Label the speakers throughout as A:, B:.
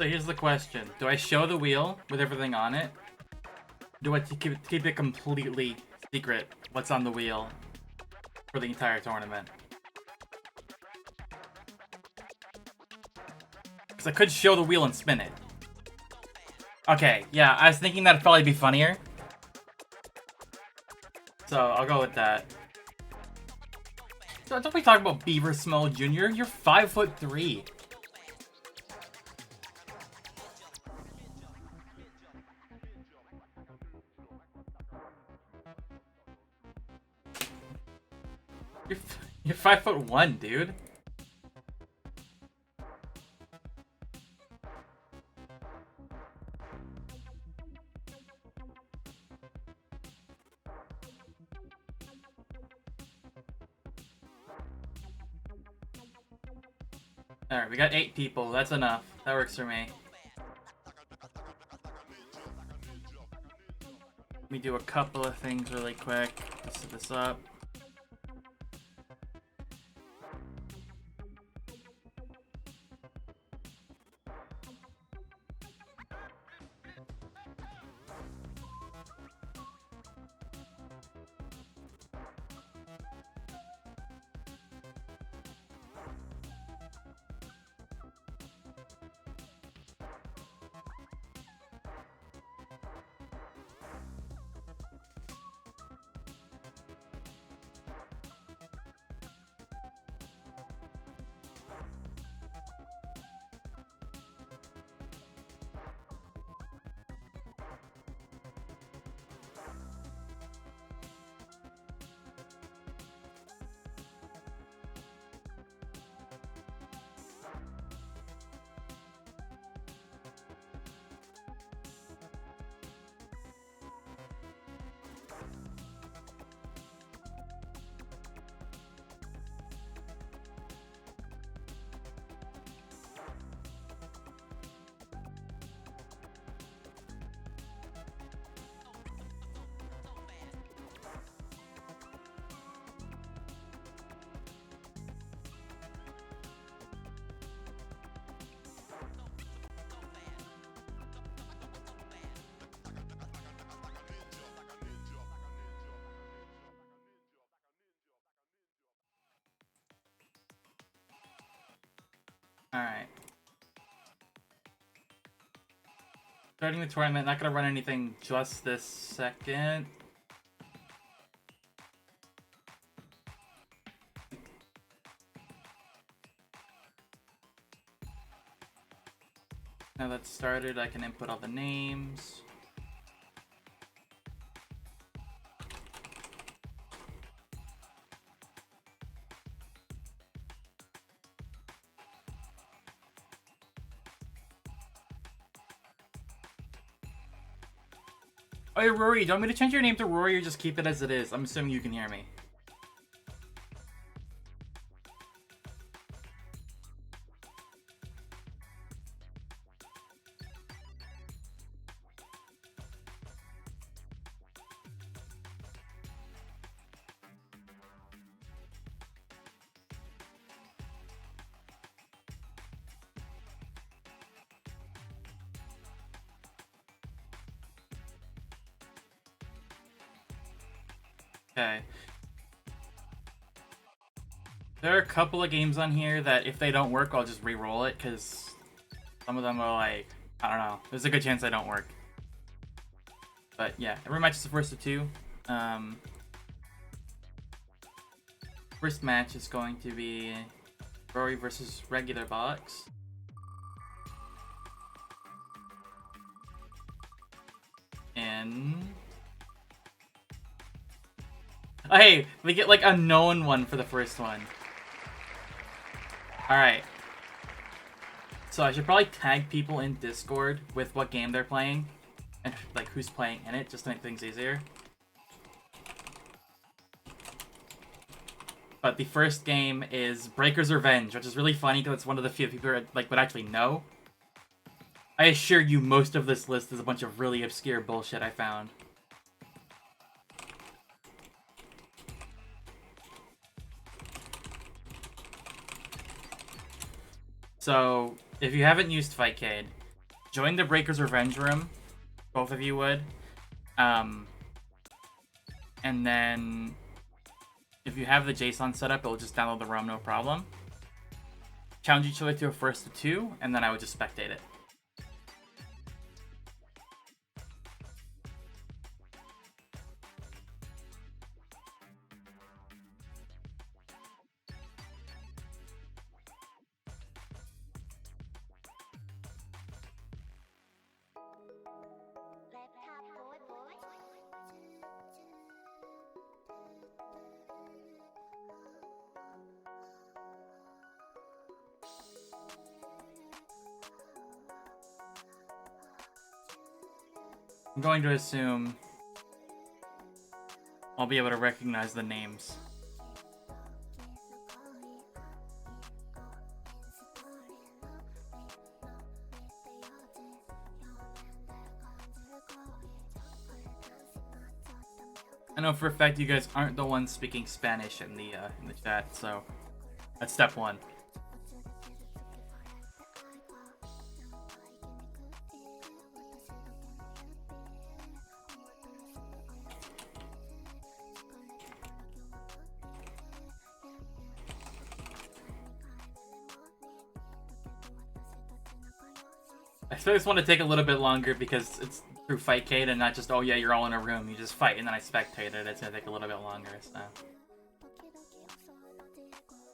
A: So here's the question. Do I show the wheel with everything on it? Do I keep it completely secret what's on the wheel for the entire tournament? Because I could show the wheel and spin it. Okay, yeah, I was thinking that'd probably be funnier. So I'll go with that. So don't we talk about Beaver Small Jr.? You're 5'3". You're 5'1", dude. Alright, we got 8 people. That's enough. That works for me. Let me do a couple of things really quick to set this up. Alright. Starting the tournament, not gonna run anything just this second. Now that's started, I can input all the names. Oh, hey, Rory, do you want me to change your name to Rory or just keep it as it is? I'm assuming you can hear me. Okay. There are a couple of games on here that if they don't work, I'll just re-roll it, because some of them are like, I don't know. There's a good chance they don't work. But yeah, every match is the first of two. First match is going to be Rory versus regular box. And oh, hey, we get like a known one for the first one. Alright. So I should probably tag people in Discord with what game they're playing. And like who's playing in it, just to make things easier. But the first game is Breaker's Revenge, which is really funny because it's one of the few people who like would actually know. I assure you most of this list is a bunch of really obscure bullshit I found. So, if you haven't used Fightcade, join the Breaker's Revenge room. Both of you would. And then, if you have the JSON set up, it'll just download the ROM, no problem. Challenge each other to a first of two, and then I would just spectate it. I'm going to assume I'll be able to recognize the names. I know for a fact you guys aren't the ones speaking Spanish in the chat, so that's step one. I still just want to take a little bit longer because it's through Fightcade and not just, oh yeah, you're all in a room, you just fight and then I spectate it. It's gonna take a little bit longer, so.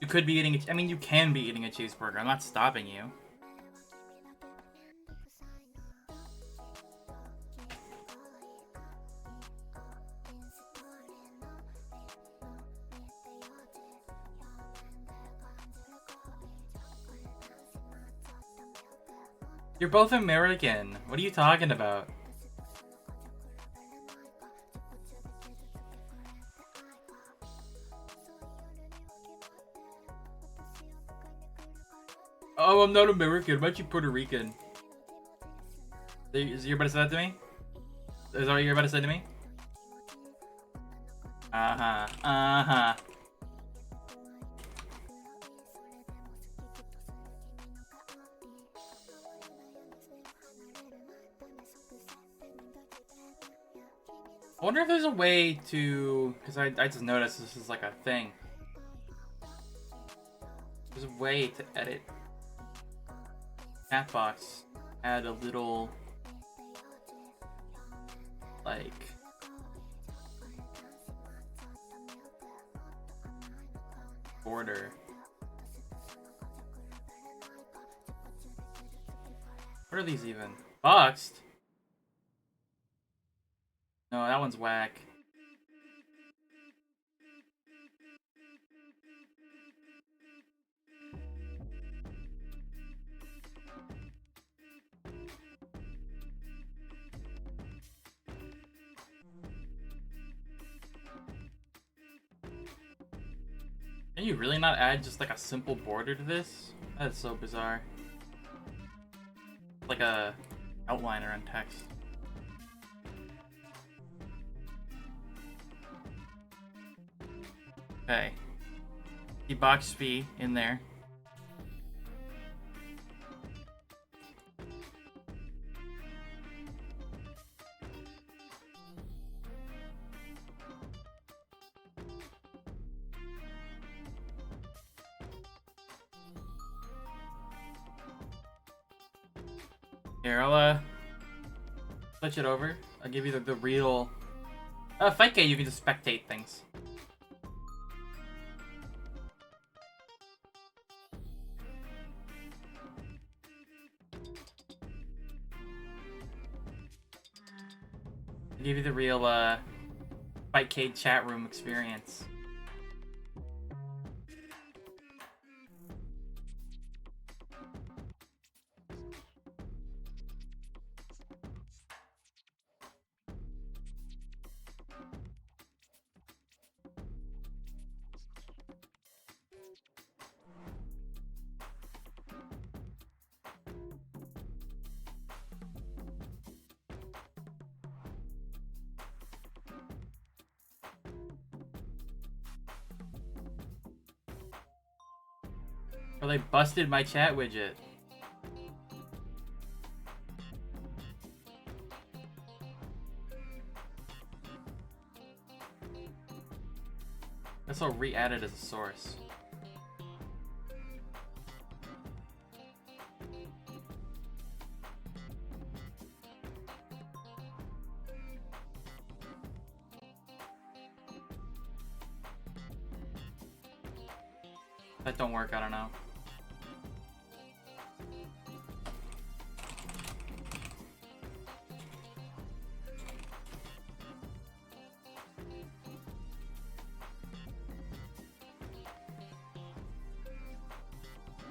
A: You could be eating I mean, you can be eating a cheeseburger. I'm not stopping you. You're both American. What are you talking about? Oh, I'm not American. I'm actually Puerto Rican. Is you about to say that to me? Is that what you're about to say to me? Uh-huh. Uh-huh. I wonder if there's a way to... Because I just noticed this is like a thing. There's a way to edit chat box add a little like border. What are these even? Boxed? No, that one's whack. Can you really not add just like a simple border to this? That is so bizarre. Like a outliner on text. Okay. The box B in there. Here, I'll switch it over. I'll give you the real... Fight game, you can just spectate things. I'll give you the real Fightcade chat room experience. Or they busted my chat widget. Guess I'll re-add it as a source. That don't work, I don't know.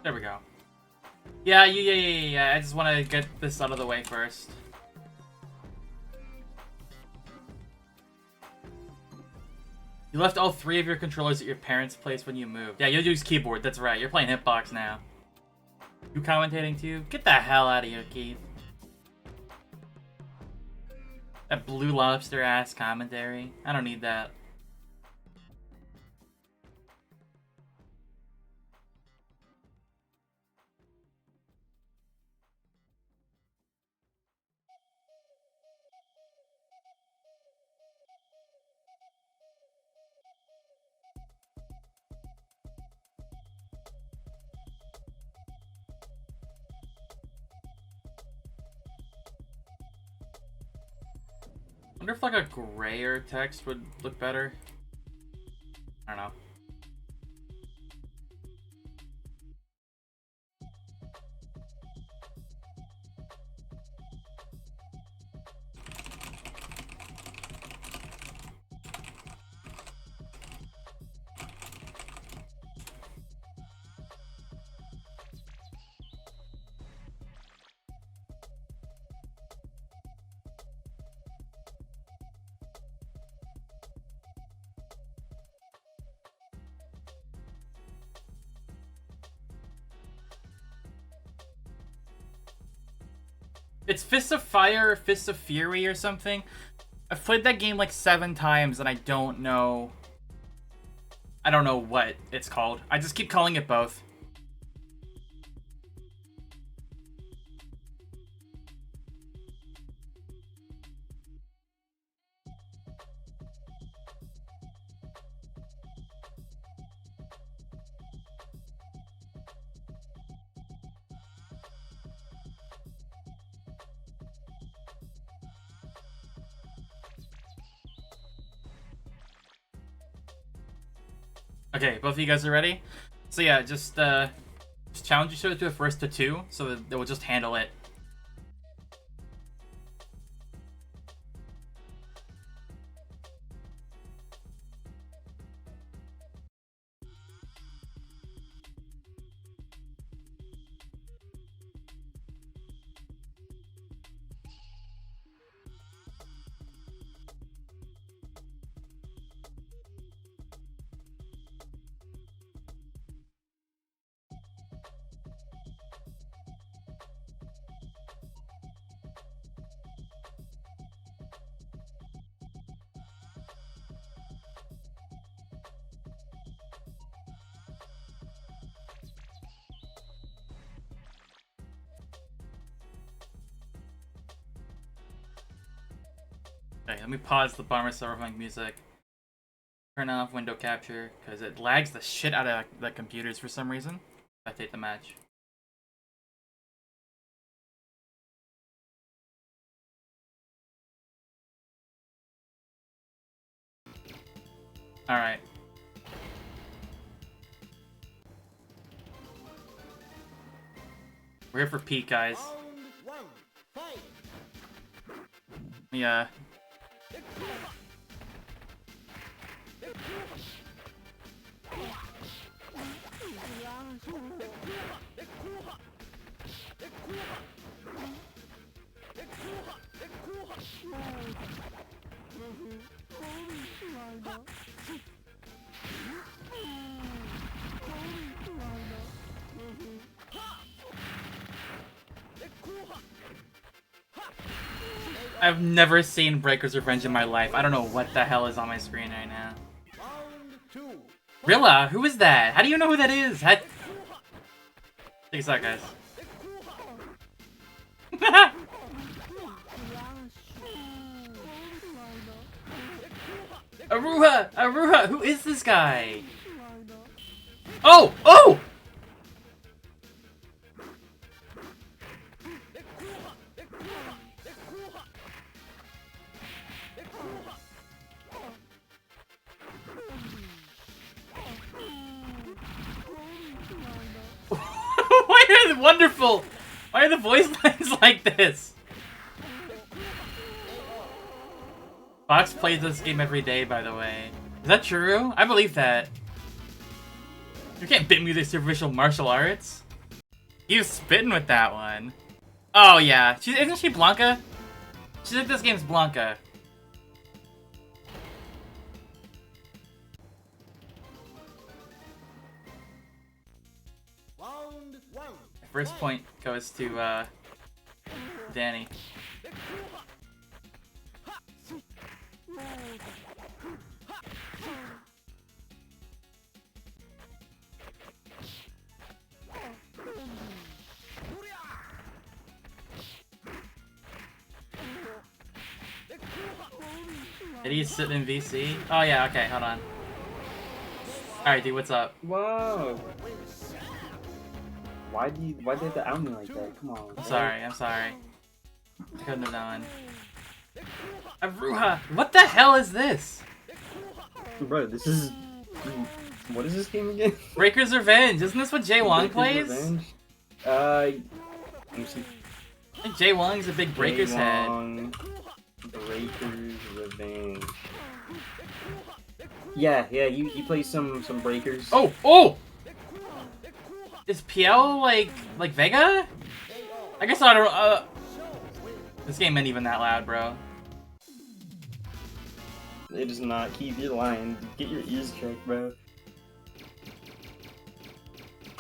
A: There we go. Yeah. I just want to get this out of the way first. You left all 3 of your controllers at your parents' place when you moved. Yeah, you'll use keyboard. That's right. You're playing Hitbox now. You commentating too? Get the hell out of here, Keith. That Blue Lobster ass commentary. I don't need that. I wonder if like a grayer text would look better. I don't know. It's Fists of Fire or Fists of Fury or something. I've played that game like 7 times and I don't know what it's called. I just keep calling it both. Okay, both of you guys are ready? So yeah, just challenge each other to a first to 2, so that they will just handle it. Okay, let me pause the Bomber Cyberpunk music. Turn off window capture, because it lags the shit out of the computers for some reason. I take the match. Alright. We're here for Pete, guys. Yeah. I've never seen Breaker's Revenge in my life. I don't know what the hell is on my screen right now. Rilla, who is that? How do you know who that is? Check this out, guys. Aruha! Aruha! Who is this guy? Oh! Oh! Why are they wonderful? Why are the voice lines like this? Fox plays this game every day, by the way. Is that true? I believe that. You can't bit me with superficial martial arts. He was spitting with that one. Oh yeah, isn't she Blanca? She's like this game's Blanca. First point goes to Danny. Did he sit in VC? Oh yeah, okay, hold on. Alright, dude, what's up?
B: Whoa! Why did you have to out me like that? Come on.
A: I'm sorry, I'm sorry. I couldn't have known. Aruha! What the hell is this?
B: Bro, this is... What is this game again?
A: Breaker's Revenge! Isn't this what Jay Wong plays?
B: Revenge? Let me see.
A: I think Jay Wong's a big Breaker's head.
B: Breaker's Revenge. Yeah, he plays some Breakers.
A: Oh! Oh! Is PL like Vega? I guess I don't. This game ain't even that loud, bro.
B: It is not. Keith, you're lying. Get your ears checked, bro.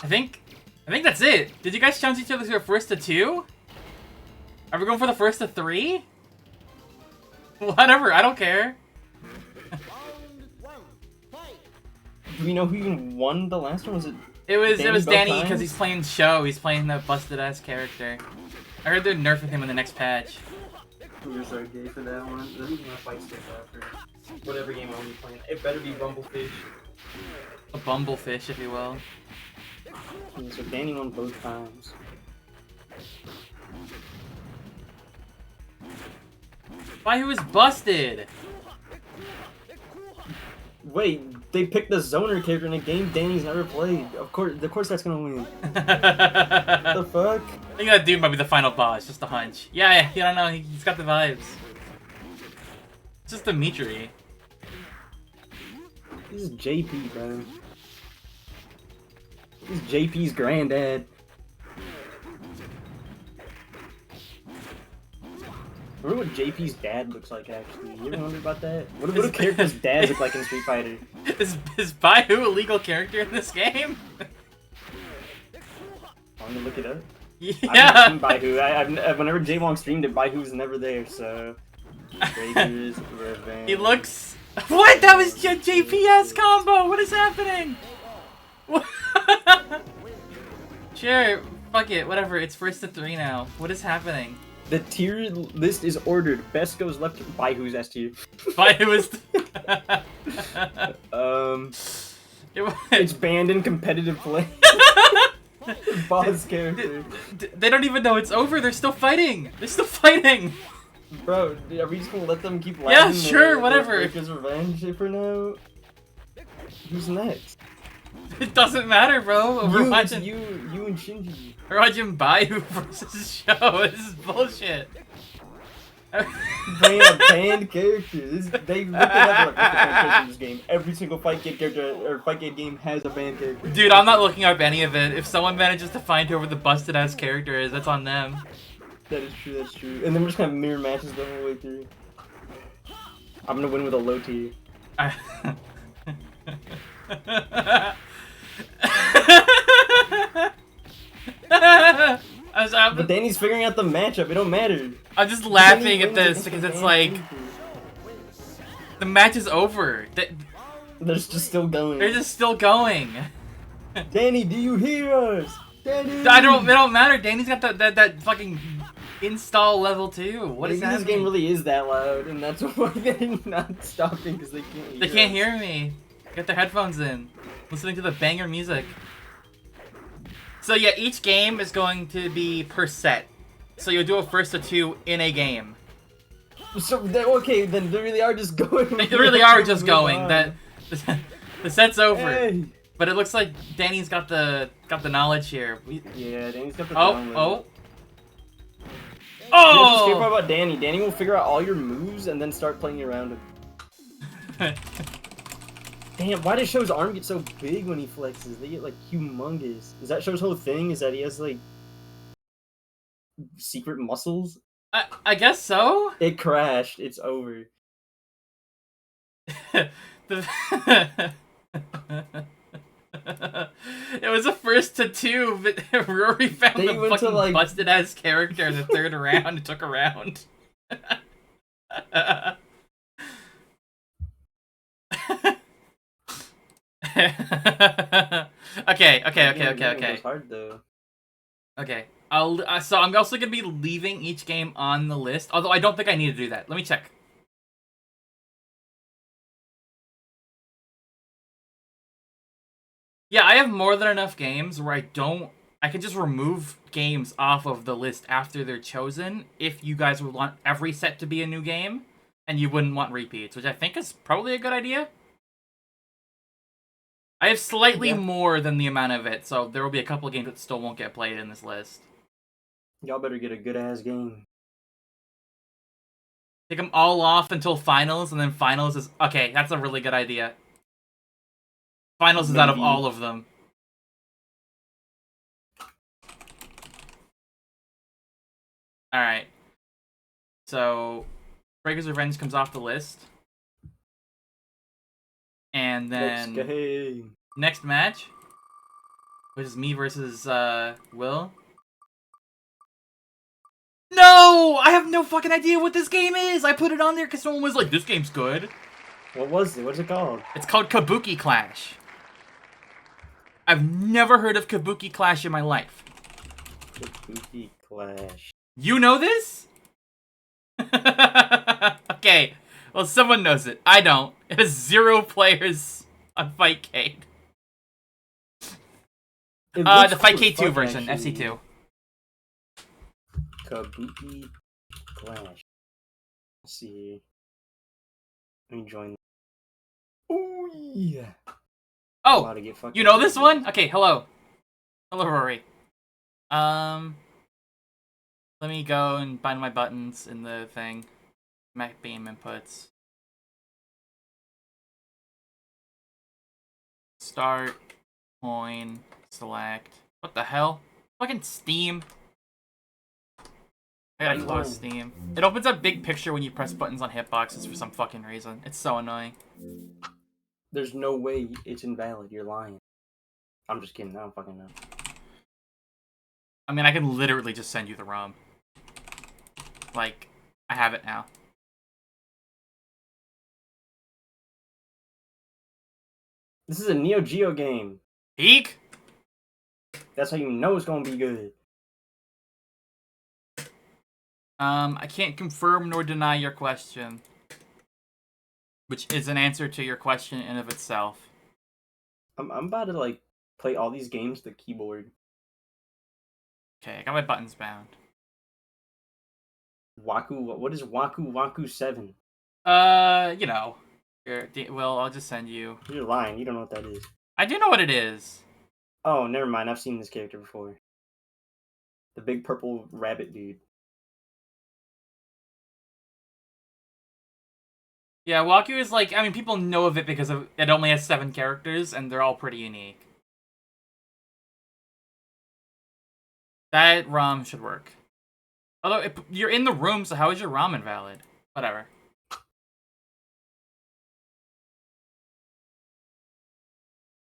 A: I think that's it. Did you guys challenge each other to a first to 2? Are we going for the first to 3? Whatever, I don't care.
B: Do we know who even won the last one? Was it?
A: It was Danny because he's playing Show. He's playing the busted ass character. I heard they're nerfing him in the next patch.
B: You're so gay for that one. Let me gonna fight stuff after. Whatever game I'll be playing. It better be Bumblefish.
A: A bumblefish, if you will.
B: Yeah, so Danny won both times.
A: Why, who was busted?
B: Wait, they picked the zoner character in a game Danny's never played. Of course that's gonna win. What the fuck?
A: I think that dude might be the final boss, just a hunch. Yeah, I don't know, he's got the vibes. It's just Dimitri.
B: This is JP, bro. This is JP's granddad. Remember what JP's dad looks like, actually? You ever wonder about that? What do characters' dads look like in Street Fighter?
A: Is Baihu a legal character in this game?
B: I'm gonna look it up.
A: Yeah.
B: I've seen Baihu. Whenever J-Wong streamed it, Baihu's never there, so... Breaker's Revenge.
A: He looks... What? That was JPS combo! What is happening? Sure, fuck it, whatever. It's first to 3 now. What is happening?
B: The tier list is ordered. Best goes left. Baihu's S tier.
A: Baihu is...
B: It's banned in competitive play. Boss character.
A: They don't even know it's over. They're still fighting. They're still fighting.
B: Bro, are we just gonna let them keep
A: Yeah,
B: laughing?
A: sure, whatever.
B: Breaker's Revenge for now. Who's next?
A: It doesn't matter, bro. We're watching
B: you and Shinji.
A: we're watching Baihu versus Show. This is bullshit.
B: Banned characters. They look at like, what's the banned character in this game? Every single fight game has a banned character.
A: Dude, I'm not looking up any of it. If someone manages to find whoever the busted ass character is, that's on them.
B: That is true, that's true. And then we're just gonna have mirror matches the whole way through. I'm gonna win with a low tier. But Danny's figuring out the matchup, it don't matter.
A: I'm just laughing at this because it's like... The match is over.
B: They're just still going.
A: They're just still going.
B: Danny, do you hear us? Danny!
A: It don't matter. Danny's got that fucking install level 2. What is happening?
B: This game really is that loud, and that's why they're not stopping, because they can't hear
A: They can't
B: us.
A: hear me. Get their headphones in. Listening to the banger music. So yeah, each game is going to be per set. So you'll do a first to 2 in a game.
B: So, okay, then they really are just going.
A: They really are just going. That the set's over.
B: Hey.
A: But it looks like Danny's got the knowledge here.
B: Yeah, Danny's got the
A: Oh.
B: What's the scary part
A: Oh!
B: about Danny? Danny will figure out all your moves and then start playing around him. Damn, why does Show's arm get so big when he flexes? They get like humongous. Is that Show's whole thing? Is that he has like secret muscles?
A: I guess so.
B: It crashed. It's over.
A: It was a first to 2, but Rory found
B: They
A: the
B: went to,
A: fucking
B: like-
A: busted ass character in the 3rd round and took a round. Okay.
B: It goes hard though.
A: Okay. So I'm also gonna be leaving each game on the list, although I don't think I need to do that. Let me check. Yeah, I have more than enough games where I can just remove games off of the list after they're chosen if you guys would want every set to be a new game and you wouldn't want repeats, which I think is probably a good idea. I have slightly more than the amount of it, so there will be a couple of games that still won't get played in this list.
B: Y'all better get a good ass game.
A: Take them all off until finals, and then finals is... Okay, that's a really good idea. Finals is out of
B: Maybe.
A: all of them. Alright. So, Breaker's Revenge comes off the list. And then...
B: Next game.
A: Next match, which is me versus Will. No! I have no fucking idea what this game is! I put it on there because someone was like, this game's good.
B: What was it? What's it called?
A: It's called Kabuki Clash. I've never heard of Kabuki Clash in my life.
B: Kabuki Clash.
A: You know this? Okay, well someone knows it. I don't. It has 0 players on Fightcade.
B: It
A: The
B: looks cool as
A: Fightcade 2
B: fuck,
A: version,
B: actually.
A: FC2.
B: Kabuki Clash. Let's see. Let me join. Oh yeah.
A: Oh,
B: About to get fucking
A: you know this one? Okay, hello. Hello, Rory. Let me go and bind my buttons in the thing. Mac beam inputs. Start, coin, select. What the hell? Fucking Steam. I gotta close Steam. It opens up big picture when you press buttons on hitboxes for some fucking reason. It's so annoying.
B: There's no way it's invalid. You're lying. I'm just kidding. I don't fucking know.
A: I mean, I can literally just send you the ROM. Like, I have it now.
B: This is a Neo Geo game.
A: Peak?
B: That's how you know it's gonna be good.
A: I can't confirm nor deny your question. Which is an answer to your question in of itself.
B: I'm about to like play all these games with the keyboard.
A: Okay, I got my buttons bound.
B: Waku, what is Waku Waku 7?
A: You know. Well, I'll just send you.
B: You're lying. You don't know what that is.
A: I do know what it is.
B: Oh, never mind. I've seen this character before. The big purple rabbit dude.
A: Yeah, Waku is like, I mean, people know of it because it only has 7 characters, and they're all pretty unique. That ROM should work. Although, you're in the room, so how is your ROM invalid? Whatever.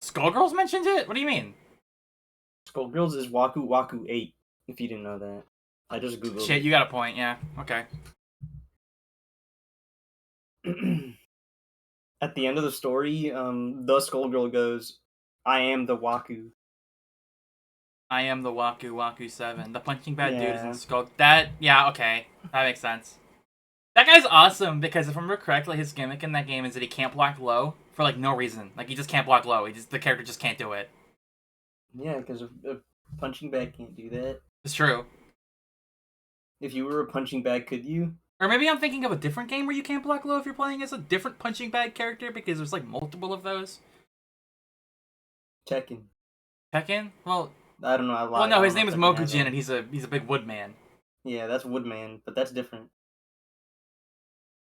A: Skullgirls mentioned it? What do you mean?
B: Skullgirls is Waku Waku 8, if you didn't know that. I just googled
A: Shit,
B: it.
A: you got a point, yeah. Okay.
B: At the end of the story, the Skullgirl goes, "I am the Waku."
A: I am the Waku Waku 7. The punching bag dude is
B: Yeah.
A: in Skull. Yeah, okay. That makes sense. That guy's awesome because if I remember correctly, his gimmick in that game is that he can't block low for like no reason. Like he just can't block low. The character just can't do it.
B: Yeah, because a punching bag can't do that.
A: It's true.
B: If you were a punching bag, could you?
A: Or maybe I'm thinking of a different game where you can't block low if you're playing as a different punching bag character because there's like multiple of those.
B: Tekken.
A: Tekken? Well,
B: I don't know. I lied.
A: well, no,
B: I
A: his
B: don't
A: name
B: know
A: is
B: if Tekken has
A: Mokujin
B: one.
A: and he's a big woodman.
B: Yeah, that's Woodman, but that's different.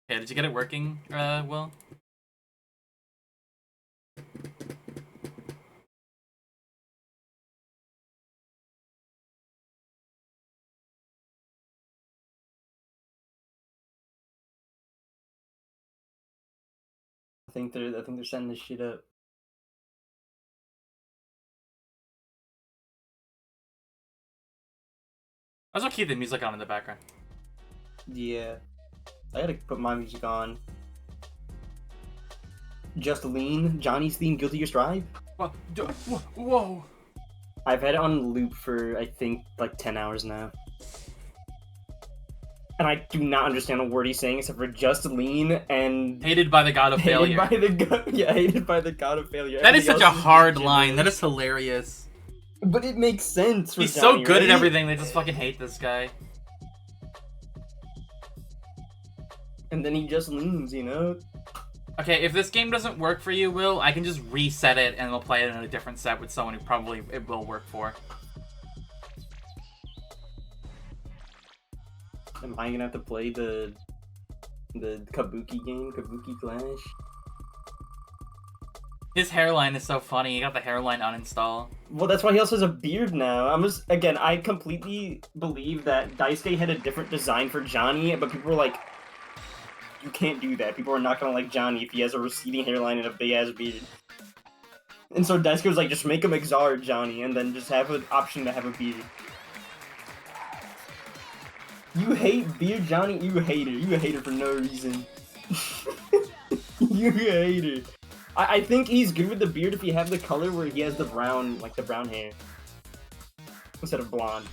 A: Okay, did you get it working, Will?
B: I think they're setting this shit up.
A: I also keep the music on in the background.
B: Yeah, I gotta put my music on. Just Lean, Johnny's theme, Guilty Gear Strive.
A: Whoa!
B: I've had it on loop for I think like 10 hours now. And I do not understand a word he's saying except for just lean and
A: Hated by the god of failure.
B: hated by the god of failure.
A: That is
B: Everything
A: such a
B: else
A: hard
B: just
A: line.
B: gibberish.
A: That is hilarious.
B: But it makes sense. For
A: He's
B: Johnny,
A: so good
B: right?
A: at everything, they just fucking hate this guy.
B: And then he just leans, you know.
A: Okay, if this game doesn't work for you, Will, I can just reset it and we'll play it in a different set with someone who probably it will work for.
B: Am I gonna have to play the Kabuki game, Kabuki Clash?
A: His hairline is so funny. He got the hairline uninstall.
B: Well, that's why he also has a beard now. I completely believe that Daisuke had a different design for Johnny, but people were like, you can't do that. People are not gonna like Johnny if he has a receding hairline and a big ass beard. And so Daisuke was like, just make him Exar Johnny, and then just have an option to have a beard. You hate beard Johnny? You a hater. You a hater for no reason. You a hater. I think he's good with the beard if you have the color where he has the brown, like the brown hair. Instead of blonde.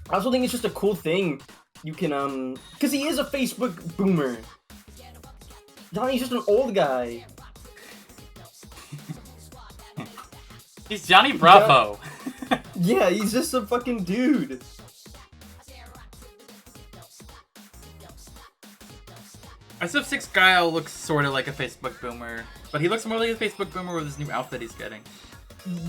B: I also think it's just a cool thing. You can, because he is a Facebook boomer. Johnny's just an old guy.
A: He's Johnny Bravo.
B: Yeah, he's just a fucking dude.
A: SF6 Guile looks sort of like a Facebook boomer, but he looks more like a Facebook boomer with his new outfit he's getting.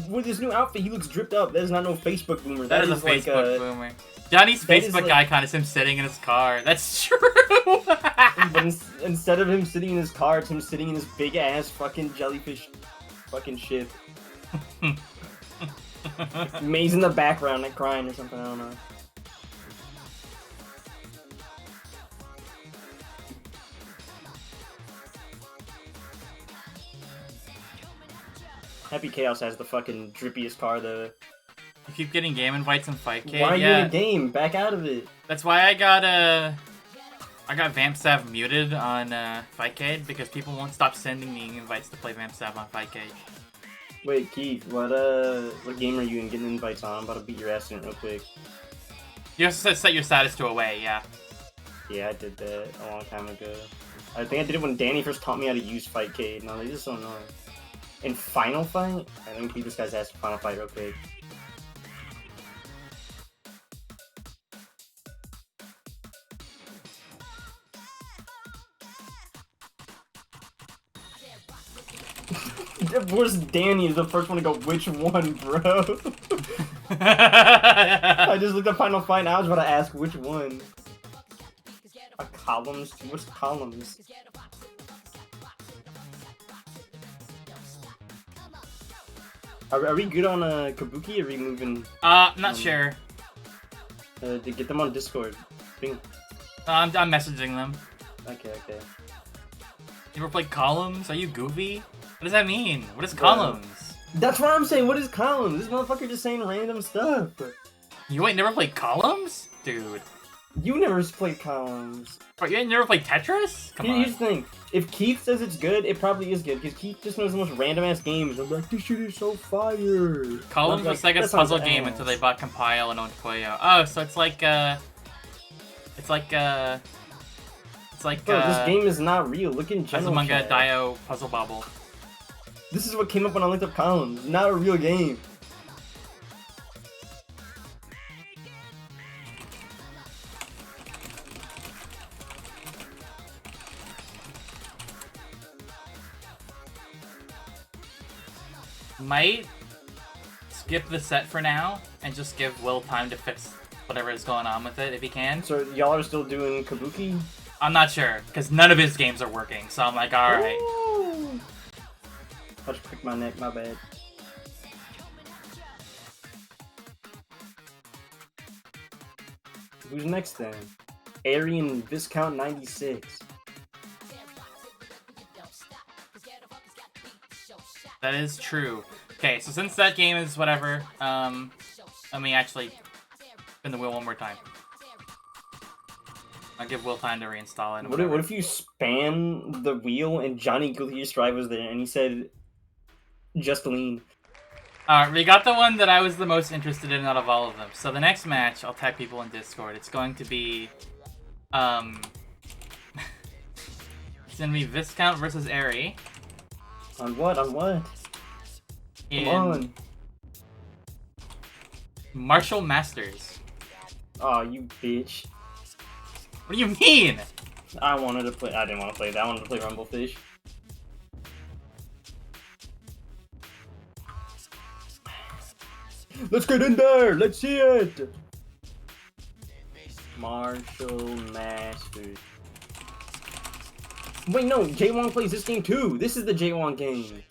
B: With his new outfit, he looks dripped up. That is not no Facebook boomer.
A: That is a Facebook boomer. Johnny's Facebook icon is him sitting in his car. That's true!
B: But instead of him sitting in his car, it's him sitting in this big-ass fucking jellyfish fucking ship. Maze in the background, like crying or something, I don't know. Happy Chaos has the fucking drippiest car, though.
A: You keep getting game invites in Fightcade.
B: Why are you in a game? Back out of it.
A: That's why I got Vampsav muted on Fightcade because people won't stop sending me invites to play Vampsav on Fightcade.
B: Wait, Keith, what game are you in getting invites on? I'm about to beat your ass in it real quick.
A: You have to set your status to away, yeah.
B: Yeah, I did that a long time ago. I think I did it when Danny first taught me how to use Fightcade, and I was like, this is so annoying. In Final Fight? I think beat this guy's ass in Final Fight real quick. Of course, Danny is the first one to go, which one, bro? I just looked at Final Fight and I was about to ask which one. Columns? What's columns? Are we good on Kabuki? Or are we moving?
A: Not sure.
B: To get them on Discord.
A: I'm messaging them.
B: Okay.
A: You ever played Columns? Are you goofy? What does that mean? What is Columns?
B: That's what I'm saying. What is Columns? This motherfucker just saying random stuff.
A: You ain't never played Columns? Dude.
B: You never played Columns.
A: Bro, you ain't never played Tetris? Come on.
B: Here's the thing. If Keith says it's good, it probably is good. Because Keith just knows the most random-ass games. I'm like, this shit is so fire.
A: Columns was Sega's puzzle game until they bought Compile and owned Koyo. Oh, so it's like,
B: Bro, this game is not real. Look in general
A: Azumanga
B: chat.
A: Daioh Puzzle Bobble.
B: This is what came up when I looked up Columns. Not a real game.
A: Might skip the set for now and just give Will time to fix whatever is going on with it if he can.
B: So y'all are still doing Kabuki?
A: I'm not sure, because none of his games are working, so I'm like, alright.
B: I just pricked my neck, my bad. Who's next then? Aryan Viscount 96.
A: That is true. Okay, so since that game is whatever, let me actually spin the wheel one more time. I'll give Will time to reinstall it.
B: What if you span the wheel and Johnny Guilty Strive was there and he said, just lean?
A: Alright, we got the one that I was the most interested in out of all of them. So the next match, I'll tag people in Discord. It's going to be, it's going to be Viscount versus Airy.
B: On what? On what? Come on.
A: Martial Masters.
B: Aw, you bitch.
A: What do you mean?
B: I wanted to play. I didn't want to play that. I wanted to play Rumblefish. Let's get in there. Let's see it. Martial Masters. Wait, no. J1 plays this game too. This is the J1 game.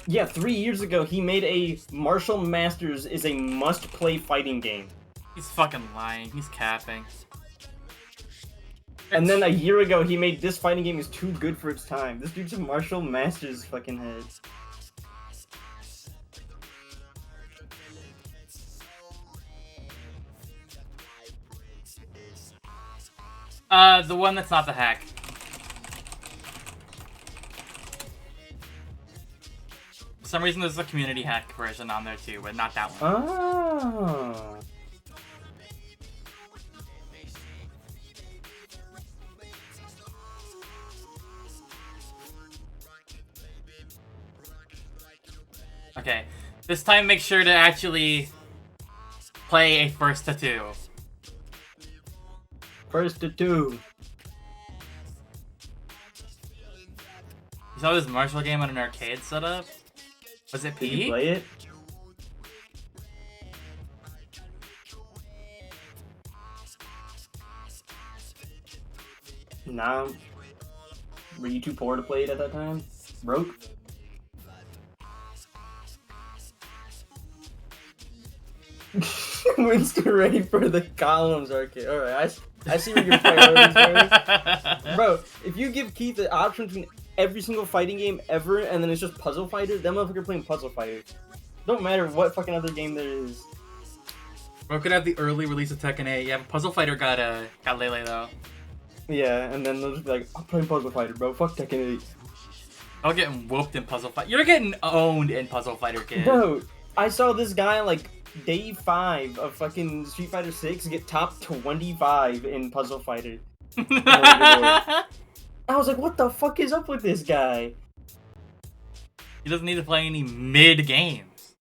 B: Yeah, 3 years ago, he made a Martial Masters is a must-play fighting game.
A: He's fucking lying. He's capping.
B: And then a year ago, he made this fighting game is too good for its time. This dude's a Martial Masters fucking head.
A: The one that's not the hack. For some reason, there's a community hack version on there too, but not that one.
B: Ah.
A: Okay, this time make sure to actually play a first to 2.
B: First to 2.
A: You saw this Marshall game on an arcade setup? Was it
B: Did you
A: P?
B: play it? Nah. Were you too poor to play it at that time? Broke? Winston ready for the columns arcade. Alright, I see what your priorities are. Bro, if you give Keith the option between every single fighting game ever and then it's just Puzzle Fighter, that motherfucker playing Puzzle Fighter. Don't matter what fucking other game there is.
A: Bro, could have the early release of Tekken 8. Yeah, but Puzzle Fighter got Lele though.
B: Yeah, and then they'll just be like, I'm playing Puzzle Fighter, bro. Fuck Tekken 8.
A: I'm getting whooped in Puzzle Fighter. You're getting owned in Puzzle Fighter, kid.
B: Bro, I saw this guy like day 5 of fucking Street Fighter 6 get top 25 in Puzzle Fighter. I was like, what the fuck is up with this guy?
A: He doesn't need to play any mid games.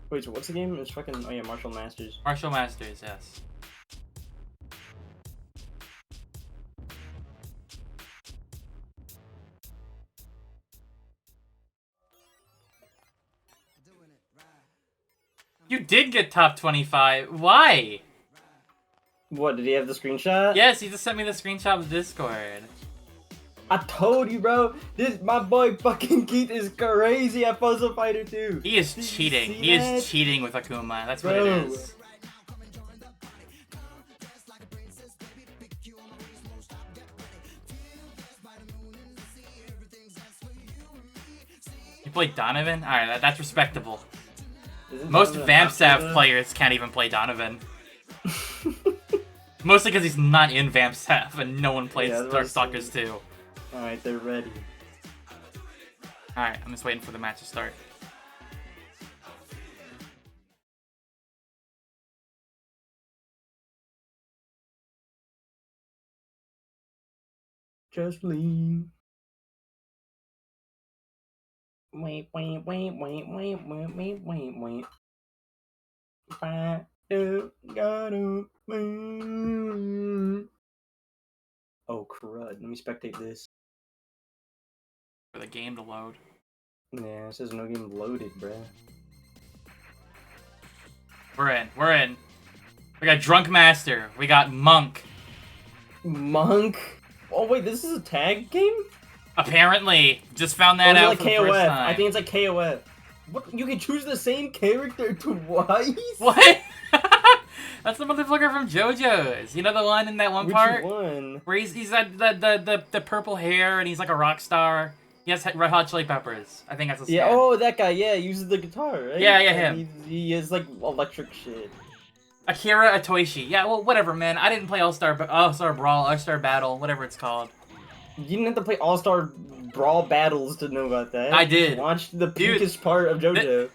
B: Wait, so what's the game? It's fucking, oh yeah, Martial Masters.
A: Martial Masters, yes. You did get top 25. Why?
B: What, did he have the screenshot?
A: Yes, he just sent me the screenshot of Discord.
B: I told you, bro. My boy fucking Keith is crazy at Puzzle Fighter 2.
A: He is
B: Did you
A: cheating.
B: see
A: He
B: that?
A: is cheating with Akuma. That's what
B: Bro.
A: it is. You played Donovan? Alright, that's respectable.
B: Isn't
A: Most
B: Donovan
A: VampSav
B: Hopkins?
A: players can't even play Donovan. Mostly because he's not in VampSav and no one plays
B: Yeah, that's what I
A: Darkstalkers 2.
B: Alright, they're ready.
A: Alright, I'm just waiting for the match to start.
B: Just leave. Wait. If I do gotta move. Oh crud, let me spectate this.
A: For the game to load.
B: Yeah, it says no game loaded, bruh.
A: We're in. We're in. We got Drunk Master. We got Monk.
B: Monk? Oh wait, this is a tag game?
A: Apparently. Just found
B: Or
A: that
B: is it
A: out
B: like
A: for the
B: KOF?
A: first time.
B: I think it's like KOF. What? You can choose the same character twice?
A: What? That's the motherfucker from JoJo's. You know the one in that one
B: Which
A: part?
B: one?
A: Where he's got the purple hair and he's like a rock star. He has Red Hot Chili Peppers. I think that's a
B: Yeah,
A: skin.
B: oh, that guy, yeah, he uses the guitar, right?
A: Yeah,
B: And
A: him.
B: He is like electric shit.
A: Akira Atoishi. Yeah, well, whatever, man. I didn't play All-Star Brawl, All-Star Battle, whatever it's called.
B: You didn't have to play All-Star Brawl Battles to know about that.
A: I did.
B: Watch the
A: Dude,
B: peakest part of JoJo.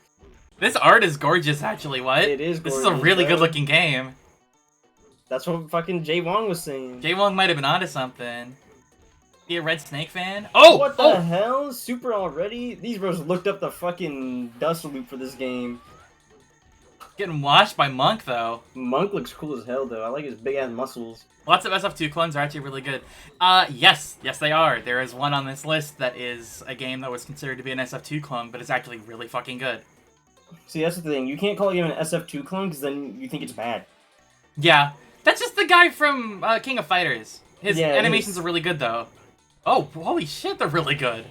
A: This art is gorgeous, actually. What?
B: It is
A: This is a
B: gorgeous,
A: really
B: bro.
A: good-looking game.
B: That's what fucking Jay Wong was saying.
A: Jay Wong might have been onto something. Be a Red Snake fan? Oh!
B: What the
A: Oh!
B: hell? Super already? These bros looked up the fucking dust loop for this game.
A: Getting washed by Monk, though.
B: Monk looks cool as hell, though. I like his big-ass muscles.
A: Lots of SF2 clones are actually really good. Yes, they are. There is one on this list that is a game that was considered to be an SF2 clone, but it's actually really fucking good.
B: See, that's the thing. You can't call a game an SF2 clone, because then you think it's bad.
A: Yeah, that's just the guy from King of Fighters. His
B: Yeah,
A: animations are really good, though. Oh, holy shit, they're really good.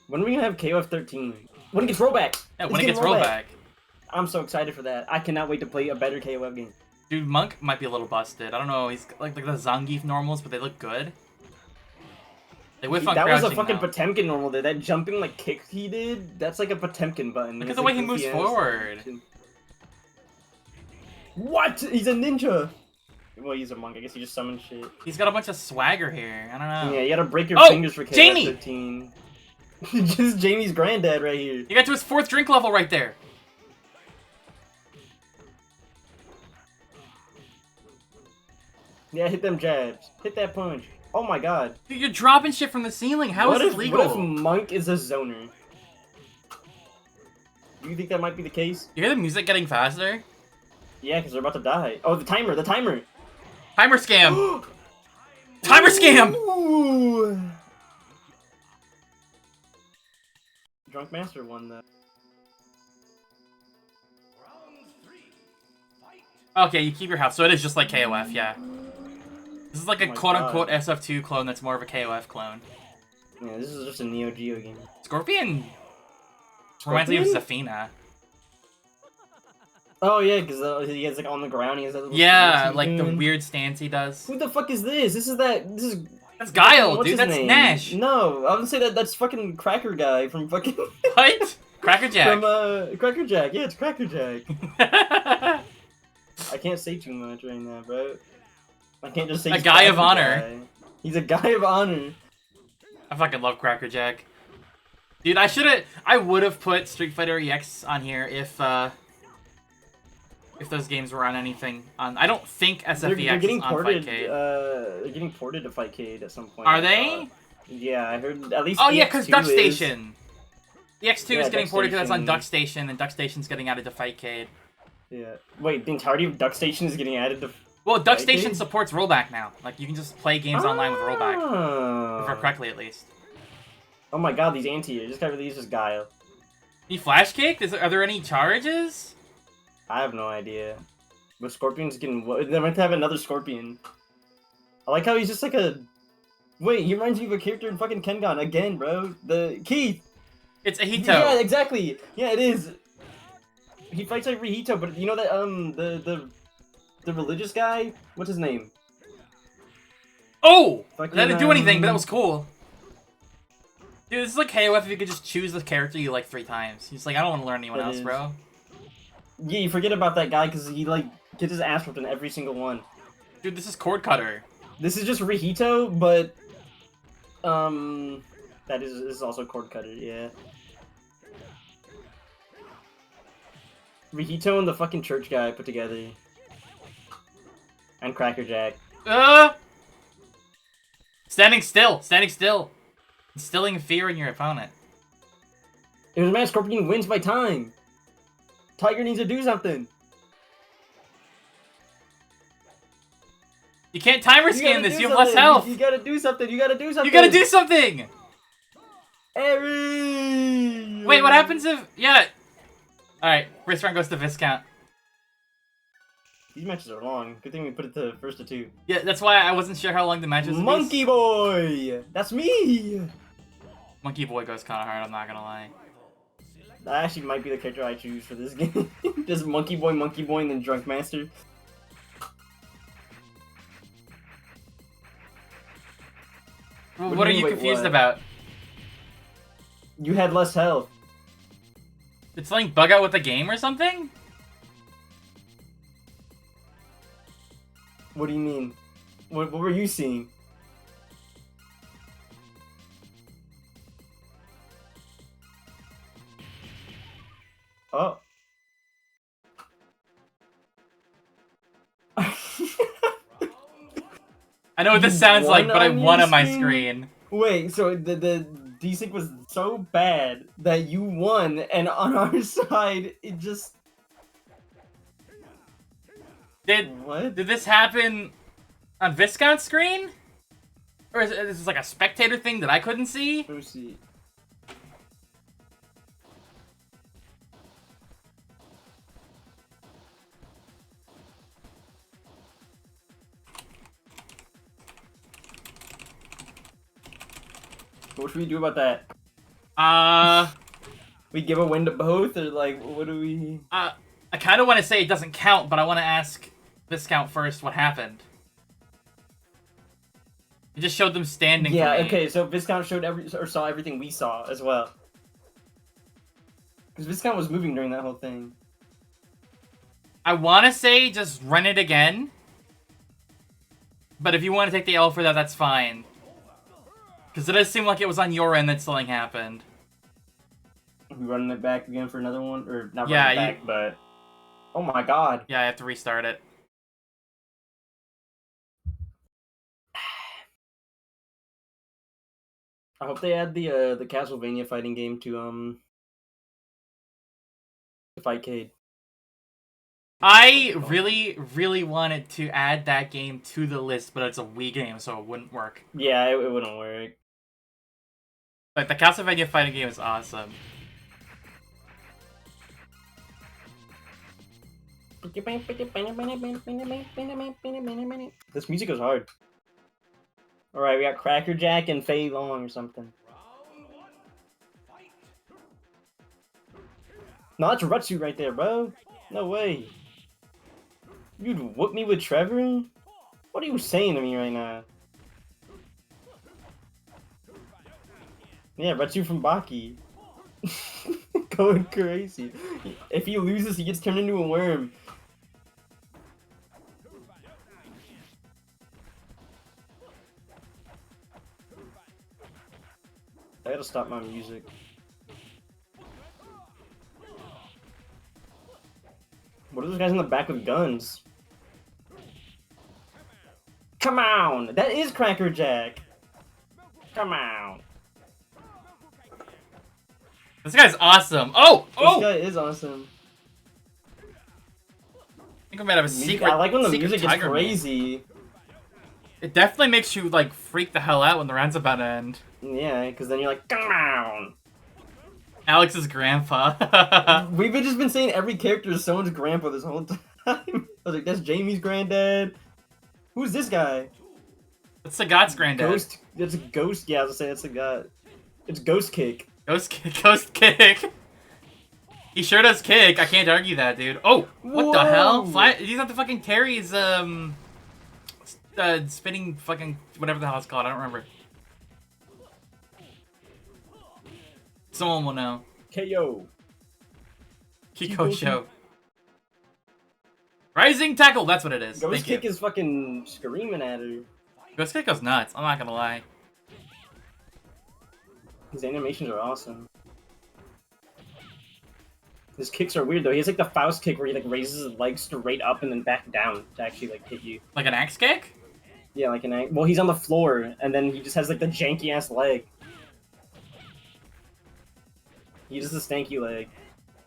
B: When are we gonna have KOF 13? When it gets rollback!
A: Yeah,
B: It's
A: when it
B: getting
A: gets rollback.
B: I'm so excited for that. I cannot wait to play a better KOF game.
A: Dude, Monk might be a little busted. I don't know, he's like the Zangief normals, but they look good. They whiff on
B: That was a
A: crouching,
B: fucking
A: though.
B: Potemkin normal there. That jumping like kick he did, that's like a Potemkin button.
A: Look at
B: It's
A: the
B: like
A: way he moves
B: goofy ass.
A: forward.
B: What? He's a ninja! Well, he's a monk. I guess he just summons shit.
A: He's got a bunch of swagger here. I don't know.
B: Yeah, you gotta break your
A: Oh,
B: fingers for KOF
A: Jamie!
B: 13. Just Jamie's granddad right here.
A: He got to his 4th drink level right there.
B: Yeah, hit them jabs. Hit that punch. Oh my god.
A: Dude, you're dropping shit from the ceiling. How is this legal?
B: What if Monk is a zoner? Do you think that might be the case?
A: You hear the music getting faster?
B: Yeah, because they're about to die. Oh, the timer! The timer!
A: Timer scam! Timer scam!
B: Ooh. Drunk Master won that.
A: Okay, you keep your health, so it is just like KOF, yeah. This is like a
B: Oh my
A: quote-unquote
B: God.
A: SF2 clone that's more of a KOF clone.
B: Yeah, this is just a Neo Geo game.
A: Scorpion reminds me of Zafina.
B: Oh yeah, because he has like on the ground. He has that little
A: Yeah,
B: stance he's
A: like the
B: doing.
A: weird stance he does.
B: Who the fuck is this? This is
A: That's Guile,
B: what's
A: dude.
B: his
A: That's
B: name?
A: Nash.
B: No, I would say that's fucking Cracker Guy from fucking
A: What? Cracker Jack.
B: from Cracker Jack. Yeah, it's Cracker Jack. I can't say too much right now, bro. I can't just say
A: A
B: he's
A: guy of
B: Cracker
A: honor.
B: Guy. He's a guy of honor.
A: I fucking love Cracker Jack. Dude, I would have put Street Fighter EX on here if those games were on anything. I don't think SFEX
B: They're getting
A: is on
B: ported.
A: Fightcade.
B: They're getting ported to Fightcade at some point.
A: Are they?
B: Yeah, I heard at least.
A: Oh yeah, because
B: EX2
A: Duck
B: is-
A: Station. The X2
B: Yeah,
A: is getting
B: Duck
A: ported because that's on
B: Station.
A: Duck Station, and Duck Station's getting added to Fightcade.
B: Yeah. Wait, the entirety of Duck Station is getting added to.
A: Well, Duck
B: Fightcade?
A: Station supports rollback now. Like, you can just play games online with rollback.
B: Oh.
A: If I correctly, at least.
B: Oh my god, these anti-airs. This guy really is just Guile.
A: You flash kicked? Are there any charges?
B: I have no idea. But Scorpion's getting. They're meant to have another Scorpion. I like how he's just like a. Wait, he reminds me of a character in fucking Kengan again, bro. The Keith.
A: It's Ahito.
B: Yeah, exactly. Yeah, it is. He fights like Rihito, but you know that the religious guy. What's his name?
A: Oh!
B: Fucking,
A: That didn't do anything, but that was cool. Dude, this is like KOF if you could just choose the character you like 3 times. He's like, I don't want to learn anyone
B: It
A: else,
B: is.
A: bro.
B: Yeah, you forget about that guy because he like gets his ass whooped in every single one.
A: Dude, this is Cord Cutter.
B: This is just Rihito, but that is also Cord Cutter, yeah. Rihito and the fucking church guy put together. And Cracker Jack.
A: Standing still! Standing still! Instilling fear in your opponent.
B: It was a man Scorpion wins by time. Tiger needs to do something.
A: You can't timer
B: You
A: scan
B: gotta
A: this,
B: do
A: you have less
B: something.
A: health!
B: You gotta do something. You gotta do something.
A: You gotta do something!
B: Eri!
A: Wait, what happens if... Yeah. Alright, first round goes to Viscount.
B: These matches are long. Good thing we put it to first to 2.
A: Yeah, that's why I wasn't sure how long the matches would be.
B: Monkey Boy! That's me!
A: Monkey Boy goes kinda hard, I'm not gonna lie.
B: That actually might be the character I choose for this game. Just Monkey Boy, and then Drunk Master.
A: What,
B: What
A: are
B: do you
A: you
B: mean, wait,
A: confused
B: what?
A: about?
B: You had less health.
A: Did something bug out with the game or something?
B: What do you mean? What were you seeing? Oh.
A: I know what this
B: You
A: sounds like,
B: won
A: but I
B: on
A: won
B: your
A: on my
B: screen?
A: screen.
B: Wait, so the desync was so bad that you won, and on our side, it just...
A: Did
B: What?
A: this happen on Viscount's screen? Or is this like a spectator thing that I couldn't see?
B: Let me see. What should we do about that? We give a win to both, or like, what do we...
A: I kind of want to say it doesn't count, but I want to ask Viscount first what happened. It just showed them standing.
B: Yeah,
A: for me.
B: okay, so Viscount saw everything we saw as well. Because Viscount was moving during that whole thing.
A: I want to say just run it again. But if you want to take the L for that, that's fine. Because it does seem like it was on your end that something happened.
B: Are we running it back again for another one? Or not
A: Yeah,
B: running it back, but... Oh my god.
A: Yeah, I have to restart it.
B: I hope they add the Castlevania fighting game to fight Cade.
A: I really, really wanted to add that game to the list, but it's a Wii game, so it wouldn't work.
B: Yeah, it wouldn't work.
A: But the Castlevania fighting game is awesome.
B: This music goes hard. Alright, we got Cracker Jack and Fei Long or something. No, that's Rutsu right there, bro. No way. You'd whoop me with Trevor? What are you saying to me right now? Yeah, Rutsu from Baki. Going crazy. If he loses, he gets turned into a worm. I gotta stop my music. What are those guys in the back with guns? Come on! That is Cracker Jack! Come on!
A: This guy's awesome. Oh! Oh!
B: This guy is awesome.
A: I think I might have a secret.
B: I like when the
A: secret
B: music is
A: tiger move.
B: crazy.
A: It definitely makes you, like, freak the hell out when the round's about to end.
B: Yeah, because then you're like, come on!
A: Alex's grandpa.
B: We've just been saying every character is someone's grandpa this whole time. I was like, that's Jamie's granddad. Who's this guy?
A: It's Sagat's granddad.
B: Ghost. It's a ghost. Yeah, I was gonna say that's a guy. It's Ghost Kick.
A: Ghost kick. He sure does kick. I can't argue that, dude. Oh, what the hell? He's not the fucking Terry's spinning fucking whatever the hell it's called. I don't remember. Someone will know.
B: KO.
A: Kiko Show. Rising tackle. That's what it is.
B: Ghost
A: Thank
B: Kick
A: you.
B: is fucking screaming at her.
A: Ghost kick goes nuts. I'm not gonna lie.
B: His animations are awesome. His kicks are weird though. He has like the Faust kick where he like raises his legs straight up and then back down to actually like hit you.
A: Like an axe kick?
B: Yeah, like an well, he's on the floor and then he just has like the janky ass leg. He uses the stanky leg.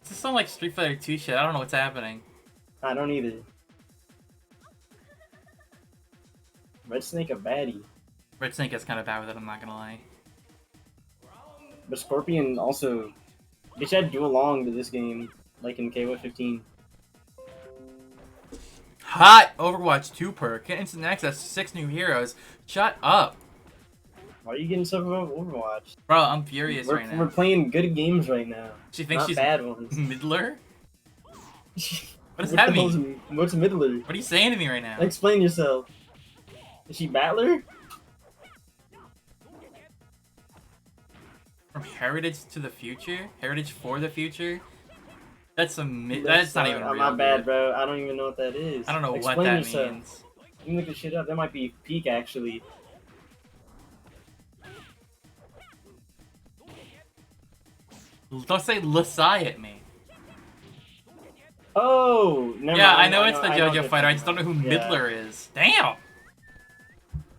A: This is some like Street Fighter 2 shit. I don't know what's happening.
B: I don't either. Red Snake a baddie,
A: Red Snake is kind of bad with it. I'm not gonna lie.
B: but Scorpion also. They should do along to this game, like in KOF 15.
A: Hot Overwatch 2 perk. Get instant access to 6 new heroes. Shut up.
B: Why are you getting stuff about Overwatch?
A: Bro, I'm furious right
B: We're
A: now.
B: playing good games right now.
A: She thinks
B: Not
A: she's
B: bad ones.
A: Middler? What does
B: What
A: that
B: the hell's
A: mean?
B: What's Middler?
A: What are you saying to me right now?
B: Explain yourself. Is she Battler?
A: From Heritage to the Future? Heritage for the Future? That's that's not even real.
B: My bad,
A: dude.
B: bro. I don't even know what that is.
A: I don't know
B: Explain
A: what that
B: yourself.
A: means.
B: You can look this shit up. That might be peak, actually.
A: Don't say Lasai at me.
B: Oh, never
A: Yeah,
B: mind.
A: I know it's the
B: I
A: JoJo
B: what
A: fighter. I
B: you're
A: just don't know who
B: talking about.
A: Middler is. Damn!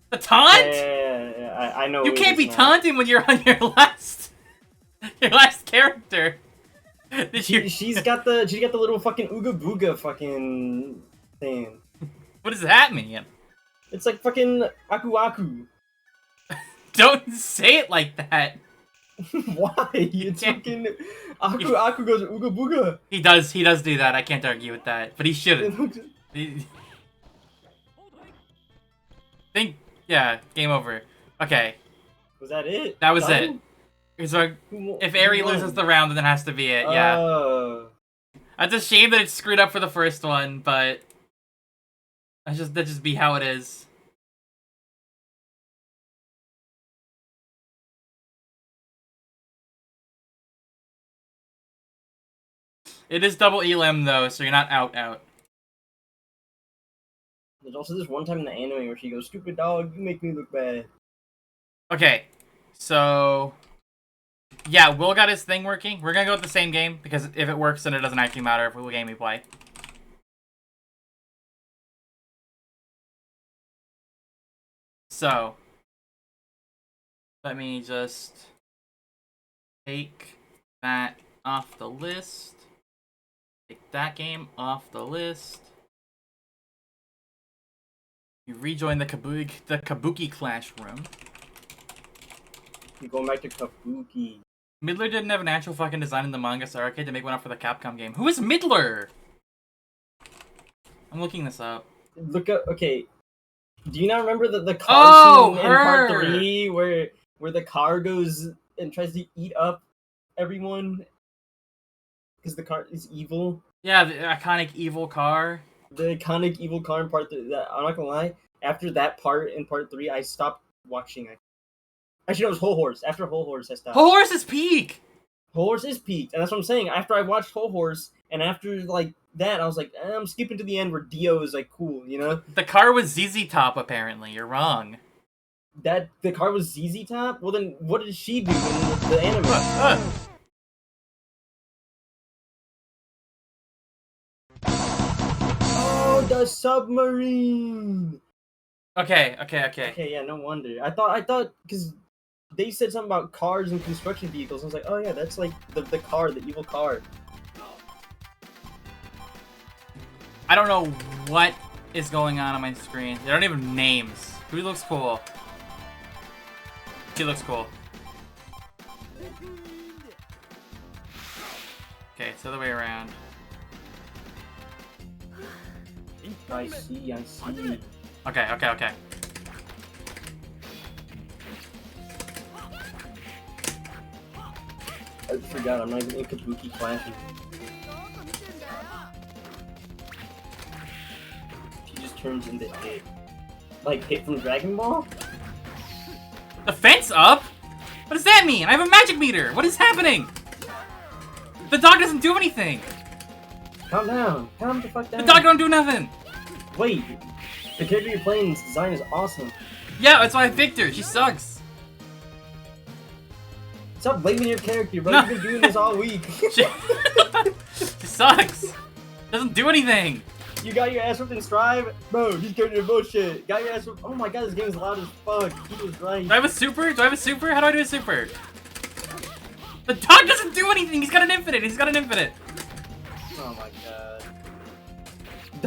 A: The taunt?
B: Yeah, I know.
A: You
B: it
A: can't
B: is
A: be
B: now.
A: taunting when you're on your last character. Did you?
B: She's got the little fucking Ooga Booga fucking thing.
A: What does that mean?
B: It's like fucking Aku Aku.
A: Don't say it like that.
B: Why? It's
A: can't-
B: fucking Aku Aku goes Ooga Booga.
A: He does do that. I can't argue with that, but he shouldn't. Yeah, game over. Okay,
B: Was that it?
A: that was
B: Done?
A: it. So if Aerie
B: Who won?
A: loses the round, then it has to be it. Yeah,
B: Oh.
A: that's a shame that it's screwed up for the first one, but that just be how it is. It is double elim though, so you're not out.
B: There's also this one time in the anime where she goes, "Stupid dog, you make me look bad."
A: Okay, so yeah, Will got his thing working. We're gonna go with the same game because if it works, then it doesn't actually matter what game we play. So Let me just take that off the list. Take that game off the list. You rejoin the Kabuki Clash room.
B: You're going back to Kabuki.
A: Midler didn't have an actual fucking design in the manga, so arcade to make one up for the Capcom game. Who is Midler? I'm looking this up.
B: Look up. Okay. Do you not remember the car scene in part 3 where the car goes and tries to eat up everyone because the car is evil?
A: Yeah, the iconic evil car.
B: The iconic evil car in part 3. I'm not gonna lie. After that part in part 3, I stopped watching it. Actually, no, it was Whole Horse. After Whole Horse, I stopped.
A: Whole Horse is peak!
B: Whole Horse is peaked, and that's what I'm saying. After I watched Whole Horse, and after like that, I was like, I'm skipping to the end where Dio is like cool, you know?
A: The car was ZZ Top, apparently. You're wrong.
B: That the car was ZZ Top? Well, then what did she do in the anime? Oh, the submarine!
A: Okay.
B: Okay, yeah, no wonder. I thought, because they said something about cars and construction vehicles. I was like, oh yeah, that's like the car, the evil car.
A: I don't know what is going on my screen. They don't even have names. Who looks cool? She looks cool. Okay, it's the other way around.
B: I see.
A: Okay.
B: I forgot, I'm not even in Kabuki Clash. She just turns into Hit. Like Hit from Dragon Ball?
A: The fence up? What does that mean? I have a magic meter! What is happening? The dog doesn't do anything!
B: Calm down. Calm the fuck down.
A: The dog don't do nothing!
B: Wait. The character you're playing's design is awesome.
A: Yeah, that's why I picked her. She sucks.
B: Stop blaming your character, bro.
A: No.
B: You've been doing this all week.
A: She sucks. Doesn't do anything.
B: You got your ass whipped in Strive? Bro, he's character bullshit. Got your ass whipped. Oh my god, this game is loud as fuck. He was right.
A: Do I have a super? How do I do a super? The dog doesn't do anything. He's got an infinite.
B: Oh my god.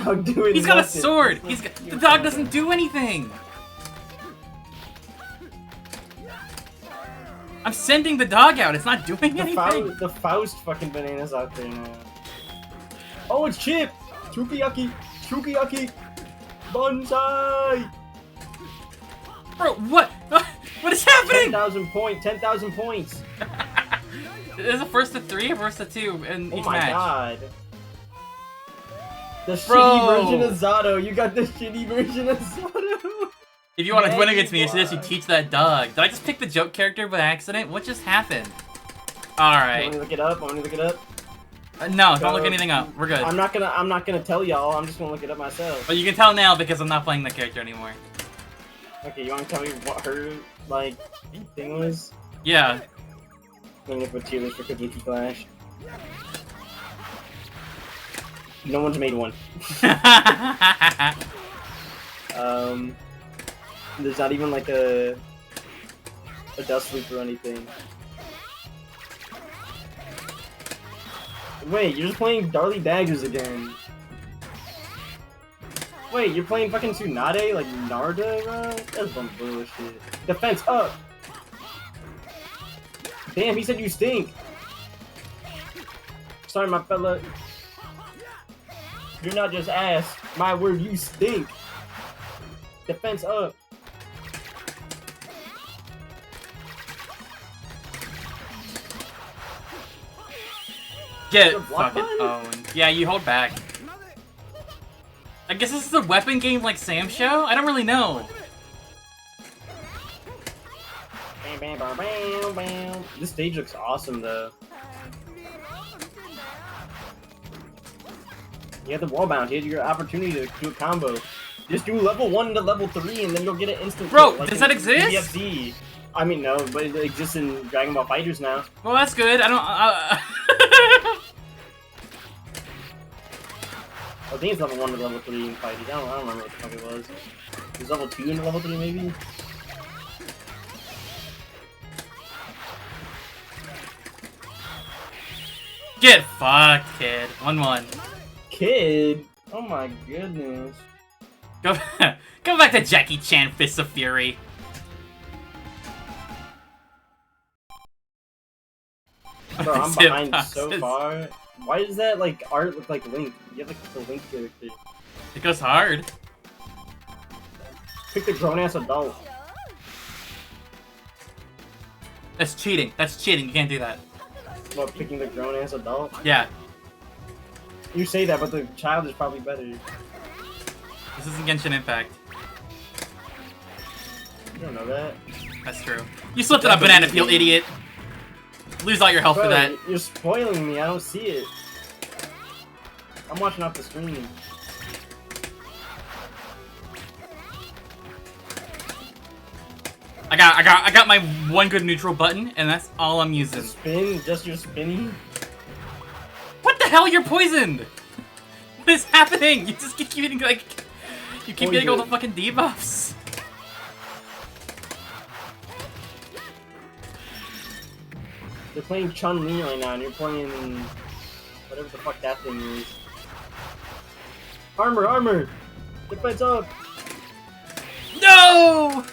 B: Dog doing
A: He's got a
B: nothing.
A: sword. The dog doesn't do anything. I'm sending the dog out. It's not doing anything.
B: The Faust fucking bananas out there now. Oh, it's Chip! Chukiyaki! Bonsai!
A: Bro, what? What is happening?
B: 10,000 points!
A: Is it first to 3 or first to 2 in each
B: Oh my
A: match?
B: god. The
A: Bro.
B: shitty version of Zato. You got the shitty version of Zato.
A: If you want to
B: Yeah,
A: win against me, I
B: you
A: suggest you
B: are.
A: teach that dog. Did I just pick the joke character by accident? What just happened?
B: Want
A: Alright.
B: me to look it up?
A: No, don't look anything up. We're good.
B: I'm not gonna tell y'all. I'm just gonna look it up myself.
A: But you can tell now because I'm not playing the character anymore.
B: Okay, you wanna tell me what her like thing was?
A: Yeah.
B: I'm gonna put tier list for Kabuki Clash. No one's made one. There's not even like a dust loop or anything. Wait, you're just playing Darly Daggers again. Wait, you're playing fucking Tsunade like Naruto, bro? That's some bullshit. Defense up! Damn, he said you stink! Sorry, my fella. You're not just ass. My word, you stink. Defense up.
A: Get
B: The block
A: fucking
B: button?
A: owned. Yeah, you hold back. I guess this is a weapon game like Sam Show? I don't really know.
B: Bam, bam, bam, bam, bam. This stage looks awesome, though. You have the wall bounce. You have your opportunity to do a combo. Just do level 1 to level 3, and then you'll get it instant.
A: Bro,
B: kill, like
A: does
B: in
A: that exist?
B: BFZ. I mean, no, but it exists in Dragon Ball Fighters now.
A: Well, that's good. I don't...
B: I think it's level 1 to level 3 in Fighters. I don't remember what the fuck it was. It was level 2 into level 3, maybe?
A: Get fucked, kid. 1-1.
B: Kid? Oh my goodness.
A: Go, go back to Jackie Chan Fists of Fury.
B: Bro, I'm
A: Zip
B: behind so
A: boxes.
B: far. Why does that like art look like Link? You have like the Link character.
A: It goes hard.
B: Pick the grown ass adult.
A: That's cheating. That's cheating. You can't do that.
B: What, picking the grown ass adult?
A: Yeah.
B: You say that, but the child is probably better.
A: This isn't Genshin Impact.
B: You don't know that.
A: That's true. You slipped on a banana peel, idiot. Lose all your health
B: Bro,
A: for that.
B: you're spoiling me. I don't see it. I'm watching off the screen.
A: I got my one good neutral button, and that's all I'm using.
B: Spin? Just your spinning?
A: What the hell? You're poisoned. What is happening? You just keep getting like, you keep getting all the fucking debuffs.
B: They're playing Chun-Li right now, and you're playing whatever the fuck that thing is. Armor, armor! Defense up!
A: No!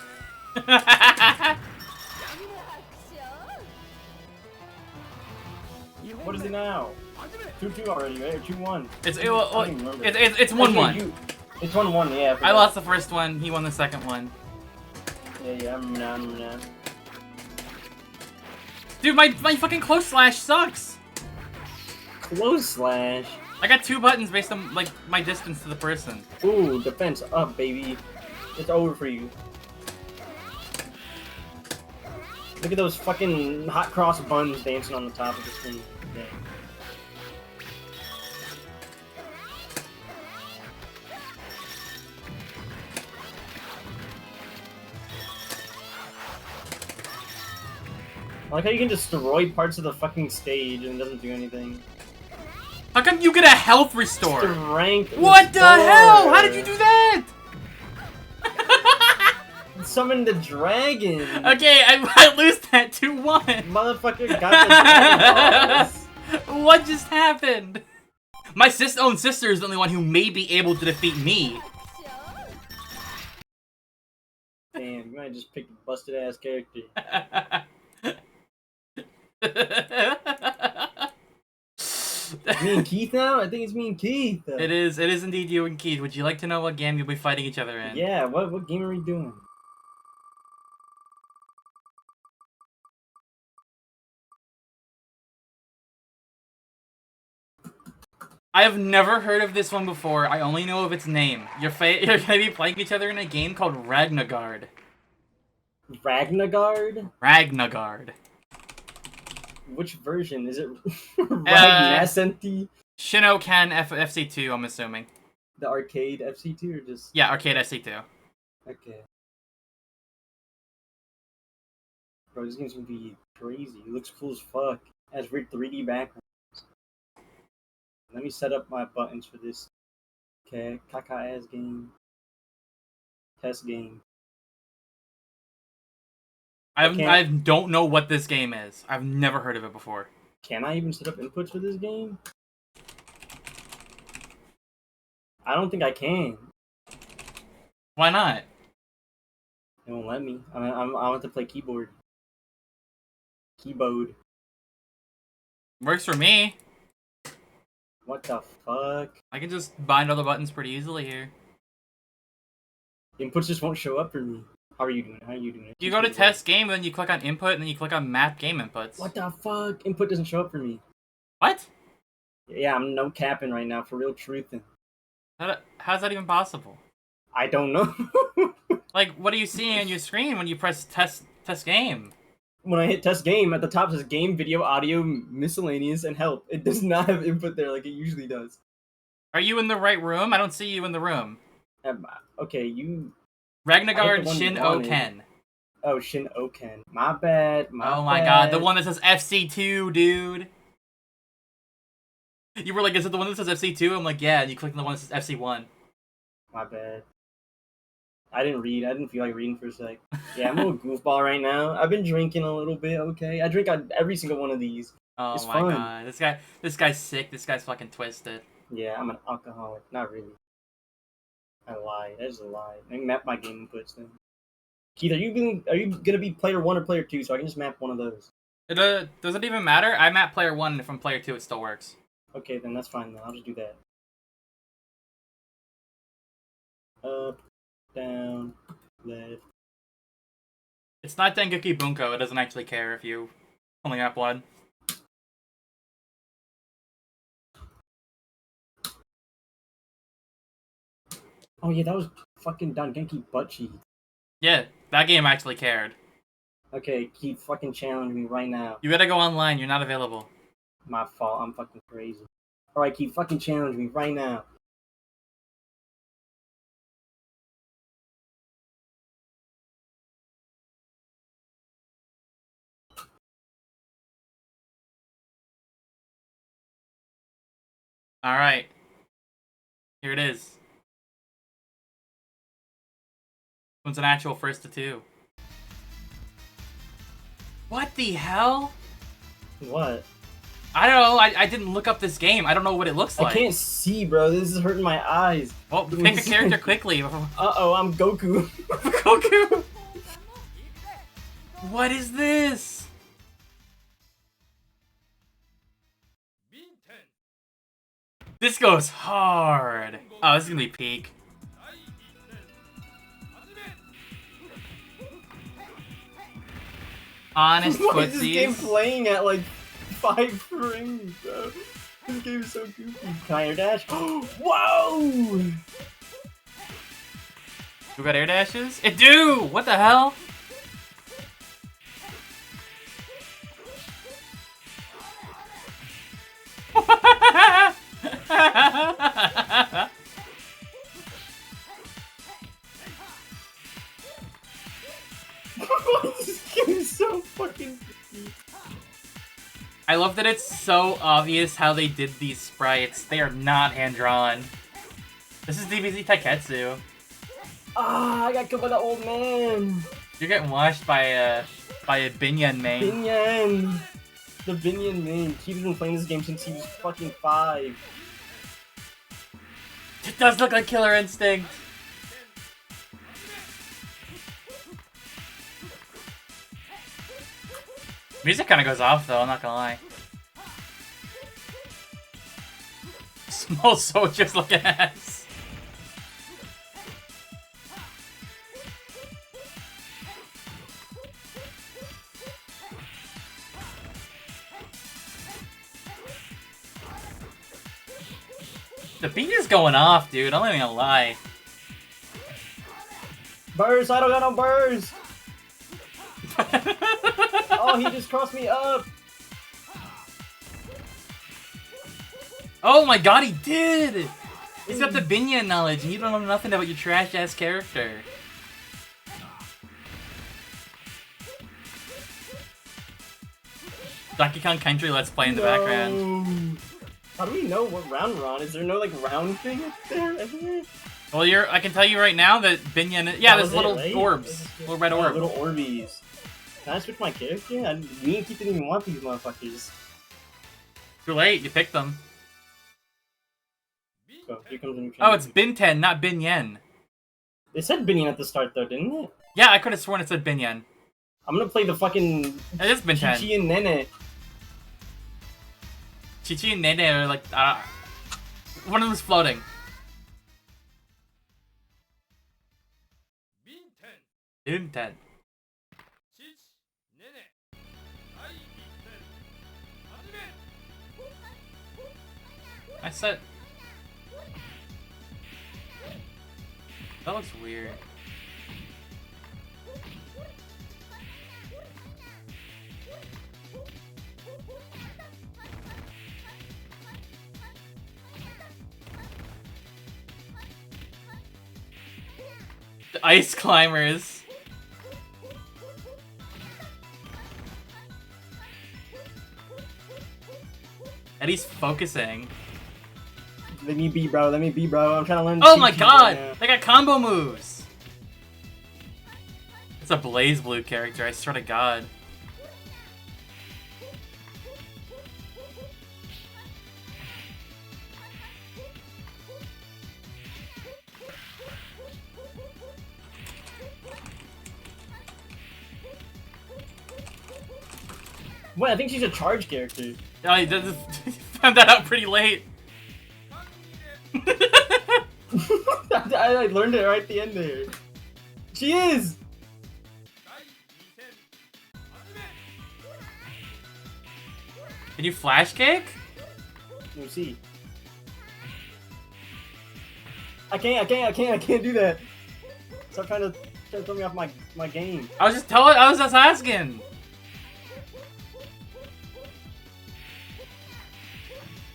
B: What is it now? 2-2 already, right? Or 2-1?
A: It's
B: I don't even remember.
A: it's 1-1.
B: It's 1-1, yeah.
A: I lost the first one. He won the second one.
B: Yeah, I remember now.
A: Dude, my fucking close slash sucks.
B: Close slash.
A: I got 2 buttons based on like my distance to the person.
B: Ooh, defense up, baby. It's over for you. Look at those fucking hot cross buns dancing on the top of the screen. Yeah. I like how you can destroy parts of the fucking stage and it doesn't do anything.
A: How come you get a health restore?
B: Strength.
A: What the hell? How did you do that?
B: Summon the dragon.
A: Okay, I lose that 2-1.
B: Motherfucker got the dragon balls.
A: What just happened? My own sister is the only one who may be able to defeat me.
B: Damn, you might just pick a busted ass character. Me and Keith now? I think it's me and Keith.
A: It is indeed you and Keith. Would you like to know what game you'll be fighting each other in?
B: Yeah, what game are we doing?
A: I have never heard of this one before. I only know of its name. You're gonna be playing each other in a game called Ragnagard.
B: Ragnagard?
A: Ragnagard.
B: Which version? Is it Ragnascenti?
A: Shinokan FC2, I'm assuming.
B: The arcade FC2 or just...
A: Yeah, arcade FC2.
B: Okay. Bro, this game's gonna be crazy. It looks cool as fuck. It has weird 3D backgrounds. Let me set up my buttons for this. Okay, caca-ass game. Test game.
A: I don't know what this game is. I've never heard of it before.
B: Can I even set up inputs for this game? I don't think I can.
A: Why not?
B: It won't let me. I want to play keyboard. Keyboard.
A: Works for me.
B: What the fuck?
A: I can just bind all the buttons pretty easily here.
B: Inputs just won't show up for me. How are you doing? How are you doing?
A: You go to test game, then you click on input, and then you click on map game inputs.
B: What the fuck? Input doesn't show up for me.
A: What?
B: Yeah, I'm no capping right now, for real truthing.
A: How's that even possible?
B: I don't know.
A: Like, what are you seeing on your screen when you press test game?
B: When I hit test game, at the top says game, video, audio, miscellaneous, and help. It does not have input there like it usually does.
A: Are you in the right room? I don't see you in the room.
B: Okay, you...
A: Ragnagard Shin Oken.
B: Oh, Shin Oken. My bad.
A: Oh my god, the one that says FC2, dude. You were like, is it the one that says FC2? I'm like, yeah, and you click on the one that says FC1.
B: My bad. I didn't read. I didn't feel like reading for a sec. Yeah, I'm a little goofball right now. I've been drinking a little bit, okay? I drink on every single one of these.
A: Oh
B: It's
A: my
B: fun.
A: god, this guy's sick. This guy's fucking twisted.
B: Yeah, I'm an alcoholic. Not really. I lied. That is a lie. Let me map my game inputs then. Keith, are you gonna be player 1 or player 2? So I can just map one of those.
A: Does it even matter? I'm at player 1, and if I'm player 2, it still works.
B: Okay, then that's fine. Then I'll just do that. Up, down, left.
A: It's not Denguki Bunko. It doesn't actually care if you only map one.
B: Oh yeah, that was fucking Dangenki butt cheek.
A: Yeah, that game actually cared.
B: Okay, Keith, fucking challenge me right now.
A: You gotta go online. You're not available.
B: My fault. I'm fucking crazy. All right, Keith, fucking challenge me right now.
A: Alright. Here it is. One's an actual first to 2. What the hell?
B: What?
A: I don't know. I didn't look up this game. I don't know what it looks like.
B: I can't see, bro. This is hurting my eyes.
A: Well, pick a character quickly.
B: Uh-oh, I'm Goku.
A: Goku! What is this? This goes hard. Oh, this is gonna be peak. Honest
B: Why is this game
A: footsies.
B: playing at like 5 frames, bro? This game is so goofy. Can I air dash? Whoa!
A: You got air dashes? It do! What the hell?
B: This game is so fucking goofy.
A: I love that it's so obvious how they did these sprites. They are not hand-drawn. This is DBZ Taiketsu.
B: Ah, I got killed by the old man.
A: You're getting washed by a Binyan main.
B: Binyan. The Binyan main. He's been playing this game since he was fucking 5.
A: It does look like Killer Instinct. Music kind of goes off though, I'm not gonna lie. Small soldiers looking ass. The beat is going off, dude. I'm not even gonna lie.
B: Burst! I don't got no burst! Oh, he just crossed me up!
A: Oh my god, he did! He's got the Binyan knowledge, and you don't know nothing about your trash-ass character. Donkey Kong Country Let's Play in the background.
B: How do we know what round we're on? Is there no like round thing up there? Everywhere?
A: Well, I can tell you right now that Binyan... Yeah, there's little
B: right?
A: orbs. Little red
B: Oh,
A: orb.
B: little orbies. Can I switch my character? Me and Keith didn't even want these motherfuckers.
A: Too late, you picked them.
B: So, here comes a new
A: Oh, it's
B: champion.
A: Binten, not Binyen.
B: They said Binyan at the start though, didn't it?
A: Yeah, I could have sworn it said Binyen.
B: I'm gonna play the fucking
A: It is Binten.
B: Chi and Nene.
A: Chi-Chi and Nene are like... one of them's floating. Binten. I said... That looks weird. The ice climbers. Eddie's focusing.
B: Let me be, bro. Let me be, bro. I'm trying to learn.
A: Oh my
B: Chi-Chi
A: god!
B: right now.
A: They got combo moves! It's a Blaze Blue character, I swear to god.
B: Well, I think she's a charge character.
A: I just found that out pretty late.
B: I learned it right at the end there. She is!
A: Can you flash kick?
B: Let me see. I can't do that. Stop trying to throw me off my game.
A: I was just asking.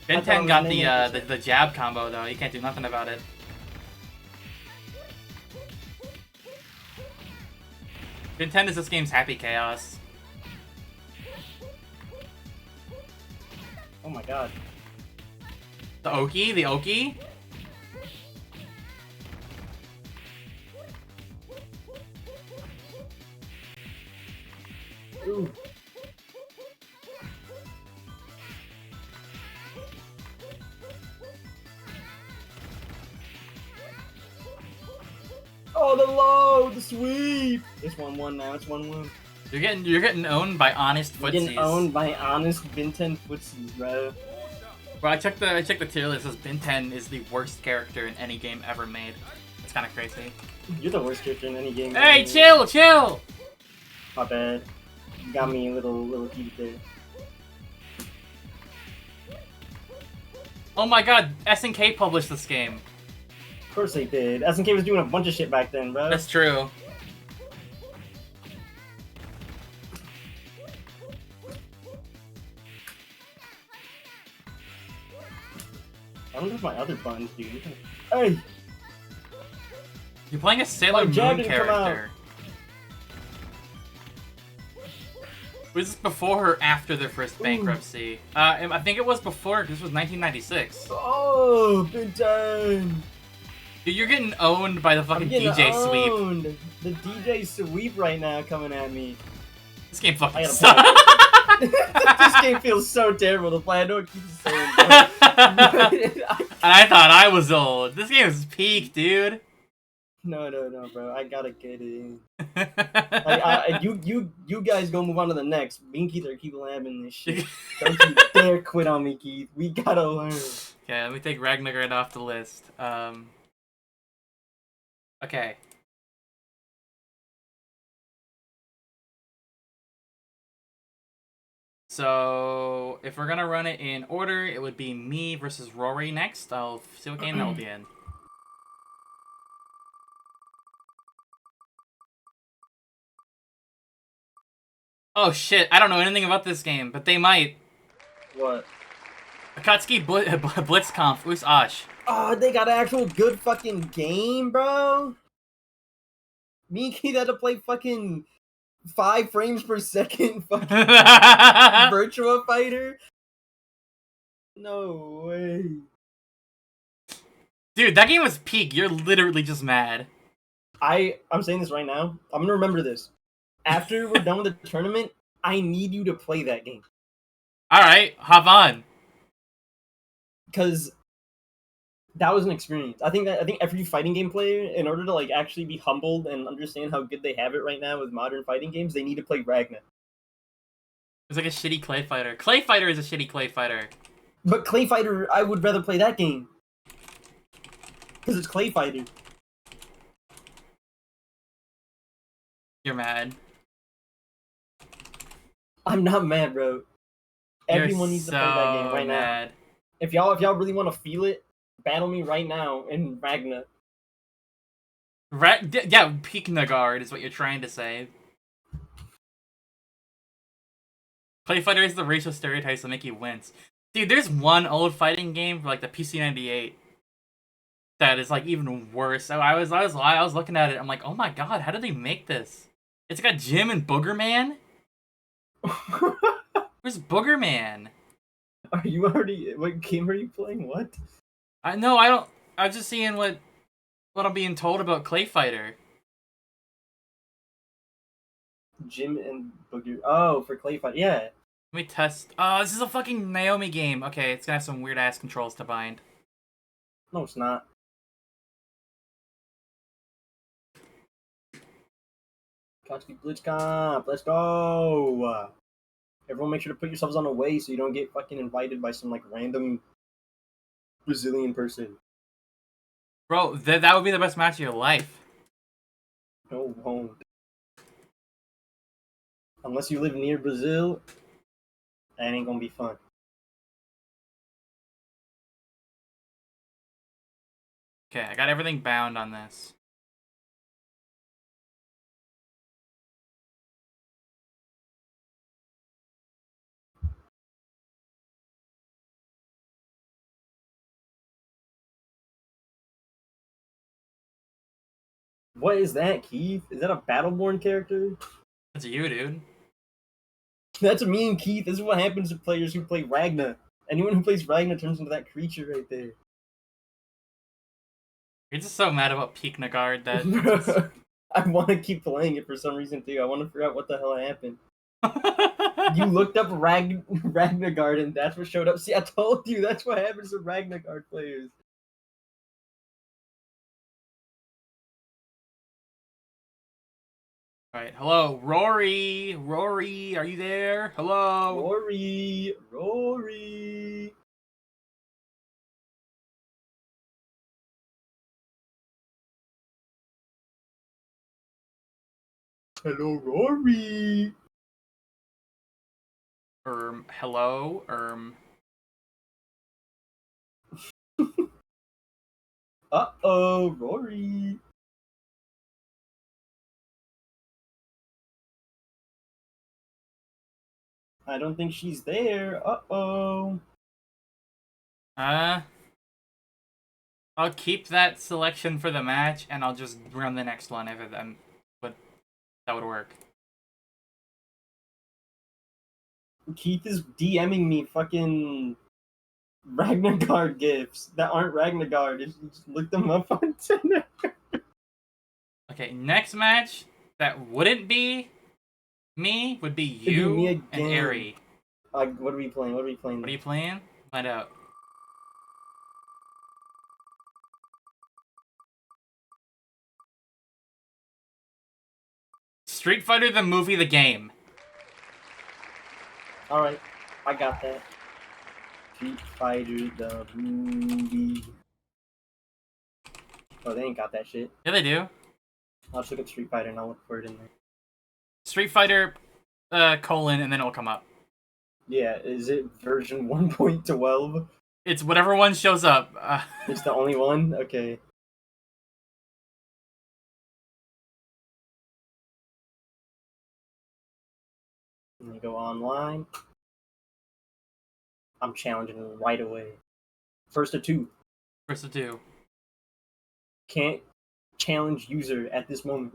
A: Ben 10 got the jab combo though. You can't do nothing about it. Ben 10 is this game's happy chaos.
B: Oh my god.
A: The Oki?
B: Ooh. Oh, the low, the sweep. It's 1-1 now. It's 1-1.
A: You're getting owned by honest footsies.
B: Getting owned by honest Ben 10 footsies, bro.
A: Well, I checked the tier list. It says Ben 10 is the worst character in any game ever made. It's kind of crazy.
B: You're the worst character in any game.
A: Hey, chill!
B: My bad. You got me a little heated there.
A: Oh my god, SNK published this game.
B: Of course they did. SNK was doing a bunch of shit back then, bro.
A: That's true.
B: I don't know if my other buttons, dude. Hey!
A: You're playing a Sailor Moon character. Was this before or after their first bankruptcy? I think it was before, because this was 1996.
B: Oh, Ben 10!
A: Dude, you're getting owned by the fucking DJ sweep.
B: The DJ sweep right now coming at me.
A: This game fucking sucks.
B: This game feels so terrible to play. I know it keeps saying.
A: I thought I was old. This game is peak, dude.
B: No, bro. I gotta get it. You guys go move on to the next. Me and Keith are keep labbing this shit. Don't you dare quit on me, Keith. We gotta learn.
A: Okay, let me take Ragnarok off the list. Okay. So, if we're gonna run it in order, it would be me versus Rory next. I'll see what game that will be in. Oh shit, I don't know anything about this game, but they might.
B: What?
A: Akatsuki Blitzkampf, who's Osh?
B: Oh, they got an actual good fucking game, bro. Me and Keith had to play fucking 5 frames per second fucking Virtua Fighter. No way.
A: Dude, that game was peak. You're literally just mad.
B: I'm saying this right now. I'm gonna remember this. After we're done with the tournament, I need you to play that game.
A: Alright, hop on.
B: Because that was an experience. I think every fighting game player, in order to like actually be humbled and understand how good they have it right now with modern fighting games, they need to play Ragna.
A: It's like a shitty Clay Fighter. Clay Fighter is a shitty Clay Fighter.
B: But Clay Fighter, I would rather play that game. Because it's Clay Fighter.
A: You're mad.
B: I'm not mad, bro. Everyone
A: You're
B: needs to play that game right
A: mad.
B: now. If y'all really want to feel it, battle me right now in Ragna.
A: Yeah, peak Nagard is what you're trying to say. Clay Fighter is the racial stereotypes that make you wince. Dude, there's one old fighting game for like the PC-98 that is like even worse. So I was looking at it. I'm like, oh my god, how did they make this? It's got Jim and Boogerman. Where's Boogerman?
B: Are you already? What game are you playing? What?
A: I don't. I'm just seeing what I'm being told about Clay Fighter.
B: Jim and Booger. Oh, for Clay Fighter. Yeah.
A: Let me test. Oh, this is a fucking Naomi game. Okay, it's gonna have some weird ass controls to bind.
B: No, it's not. Akatsuki Blitzkampf. Let's go. Everyone make sure to put yourselves on a way so you don't get fucking invited by some like random Brazilian person.
A: Bro, that would be the best match of your life.
B: No, it won't. Unless you live near Brazil, that ain't gonna be fun.
A: Okay, I got everything bound on this.
B: What is that, Keith? Is that a Battleborn character?
A: That's you, dude.
B: That's me and Keith. This is what happens to players who play Ragna. Anyone who plays Ragna turns into that creature right there.
A: You're just so mad about Peak Nagard that...
B: I want to keep playing it for some reason too. I want to figure out what the hell happened. You looked up Ragnagard and that's what showed up. See, I told you that's what happens to Ragnagard players.
A: Alright, hello, Rory! Rory, are you there? Hello?
B: Rory! Rory! Hello, Rory!
A: Hello?
B: Uh-oh, Rory! I don't think she's there. Uh-oh.
A: I'll keep that selection for the match, and I'll just run the next one if but that would work.
B: Keith is DMing me fucking Ragnagard gifs that aren't Ragnagard. You just look them up on Tinder.
A: Okay, next match that wouldn't be me would be
B: It'd be me
A: you
B: again.
A: and Ari.
B: What are we playing? What are we playing?
A: What are you playing? Find out. Street Fighter the movie, the game.
B: Alright, I got that. Street Fighter the movie. Oh, they ain't got that shit.
A: Yeah, they do.
B: I'll just look up Street Fighter and I'll look for it in there.
A: Street Fighter, colon, and then it'll come up.
B: Yeah, is it version 1.12?
A: It's whatever one shows up.
B: It's the only one? Okay. Let me go online. I'm challenging right away. First of two.
A: First of two.
B: Can't challenge user at this moment.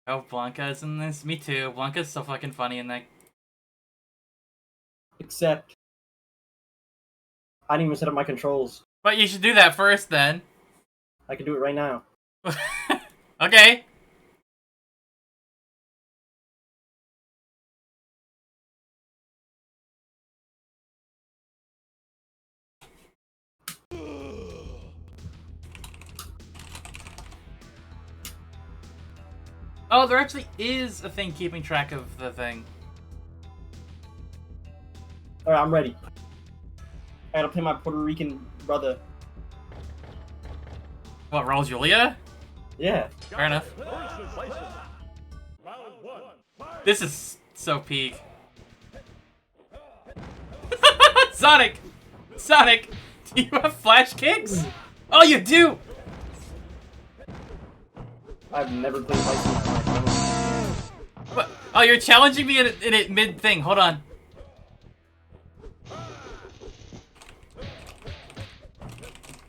A: Oh, Blanca's in this? Me too. Blanca's so fucking funny in that.
B: Except, I didn't even set up my controls.
A: But you should do that first, then.
B: I can do it right now.
A: Okay. Oh, there actually is a thing keeping track of the thing.
B: Alright, I'm ready. I gotta play my Puerto Rican brother.
A: What, Raul Julia?
B: Yeah.
A: Fair enough. This is so peak. Sonic! Sonic! Do you have flash kicks? Oh, you do!
B: I've never played Vice in my life.
A: What? Oh, you're challenging me in a mid-thing. Hold on.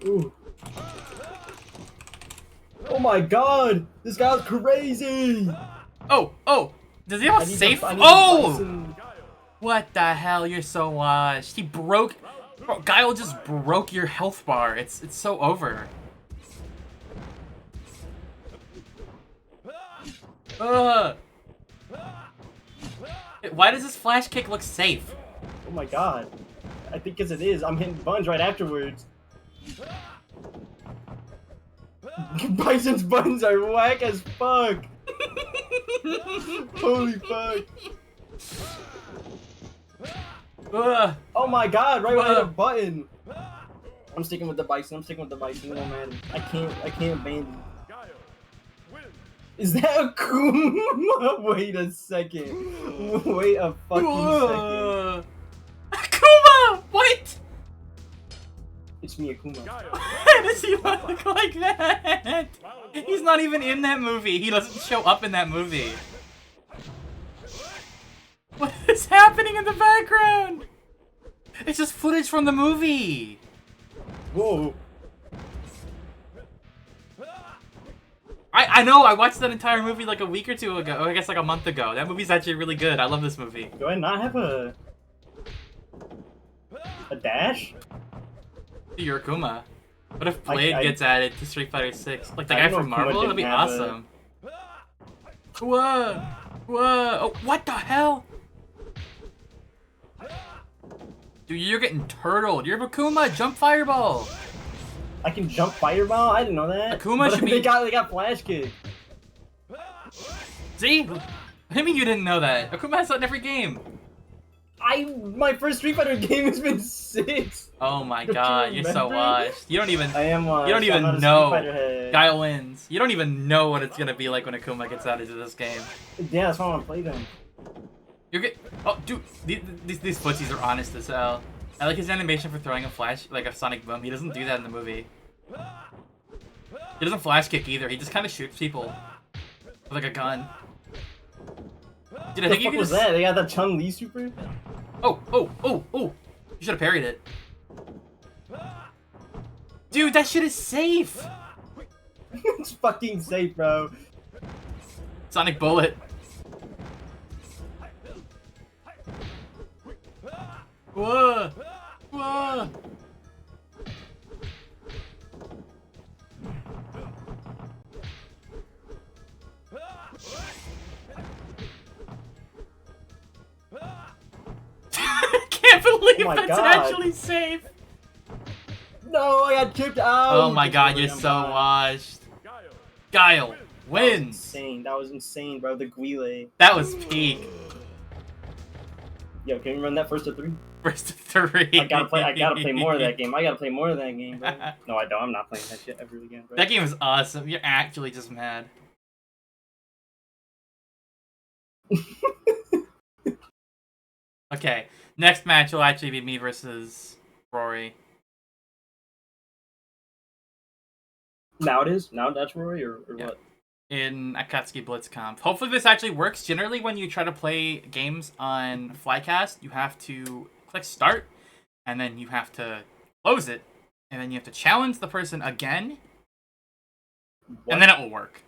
B: Ooh. Oh my god! This guy's crazy!
A: Oh! Does he have a safe?
B: I need
A: Oh! What the hell? You're so washed. He broke... Bro, Guile just broke your health bar. It's so over. Why does this flash kick look safe?
B: Oh my god. I think because it is. I'm hitting buns right afterwards. Bison's buttons are whack as fuck. Holy fuck. Oh my god, right when I hit a button. I'm sticking with the Bison. No man. I can't abandon. Is that a Akuma? Wait a second. Wait a fucking second.
A: Akuma! What?
B: It's me, Akuma.
A: Why does he look like that? He's not even in that movie. He doesn't show up in that movie. What is happening in the background? It's just footage from the movie.
B: Whoa.
A: I know, I watched that entire movie like a week or two ago. I guess like a month ago. That movie's actually really good. I love this movie.
B: Do I not have a dash?
A: You're Akuma. What if Blade gets added to Street Fighter 6? Like the guy from Marvel? That'd be awesome. Whoa! Whoa! Oh, what the hell? Dude, you're getting turtled. You're Akuma. Jump Fireball.
B: I can jump Fireball? I didn't know that.
A: Akuma should be...
B: They got Flash Kick.
A: See? What do you mean you didn't know that? Akuma has that in every game.
B: My first Street Fighter game has been 6.
A: Oh my god, you're so washed. You don't even...
B: I am washed.
A: You don't even know. Guile wins. You don't even know what it's gonna be like when Akuma gets added to this game.
B: Yeah, that's why I want to play them.
A: You're get... Oh, dude, these footsies are honest as hell. I like his animation for throwing a flash, like a sonic boom. He doesn't do that in the movie. He doesn't flash kick either. He just kind of shoots people with like a gun. Dude, I think you
B: What was that? They got that Chun-Li super?
A: Oh! You should have parried it. Dude, that shit is safe!
B: It's fucking safe, bro.
A: Sonic Bullet. Whoa! Whoa! I can't believe that's actually safe!
B: No, I got kicked out!
A: Oh my god, you're so washed. Guile wins!
B: That was insane, bro. The Guile.
A: That was peak.
B: Yo, can you run that first to 3?
A: First to 3.
B: I gotta play more of that game. Bro. No, I don't. I'm not playing that shit ever again, bro.
A: That game is awesome. You're actually just mad. Okay, next match will actually be me versus Rory.
B: Now it is? Now that's Rory or
A: yeah.
B: What?
A: In Akatsuki Blitzkampf. Hopefully this actually works. Generally, when you try to play games on Flycast, you have to click start, and then you have to close it, and then you have to challenge the person again, and then it will work.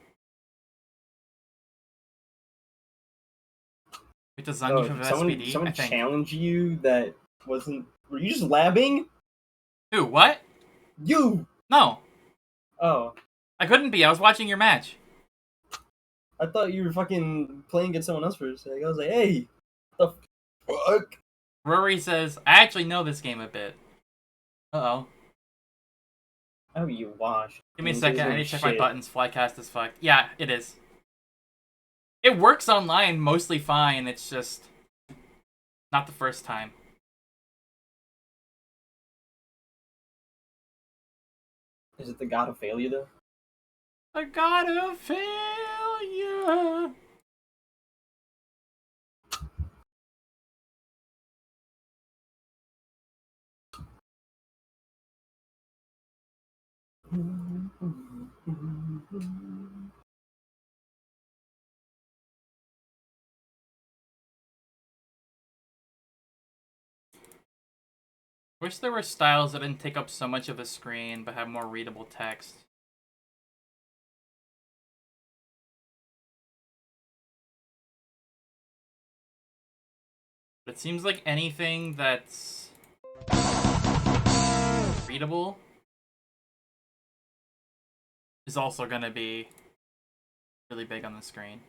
A: It does you from SPD,
B: someone challenge you that wasn't... Were you just labbing?
A: Who? What?
B: You!
A: No.
B: Oh.
A: I couldn't be. I was watching your match.
B: I thought you were fucking playing against someone else for a second. I was like, hey, the fuck?
A: Rory says, I actually know this game a bit. Uh-oh.
B: Oh, you wash.
A: Give me a second. I need to check my buttons. Flycast is fucked. Yeah, it is. It works online mostly fine. It's just not the first time.
B: Is it the God of Failure, though?
A: The God of Failure. Wish there were styles that didn't take up so much of a screen but have more readable text. But it seems like anything that's readable is also going to be really big on the screen.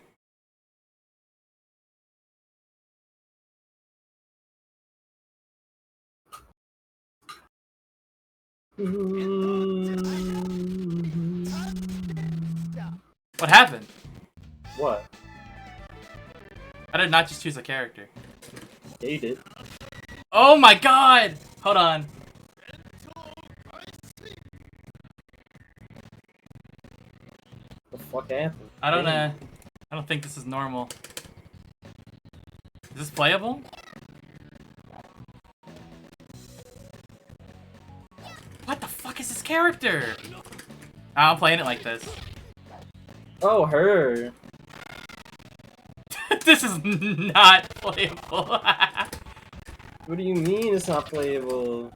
A: What happened?
B: What?
A: I did not just choose a character.
B: Yeah, you did.
A: Oh my god! Hold on.
B: The fuck happened?
A: I don't
B: Damn.
A: I don't think this is normal. Is this playable? What the fuck is this character? I'm playing it like this.
B: Oh, her.
A: This is not playable.
B: What do you mean it's not playable?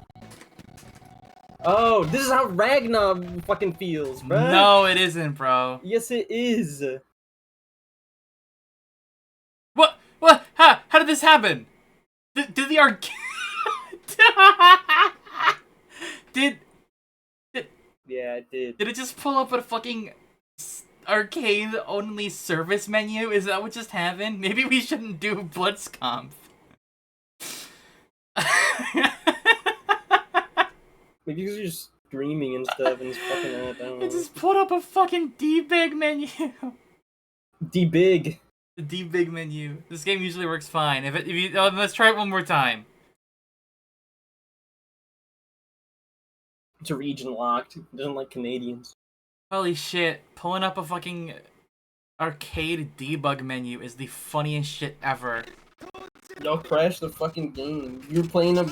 B: Oh, this is how Ragnar fucking feels, bro.
A: No, it isn't, bro.
B: Yes, it is.
A: What? What? How did this happen? Did the arcade... did
B: Yeah, it did.
A: it just pull up a fucking arcade-only service menu? Is that what just happened? Maybe we shouldn't do Blitzkampf.
B: Maybe because you're streaming and stuff and it's fucking I don't know.
A: It just pulled up a fucking D-Big menu.
B: D-Big.
A: The D-Big menu. This game usually works fine. If you let's try it one more time.
B: It's a region locked. It doesn't like Canadians.
A: Holy shit. Pulling up a fucking arcade debug menu is the funniest shit ever.
B: Y'all crashed the fucking game. You're playing a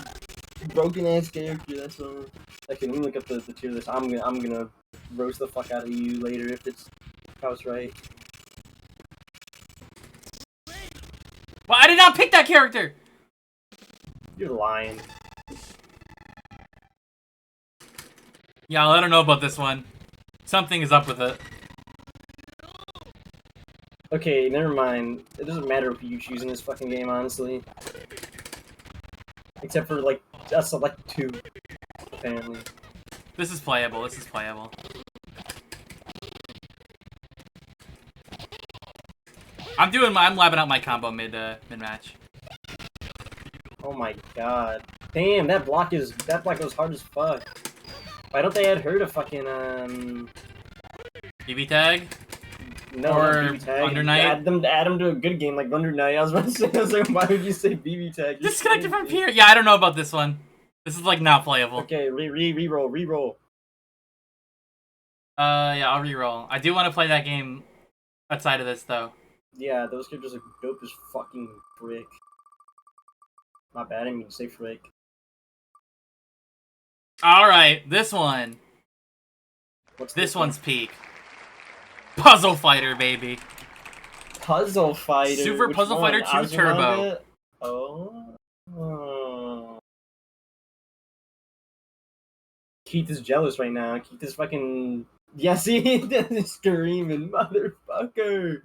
B: broken ass character, that's all. Okay, let me look up the tier list. I'm gonna roast the fuck out of you later if I was right.
A: Well, I did not pick that character!
B: You're lying.
A: Yeah, I don't know about this one. Something is up with it.
B: Okay, never mind. It doesn't matter if you choose in this fucking game, honestly. Except for, like, a select 2, apparently.
A: This is playable. This is playable. I'm labbing out my combo mid match.
B: Oh my god. Damn, that block goes hard as fuck. Why don't they add her to fucking,
A: BB tag?
B: No,
A: or
B: not BB tag.
A: Under Night?
B: Add them to a good game like Under Night. I was about to say, why would you say BB tag? You
A: Disconnected from
B: stupid.
A: peer. Yeah, I don't know about this one. This is like not playable.
B: Okay, reroll.
A: Yeah, I'll reroll. I do want to play that game outside of this though.
B: Yeah, those characters are dope as fucking frick. My bad, I didn't mean to say frick.
A: All right, this one.
B: What's
A: This
B: one?
A: one's peak. Puzzle Fighter, baby.
B: Puzzle Fighter.
A: Super
B: Which
A: Puzzle
B: one?
A: Fighter 2 Turbo.
B: Azumanga? Oh. Keith is jealous right now. Keith is fucking... Yeah, see? He's screaming, motherfucker.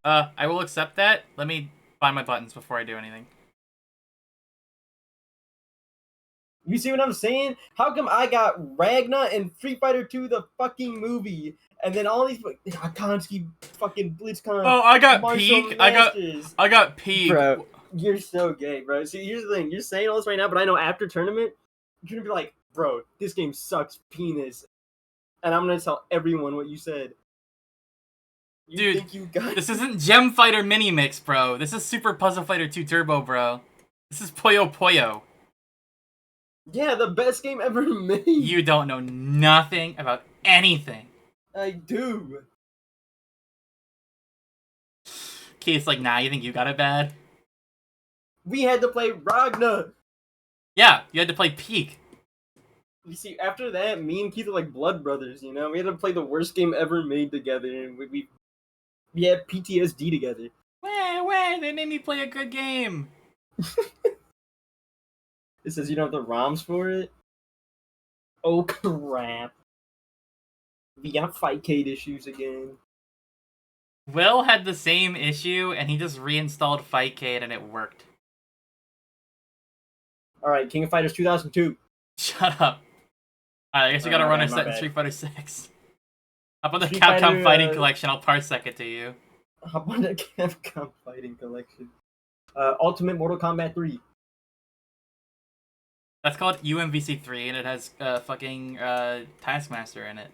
A: I will accept that. Let me find my buttons before I do anything.
B: You see what I'm saying? How come I got Ragnar and Street Fighter 2 the fucking movie, and then all these Akatsuki fucking Blitzcon.
A: Oh, I got
B: Martial
A: peak.
B: Masters.
A: I got peak.
B: Bro, you're so gay, bro. See, here's the thing. You're saying all this right now, but I know after tournament, you're gonna be like, bro, this game sucks penis. And I'm gonna tell everyone what you said. You
A: Dude,
B: think you got
A: this isn't Gem Fighter Mini Mix, bro. This is Super Puzzle Fighter 2 Turbo, bro. This is Puyo Puyo.
B: Yeah, the best game ever made.
A: You don't know nothing about anything.
B: I do.
A: Keith's like, nah, you think you got it bad?
B: We had to play Ragnar.
A: Yeah, you had to play Peak.
B: You see, after that, me and Keith are like blood brothers, you know? We had to play the worst game ever made together, and we had PTSD together.
A: They made me play a good game.
B: It says you don't have the ROMs for it? Oh, crap. We got Fightcade issues again.
A: Will had the same issue, and he just reinstalled Fightcade, and it worked.
B: Alright, King of Fighters 2002.
A: Shut up. Alright, I guess we gotta
B: my
A: run
B: bad,
A: our
B: my
A: set in
B: bad.
A: Street Fighter 6. Up on the
B: Street
A: Capcom
B: Fighter,
A: Fighting Collection, I'll parsec it to you.
B: Hop on the Capcom Fighting Collection. Ultimate Mortal Kombat 3.
A: That's called UMVC3, and it has fucking Taskmaster in it.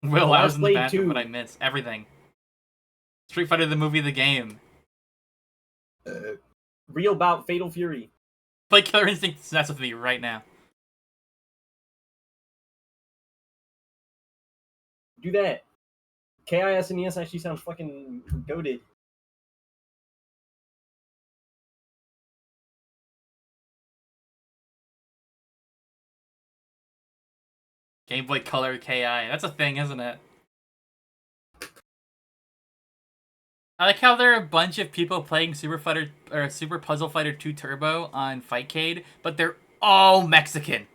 A: Will, I was in the bathroom, but I missed everything. Street Fighter, the movie, the game.
B: Real Bout Fatal Fury.
A: Play Killer Instinct SNES with me right now.
B: Do that. KISNES actually sounds fucking goated.
A: Game Boy Color KI. That's a thing, isn't it? I like how there are a bunch of people playing Super Puzzle Fighter 2 Turbo on Fightcade, but they're all Mexican.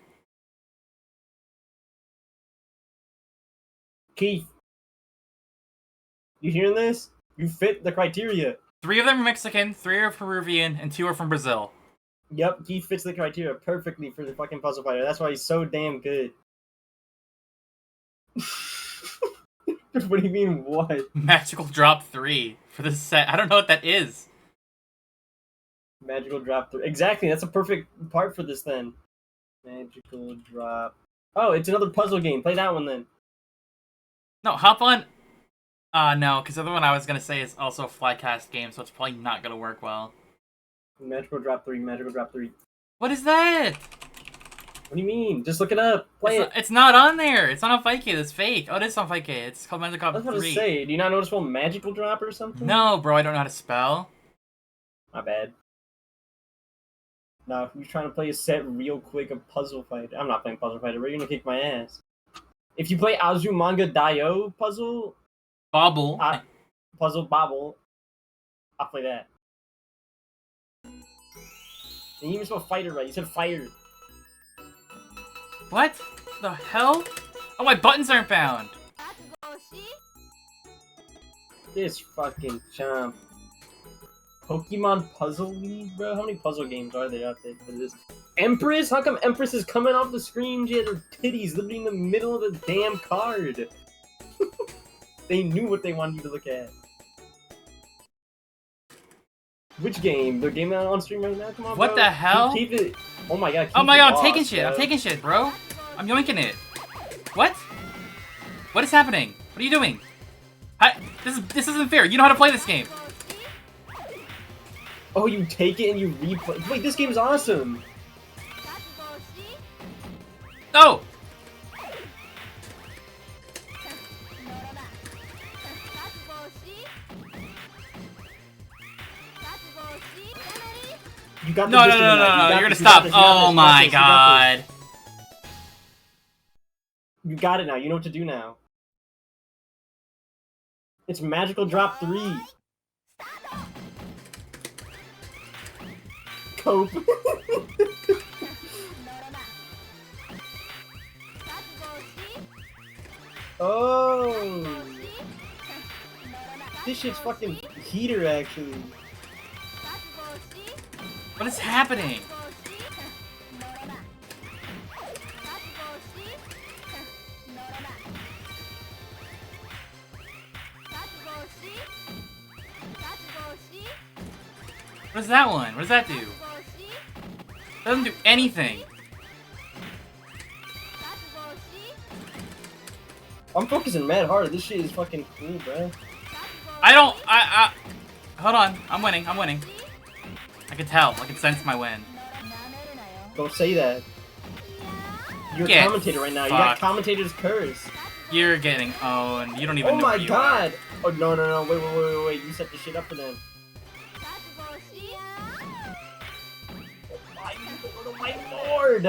B: Keith, you hearing this? You fit the criteria.
A: 3 of them are Mexican, 3 are Peruvian, and 2 are from Brazil.
B: Yep, Keith fits the criteria perfectly for the fucking Puzzle Fighter. That's why he's so damn good. What do you mean, what?
A: Magical Drop 3 for this set. I don't know what that is.
B: Magical Drop 3. Exactly, that's a perfect part for this then. Magical Drop. Oh, it's another puzzle game. Play that one then.
A: No, hop on. No, because the other one I was going to say is also a Flycast game, so it's probably not going to work well.
B: Magical Drop 3, Magical Drop 3.
A: What is that?
B: What do you mean? Just look it up. Play it.
A: It's not on there. It's not on Fightcade. It's fake. Oh, it is on Fightcade. It's called Magical Drop 3.
B: I was about to say, do you not know it's called Magical Drop or something?
A: No, bro, I don't know how to spell.
B: My bad. Now, if you're trying to play a set real quick of Puzzle Fighter, I'm not playing Puzzle Fighter, but you're gonna kick my ass. If you play Azumanga Daioh puzzle,
A: Bobble.
B: Puzzle Bobble, I'll play that. And you even spelled fighter right. You said fighter.
A: What the hell? Oh, my buttons aren't bound.
B: This fucking chump. Pokemon Puzzle League, bro? How many puzzle games are there out there for this? Empress? How come Empress is coming off the screen? She had her titties literally in the middle of the damn card. They knew what they wanted you to look at. Which game? The game on stream right now? Come on,
A: what
B: bro.
A: the hell?
B: Keep it. Oh my god.
A: Oh my god, I'm
B: lost,
A: taking shit.
B: bro.
A: I'm taking shit, bro. I'm yoinking it. What? What is happening? What are you doing? This isn't fair. You know how to play this game.
B: Oh, you take it and you replay. Wait, this game's awesome.
A: No!
B: You got
A: No, you're gonna stop. Oh my god.
B: You got it now. You know what to do now. It's Magical Drop 3. Cope. Oh. This shit's fucking heater, actually.
A: What is happening? What is that one? What does that do? It doesn't do anything.
B: I'm focusing mad hard. This shit is fucking cool, bro.
A: Hold on. I'm winning. I can tell. I can sense my win.
B: Don't say that. You're
A: Get
B: a commentator right now.
A: fucked.
B: You got commentator's curse.
A: You're getting owned. You don't even
B: Oh
A: know
B: my
A: where you
B: god!
A: are.
B: Oh no. Wait. You set this shit up for them. Oh my lord!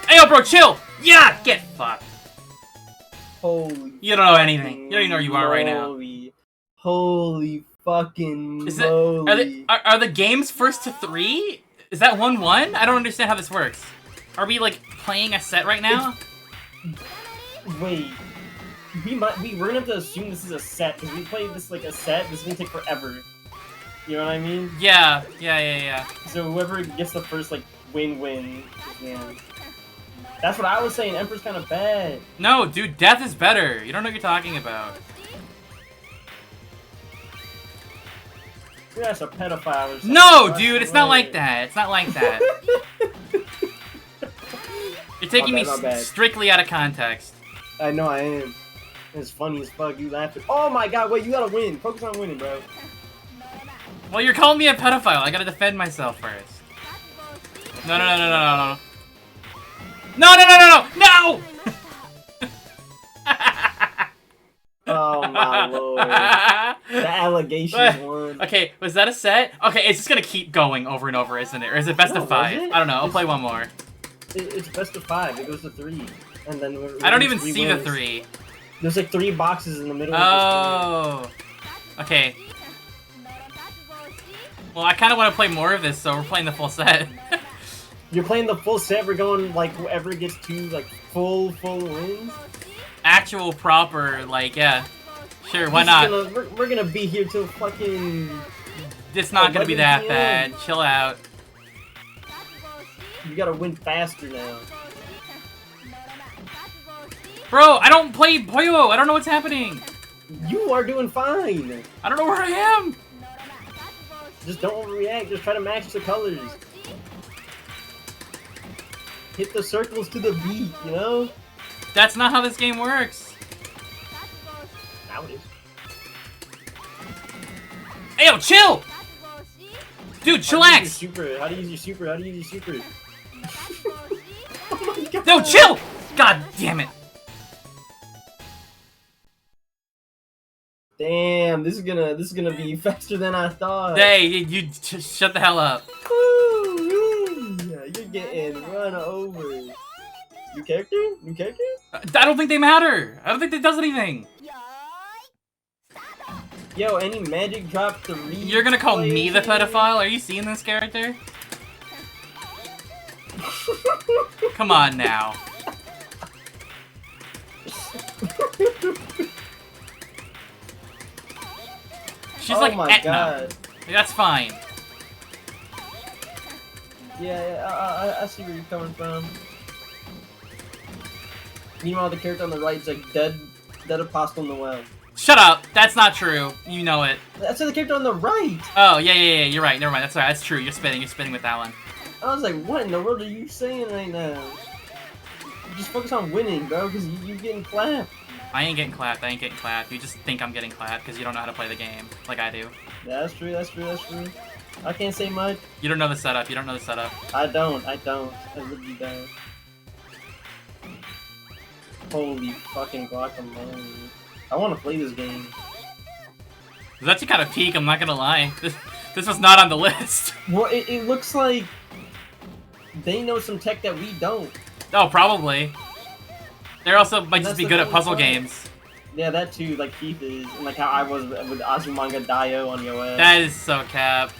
A: Hey, yo, bro, chill! Yeah! Get fucked.
B: Holy.
A: You don't know anything. You don't even know where you are right now.
B: Holy fucking
A: Is it,
B: moly.
A: are the games first to 3? Is that 1-1? I don't understand how this works. Are we, like, playing a set right now?
B: Wait. We're gonna have to assume this is a set, because we play this like a set, this is gonna take forever. You know what I mean?
A: Yeah.
B: So whoever gets the first like win-win, yeah. That's what I was saying. Emperor's kind of bad.
A: No, dude, death is better. You don't know what you're talking about.
B: You're just a pedophile or something.
A: No, dude, it's not like that. It's not like that. You're taking me
B: My bad.
A: strictly out of context.
B: I know I am. It's funny as fuck. You laughing. Oh my god, wait, you gotta win. Focus on winning, bro.
A: Well, you're calling me a pedophile. I gotta defend myself first. No. No!
B: Oh my lord. The allegations won.
A: Okay, was that a set? Okay, it's just gonna keep going over and over, isn't it? Or is it best
B: No,
A: of 5?
B: is it?
A: I don't know. I'll play one more.
B: It's best of 5. It goes to 3. And then
A: I don't even see the 3.
B: There's like 3 boxes in the middle
A: Oh. Okay. Well, I kind of want to play more of this, so we're playing the full set.
B: You're playing the full set. We're going like whoever gets 2 like full wins.
A: Actual proper, like, yeah. Sure, why not?
B: We're gonna be here till fucking.
A: It's not gonna be that
B: 11
A: bad.
B: PM.
A: Chill out.
B: You gotta win faster now.
A: Bro, I don't play Puyo. I don't know what's happening.
B: You are doing fine.
A: I don't know where I am.
B: Just don't overreact. Just try to match the colors. Hit the circles to the beat, you know?
A: That's not how this game works.
B: Now it is.
A: Hey, yo, chill! Dude, chillax!
B: How do you use your super? How do you use your super? Oh my god.
A: No, chill! God damn it.
B: Damn, this is gonna be faster than I thought.
A: Hey, you shut the hell up.
B: Woo, you're getting run over. New character? New character?
A: I don't think they matter. I don't think that does anything.
B: Yo, any magic drop 3?
A: You're gonna call me the pedophile? Are you seeing this character? Come on now. She's like
B: my
A: Etna.
B: god.
A: That's fine.
B: Yeah, I see where you're coming from. Meanwhile, the character on the right is like dead Apostle Noel.
A: Shut up. That's not true. You know it.
B: That's the character on the right.
A: Oh, yeah. You're right. Never mind. That's right. That's true. You're spitting with that one.
B: I was like, what in the world are you saying right now? Just focus on winning, bro, because you're getting clapped.
A: I ain't getting clapped. You just think I'm getting clapped because you don't know how to play the game like I do.
B: Yeah, that's true. I can't say much.
A: You don't know the setup.
B: I don't. I really don't. Holy fucking guacamole. I want to play this game.
A: That's kind of peak, I'm not gonna lie. This was not on the list.
B: Well, it looks like they know some tech that we don't.
A: Oh, probably. They also might just
B: That's
A: be
B: the
A: good at
B: whole
A: puzzle
B: point.
A: games.
B: Yeah, that too, like Keith is, and like how I was with Azumanga Daioh on your ass.
A: That is so cap.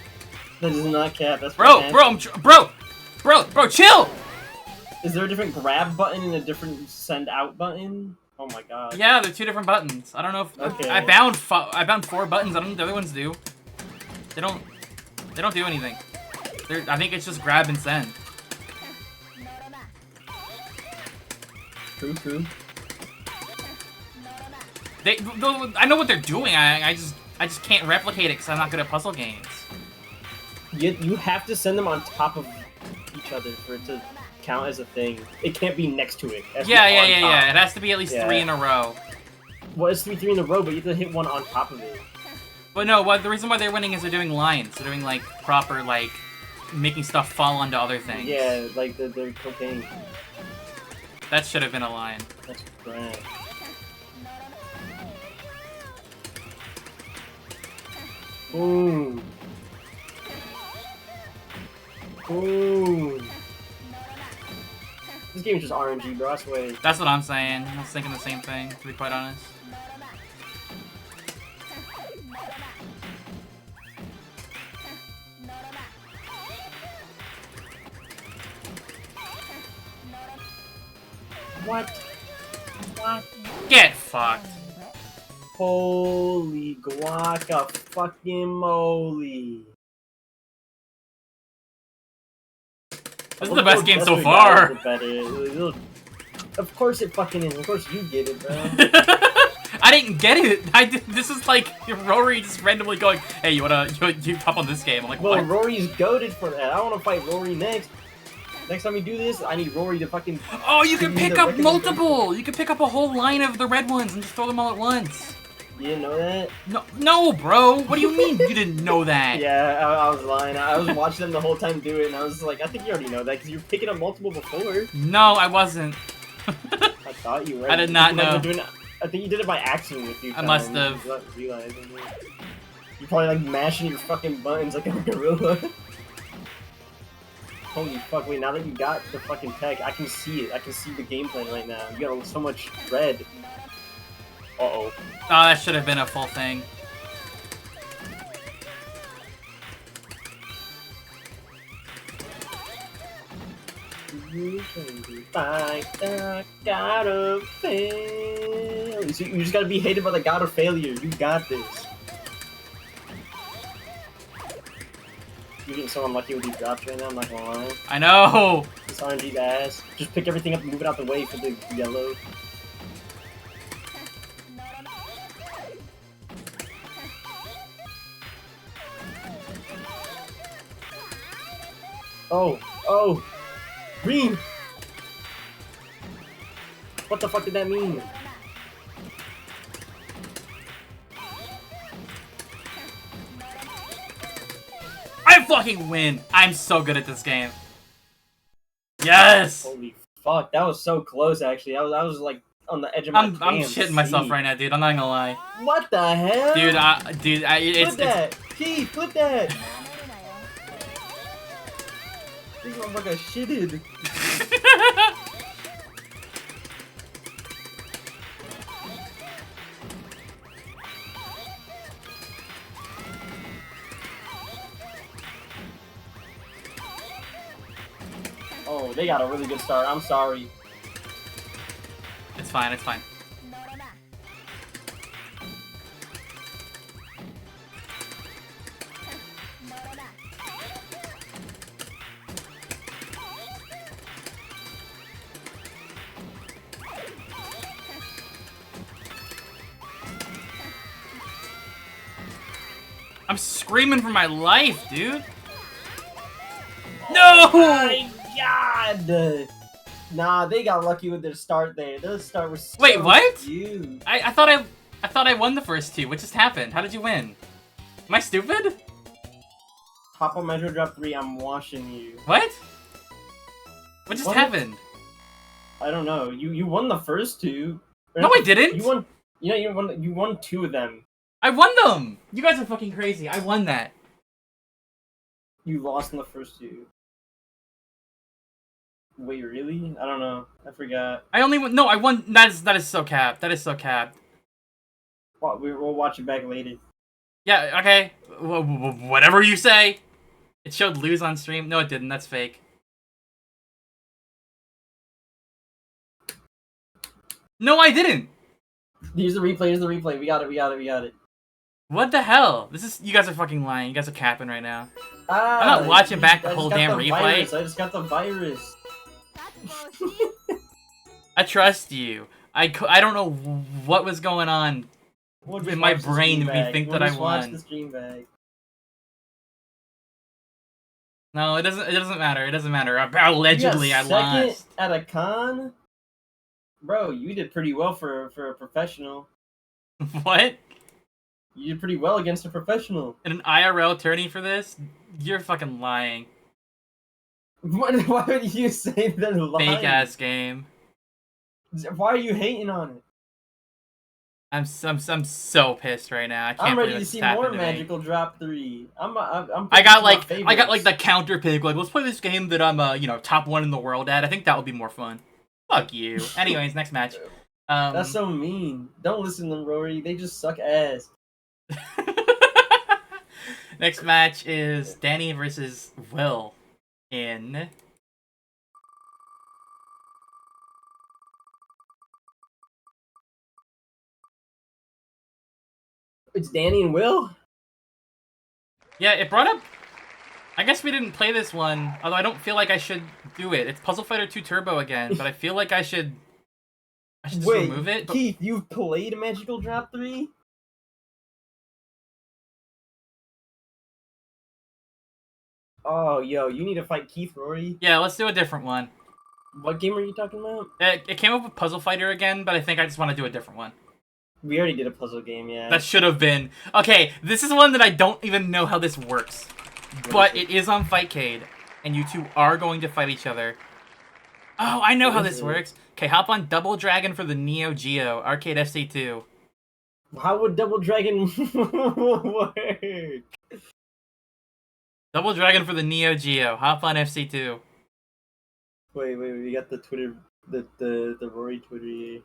B: That is not cap. That's
A: Bro,
B: fantastic.
A: bro, chill!
B: Is there a different grab button and a different send out button? Oh my god.
A: Yeah, they're 2 different buttons. I don't know if
B: Okay.
A: I bound 4 buttons. I don't know what the other ones do. They don't do anything. I think it's just grab and send.
B: True.
A: I know what they're doing. I just can't replicate it because I'm not good at puzzle games.
B: You have to send them on top of each other for it to count as a thing. It can't be next to it. It has to be on top.
A: It has to be at least 3 in a row.
B: Well, it's 3 in a row, but you have to hit one on top of it.
A: But no, the reason why they're winning is they're doing lines. They're doing like proper like making stuff fall onto other things.
B: Yeah, like they're cocaine.
A: That should have been a line.
B: That's crap. Boom. This game is just RNG, bro. I swear.
A: That's what I'm saying. I was thinking the same thing, to be quite honest.
B: What?
A: Get fucked.
B: Holy guaca fucking moly.
A: This is the best game so far.
B: Of course it fucking is. Of course you get it, bro.
A: I didn't get it. This is like Rory just randomly going, "Hey, you hop on this game?" I'm like,
B: well,
A: what?
B: Rory's goated for that. I want to fight Rory next. Next time we do this, I need Rory to fucking.
A: Oh, you can pick up multiple. You can pick up a whole line of the red ones and just throw them all at once.
B: You didn't know that?
A: No, bro. What do you mean you didn't know that?
B: Yeah, I was lying. I was watching them the whole time do it, and I was like, I think you already know that because you're picking up multiple before.
A: No, I wasn't.
B: I thought you were.
A: I did not know.
B: I think you did it by accident a few times.
A: I must have.
B: You're probably like mashing your fucking buttons like a gorilla. Holy fuck, wait, now that you got the fucking tech, I can see it. I can see the game plan right now. You got so much red. Uh-oh.
A: Oh, that should have been a full thing.
B: You can be like the god of failure. You just gotta be hated by the god of failure. You got this. You're getting so unlucky with these drops right now, I'm not gonna lie.
A: I know!
B: This RNG's ass. Just pick everything up and move it out the way for the yellow. Oh! Green! What the fuck did that mean?
A: I fucking win! I'm so good at this game. Yes!
B: Holy fuck, that was so close actually. I was like on the edge of my
A: I'm shitting myself right now, dude. I'm not gonna lie.
B: What the hell?
A: Dude,
B: flip that! Keith, flip that! This motherfucker shitted. Oh, they got a really good start. I'm sorry.
A: It's fine, it's fine. I'm screaming for my life, dude. No!
B: Oh my god! Nah, they got lucky with their start there. Their start was so
A: Wait, what?
B: cute.
A: I thought I won the first two. What just happened? How did you win? Am I stupid?
B: Hop on Metro Drop 3, I'm washing you.
A: What? What just happened?
B: I don't know. You won the first two.
A: No, I didn't.
B: You won. Yeah, you won two of them.
A: I won them. You guys are fucking crazy. I won that.
B: You lost in the first two. Wait, really? I don't know. I forgot.
A: I only won. No, I won. That is so capped. That is so capped.
B: Well, we'll watch it back later.
A: Yeah. Okay. Whatever you say. It showed lose on stream. No, it didn't. That's fake. No, I didn't.
B: Here's the replay. Here's the replay. We got it.
A: What the hell? This is. You guys are fucking lying. You guys are capping right now.
B: Ah,
A: I'm not watching back the whole damn replay.
B: Virus. I just got the virus.
A: I trust you. I don't know what was going on in my brain to me think that I won.
B: Watch the stream back.
A: No, it doesn't matter. It doesn't matter. Allegedly, I lost.
B: At a con? Bro, you did pretty well for a professional.
A: What?
B: You did pretty well against a professional.
A: And an IRL tourney for this? You're fucking lying.
B: Why would you say they're lying?
A: Fake ass game.
B: Why are you hating on it?
A: I'm so pissed right now. I can't
B: I'm ready
A: believe
B: to
A: it's
B: see
A: happened
B: more
A: to
B: Magical
A: me.
B: Drop 3.
A: I got like the counter pick. Like, let's play this game that I'm top 1 in the world at. I think that would be more fun. Fuck you. Anyways, next match.
B: That's so mean. Don't listen to them, Rory. They just suck ass.
A: Next match is Danny versus Will in
B: It's Danny and Will?
A: Yeah, it brought up... I guess we didn't play this one, although I don't feel like I should do it. It's Puzzle Fighter 2 Turbo again, but I feel like I should just
B: Wait,
A: remove it. But...
B: Keith, you've played Magical Drop 3? Oh, yo, you need to fight Keith Rory.
A: Yeah, let's do a different one.
B: What game are you talking about?
A: It came up with Puzzle Fighter again, but I think I just want to do a different one.
B: We already did a puzzle game, yeah.
A: That should have been... Okay, this is one that I don't even know how this works. But it is on Fightcade, and you two are going to fight each other. Oh, I know how this works. Okay, hop on Double Dragon for the Neo Geo Arcade FC2.
B: How would Double Dragon work?
A: Double Dragon for the Neo Geo. Hop on FC2.
B: Wait, we got the Twitter, the Rory Twitter here.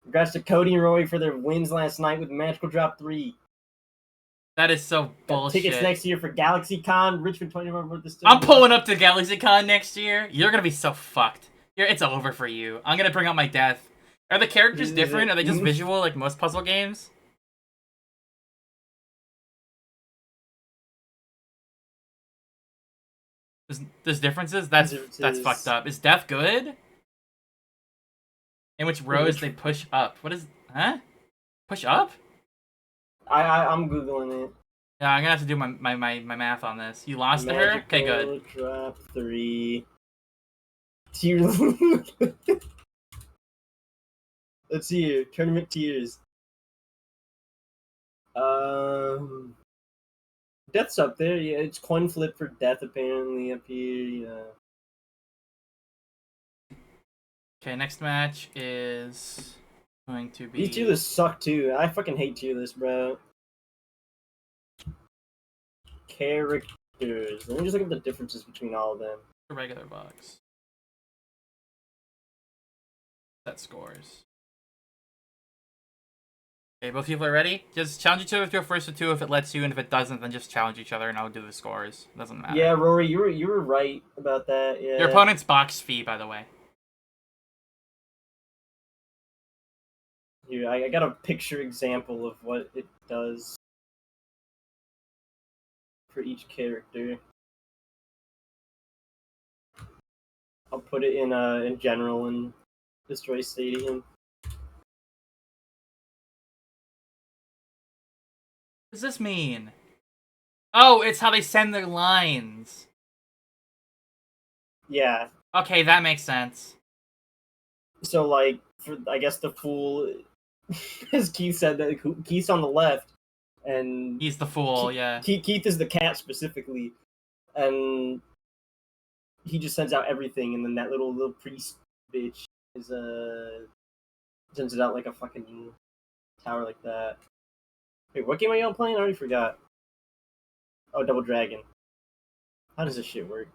B: Congrats to Cody and Rory for their wins last night with Magical Drop 3.
A: That is so
B: Got
A: bullshit.
B: tickets next year for GalaxyCon, Richmond 21.
A: I'm pulling up to GalaxyCon next year. You're gonna be so fucked. It's over for you. I'm gonna bring out my death. Are the characters different? Are they just visual like most puzzle games? There's differences? That's fucked up. Is death good? In which rows they push up. What is... Huh? Push up?
B: I'm Googling it.
A: Yeah, I'm gonna have to do my math on this. You lost to her? Okay, good.
B: Drop 3. Tears. Let's see here. Tournament tiers. Death's up there. Yeah, it's coin flip for death apparently up here. Yeah.
A: Okay, next match is going to be...
B: These tier lists suck too. I fucking hate tier lists, bro. Characters. Let me just look at the differences between all of them.
A: A regular box. Set scores. Okay, both people are ready? Just challenge each other to a first or two if it lets you, and if it doesn't, then just challenge each other and I'll do the scores. It doesn't matter.
B: Yeah, Rory, you were right about that. Yeah.
A: Your opponent's box fee, by the way.
B: Here, I got a picture example of what it does for each character. I'll put it in general and Destroy Stadium.
A: What does this mean? Oh, it's how they send their lines.
B: Yeah.
A: Okay, that makes sense.
B: So, like, for I guess the fool, as Keith said, that Keith's on the left, and
A: he's the fool. Yeah.
B: Keith is the cat specifically, and he just sends out everything, and then that little priest bitch is sends it out like a fucking tower like that. Wait, what game are y'all playing? I already forgot. Oh, Double Dragon. How does this shit work?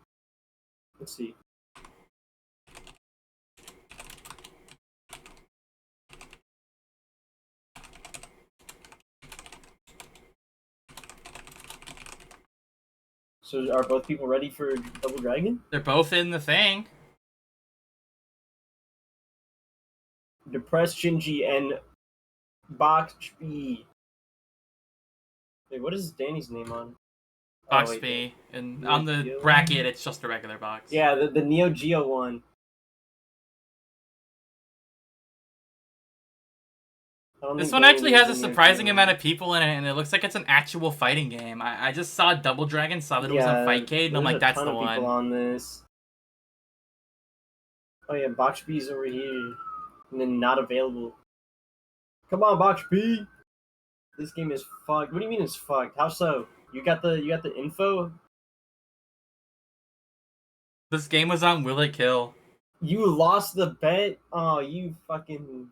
B: Let's see. So are both people ready for Double Dragon?
A: They're both in the thing.
B: Depressed Shinji and Box B. Wait, what is Danny's name on?
A: Box B. And on the bracket, it's just a regular box.
B: Yeah, the Neo Geo one.
A: This one actually has a surprising amount of people in it, and it looks like it's an actual fighting game. I just saw Double Dragon, saw that it was on Fightcade, and I'm like, that's the one.
B: People on this. Oh yeah, Box B's over here, and then not available. Come on, Box B. This game is fucked. What do you mean it's fucked? How so? You got the info?
A: This game was on Will It Kill.
B: You lost the bet? Oh, you fucking...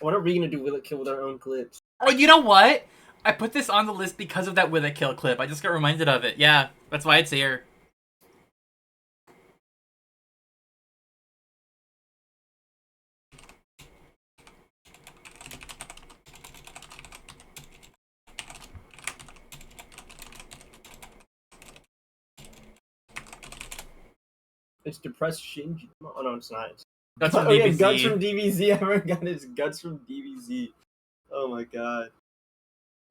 B: What are we gonna do? Will It Kill with our own clips?
A: Oh, you know what? I put this on the list because of that Will It Kill clip. I just got reminded of it. Yeah, that's why it's here.
B: It's Depressed Shinji. Oh no, it's not.
A: Guts from DBZ.
B: Yeah, Guts from DBZ. I forgot it's Guts from DBZ. Oh my god.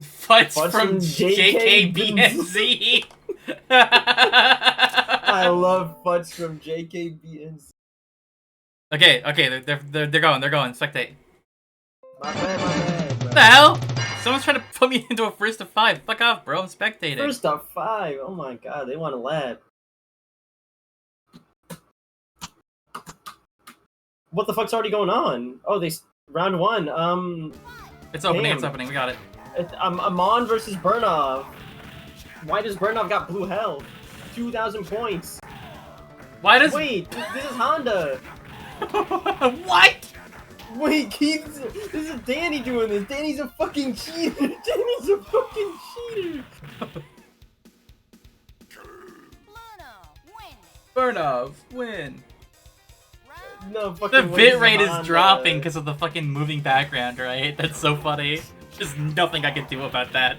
A: Fudge
B: Fudge
A: from
B: from JK
A: JKBNZ.
B: I love Fudge from JKBNZ.
A: Okay, they're going. Spectate.
B: My bad,
A: What the hell? Someone's trying to put me into a first to 5. Fuck off, bro. I'm spectating.
B: First up 5. Oh my god, they want a lab. What the fuck's already going on? Oh, round 1.
A: It's opening.
B: Damn.
A: It's opening. We got it.
B: Amon versus Burnov. Why does Burnov got blue health? 2,000 points.
A: Why does?
B: Wait, this is Honda.
A: What?
B: Wait, this is Danny doing this. Danny's a fucking cheater. Danny's a fucking cheater.
A: Burnov, win.
B: No fucking
A: The
B: way, this
A: bitrate is
B: Honda.
A: dropping because of the fucking moving background, right? That's so funny. There's nothing I can do about that.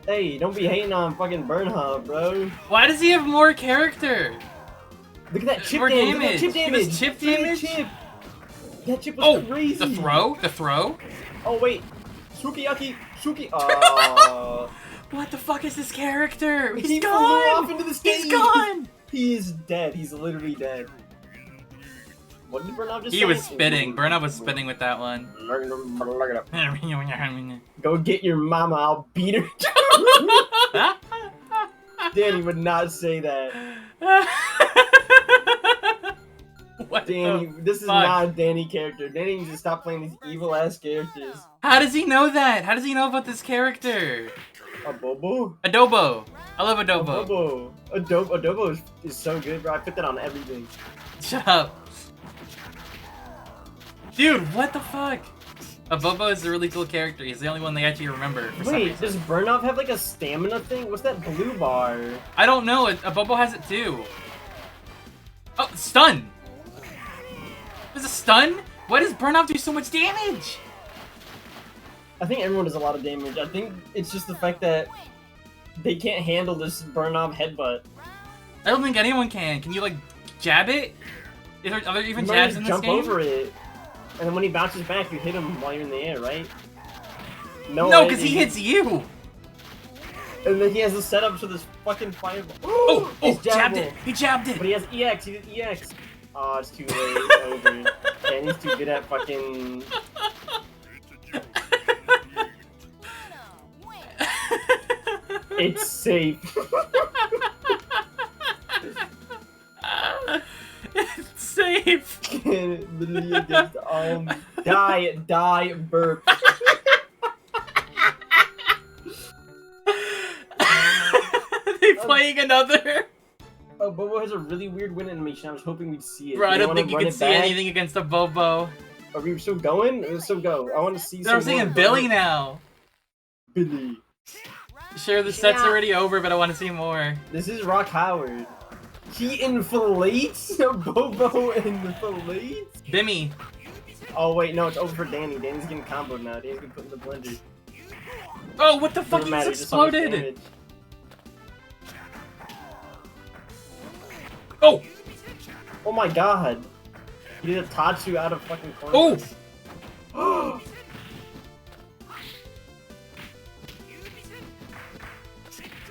B: Hey, don't be hating on fucking Burnov, bro.
A: Why does he have more character?
B: Look at that chip
A: More
B: damage. Look at that chip
A: He
B: damage.
A: was chip
B: Look at that
A: damage?
B: chip. That chip was crazy.
A: The throw? The throw?
B: Oh wait, Sukiyaki, Oh.
A: What the fuck is this character?
B: He
A: He's
B: flew
A: gone!
B: off into the stage.
A: He's gone!
B: He is dead. He's literally dead. What did Burnov just say?
A: He was spinning. Burnov was spinning with that one.
B: Go get your mama. I'll beat her. Danny would not say that.
A: What
B: Danny,
A: the
B: this is
A: fuck?
B: not a Danny character. Danny needs to stop playing these evil ass characters.
A: How does he know that? How does he know about this character?
B: Adobo?
A: Adobo. I love Adobo.
B: Adobo is so good, bro. I put that on everything.
A: Shut up. Dude, what the fuck? Abobo is a really cool character. He's the only one they actually remember. For some
B: Wait,
A: reason.
B: does Burnov have like a stamina thing? What's that blue bar?
A: I don't know. Abobo has it too. Oh, stun! There's a stun? Why does Burnov do so much damage?
B: I think everyone does a lot of damage. I think it's just the fact that they can't handle this Burnov headbutt.
A: I don't think anyone can. Can you like jab it? Are there even
B: You might
A: jabs
B: just
A: in this
B: jump
A: game?
B: over it, and then when he bounces back, you hit him while you're in the air, right? No,
A: No, because he hits you.
B: And then he has a setup to this fucking fireball.
A: Oh,
B: He's
A: jabbed
B: jabbable.
A: it. He jabbed
B: But
A: it.
B: he has EX. He did EX. Oh, it's too late. It's over. Danny's too good at fucking. It's safe.
A: It's safe.
B: Literally against die burp.
A: They playing another?
B: Oh, Bobo has a really weird win animation. I was hoping we'd see it.
A: Bro, I
B: You
A: don't
B: wanna
A: think you
B: run
A: can
B: it
A: see
B: back?
A: anything against a Bobo.
B: Are we still going? Let's still go. I want to see.
A: No, I'm
B: some
A: saying
B: more,
A: Billy
B: bro.
A: now.
B: Billy.
A: Sure, the set's
B: Yeah.
A: already over, but I want to see more.
B: This is Rock Howard. He inflates Bobo inflates.
A: Bimmy.
B: Oh wait, no, it's over for Danny. Danny's getting comboed now. Danny's getting put in the blender.
A: Oh, what the fuck?
B: Doesn't
A: He
B: matter,
A: just
B: just so much
A: exploded.
B: damage.
A: Oh,
B: Oh my god. He did a Tatsu out of fucking corner.
A: oh.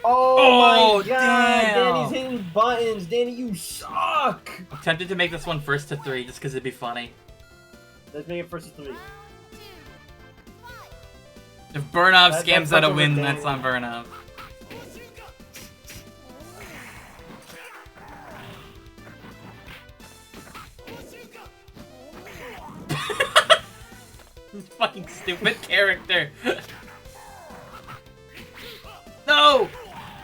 B: Oh my god,
A: damn.
B: Danny's hitting buttons. Danny, you suck.
A: I'm tempted to make this one first to 3 just because it'd be funny.
B: Let's make it first to 3.
A: If Burnov
B: That-
A: scams
B: that's
A: out a
B: over
A: win,
B: Danny.
A: that's on Burnov. Fucking stupid character. No!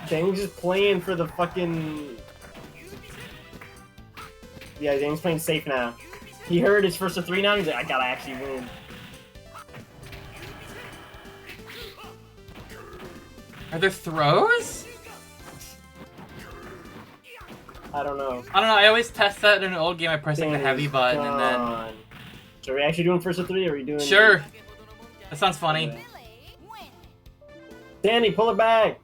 B: Danny's just playing for the fucking. Yeah, Danny's playing safe now. He heard his first to 3 now. He's like, I gotta actually win.
A: Are there throws?
B: I don't know.
A: I don't know, I always test that in an old game. I press like the
B: Danny's
A: heavy button and then...
B: gone. So are we actually doing first to 3 or are we doing...
A: Sure! That sounds funny.
B: Danny, pull it back!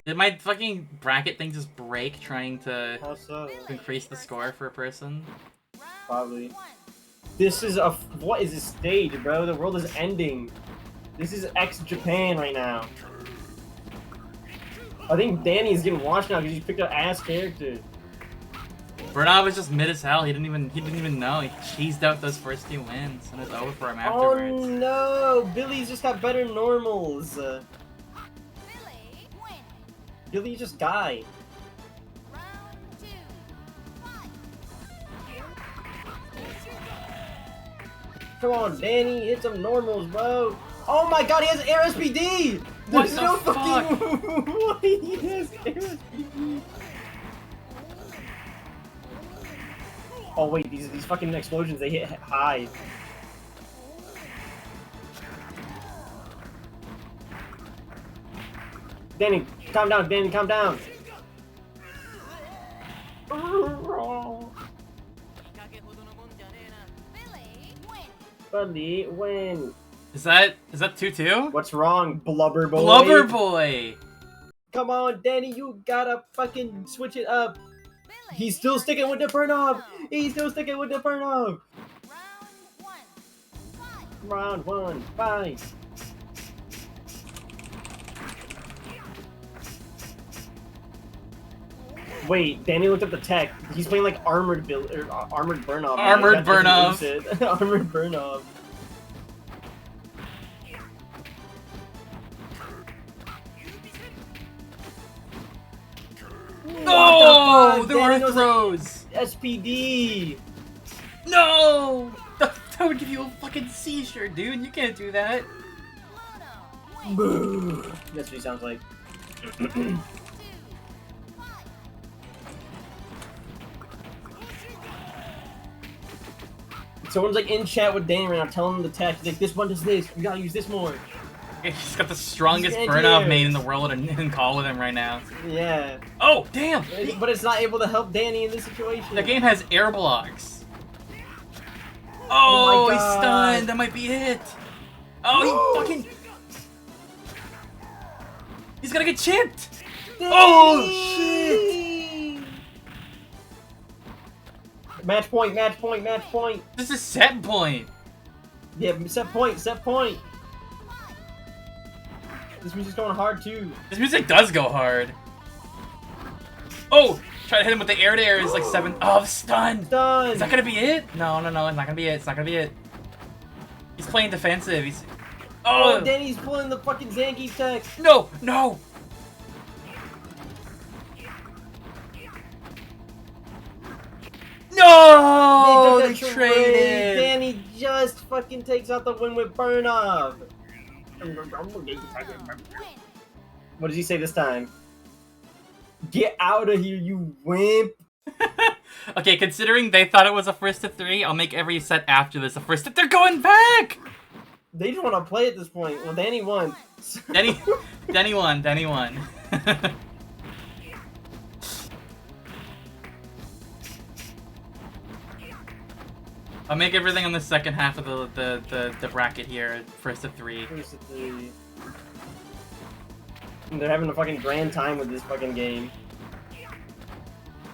A: Did my fucking bracket thing just break trying to
B: How so?
A: increase the score for a person?
B: Probably. This is a what is this stage, bro? The world is ending. This is ex-Japan right now. I think Danny is getting watched now because he's picked up ass character.
A: Bernard was just mid as hell. He didn't even know. He cheesed out those first 2 wins, and it's over for him
B: Oh
A: afterwards.
B: no! Billy's just got better normals. Billy just died. Come on, Danny, hit some normals, bro. Oh my god, he has air SPD!
A: What
B: There's
A: the
B: no
A: fuck?
B: fucking way he has air SPD. Oh wait, these fucking explosions, they hit high. Danny, calm down, Danny, calm down. Buddy, win.
A: Is that 2-2?
B: What's wrong, Blubber Boy?
A: Blubber Boy!
B: Come on, Danny, you gotta fucking switch it up. He's still sticking with the burn off. He's still sticking with the burn off. Round 1, fight. Wait, Danny looked up the tech. He's playing like armored build or armored burn off.
A: Armored burn off.
B: Armored burn off.
A: No!
B: What the
A: There
B: fuck?
A: were
B: Danny knows
A: throws!
B: SPD.
A: No! That would give you a fucking seizure, dude. You can't do that.
B: Boo. That's what he sounds like. Someone's like in chat with Danny right now, telling him the tech. He's like, this one does this. We gotta use this more.
A: He's got the strongest
B: He's
A: burn-off
B: engineers.
A: main in the world and call with him right now.
B: Yeah.
A: Oh, damn!
B: But it's not able to help Danny in this situation.
A: The game has air blocks.
B: Oh
A: Oh,
B: my
A: he's
B: God.
A: stunned. That might be it. Oh, he fucking... He's gonna get chipped. Oh, shit.
B: Match point, match point, match point.
A: This is set point.
B: Yeah, set point, set point. This music's going hard too.
A: This music does go hard. Oh, try to hit him with the air to air is like 7. Oh, stunned.
B: Done.
A: Is that gonna be it? No, it's not gonna be it. It's not gonna be it. He's playing defensive. He's...
B: Oh,
A: Oh,
B: Danny's pulling the fucking Zangief tech.
A: no, no. No, they
B: took that
A: traded.
B: Danny just fucking takes out the win with burn off. What did he say this time? Get out of here, you wimp.
A: Okay, considering they thought it was a first to 3, I'll make every set after this a first to... They're going back!
B: They just want to play at this point. Well, Danny won.
A: Danny won. I'll make everything on the second half of the bracket here, first to 3.
B: First to 3. They're having a fucking grand time with this fucking game.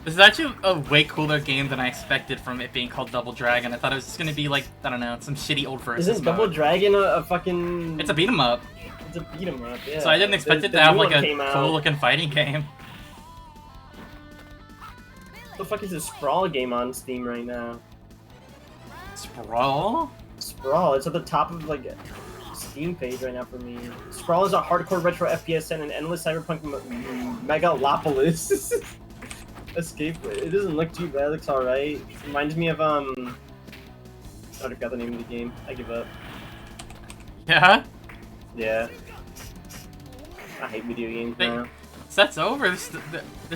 A: This is actually a way cooler game than I expected from it being called Double Dragon. I thought it was just gonna be like, I don't know, some shitty old versus
B: Isn't Double
A: mode.
B: Dragon a fucking...
A: It's a beat 'em up,
B: It's a beat 'em up, yeah.
A: so I didn't expect
B: The-
A: it
B: the
A: to have
B: new
A: like
B: one
A: a
B: came out.
A: cool looking fighting game.
B: What the fuck is this Sprawl game on Steam right now?
A: Sprawl?
B: Sprawl, it's at the top of like Steam page right now for me. Sprawl is a hardcore retro FPS and an endless cyberpunk megalopolis. Escape. It doesn't look too bad. It looks alright. Reminds me of I forgot the name of the game. I give up.
A: Yeah?
B: Yeah. I hate video games
A: They-
B: now.
A: Set's over. They're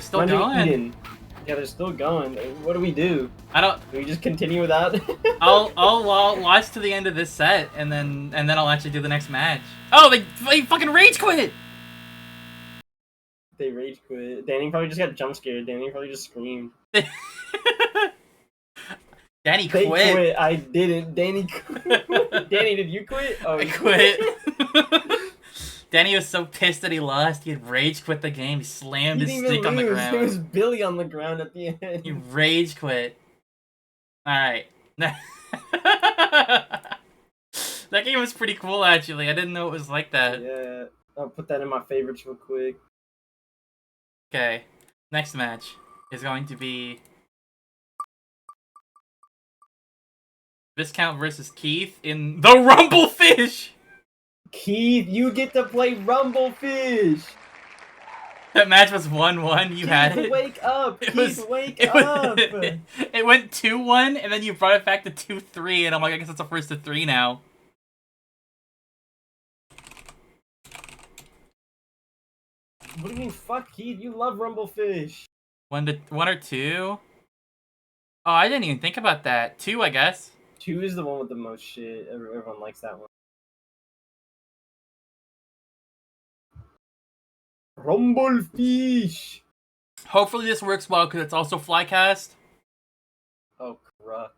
A: still
B: Reminds me of
A: going.
B: Eden. Yeah, they're still going. What do we do?
A: I don't.
B: Do we just continue without?
A: I'll watch to the end of this set and then I'll actually do the next match. Oh, they fucking rage quit.
B: They rage quit. Danny probably just got jump scared. Danny probably just screamed.
A: Danny
B: They
A: quit.
B: quit. I didn't. Danny quit. Danny, did you quit? Oh,
A: I
B: you
A: quit. Danny was so pissed that he lost. He had rage quit the game. He slammed
B: He
A: his
B: didn't
A: stick
B: even
A: on the
B: lose.
A: ground.
B: It was Billy on the ground at the end.
A: He rage quit. Alright. That game was pretty cool, actually. I didn't know it was like that.
B: Yeah. I'll put that in my favorites real quick.
A: Okay. Next match is going to be Viscount versus Keith in the Rumblefish!
B: Keith, you get to play Rumblefish!
A: That match was 1-1. You
B: Keith,
A: had it.
B: wake up!
A: It
B: Keith,
A: was-
B: wake
A: it
B: up!
A: was- It went 2-1, and then you brought it back to 2-3, and I'm like, I guess it's a first to 3 now.
B: What do you mean, fuck Keith? You love Rumblefish.
A: 1 or 2? Oh, I didn't even think about that. 2, I guess.
B: 2 is the one with the most shit. Everyone likes that one. Rumblefish!
A: Hopefully this works well, because it's also Flycast.
B: Oh, crap.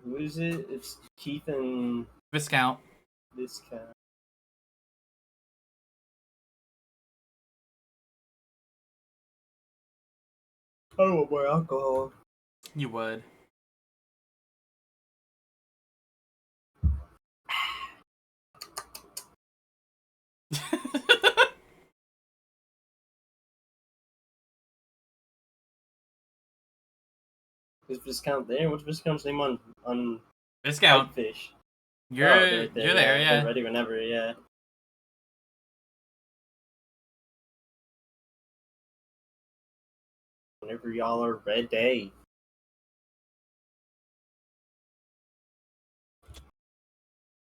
B: Who is it? It's Keith and
A: Viscount.
B: this guy. I don't want more alcohol.
A: You would.
B: Is Viscount there? What's Viscount's name on
A: Viscount.
B: Fish?
A: You're there, yeah.
B: They're ready whenever, yeah. Whenever y'all are ready.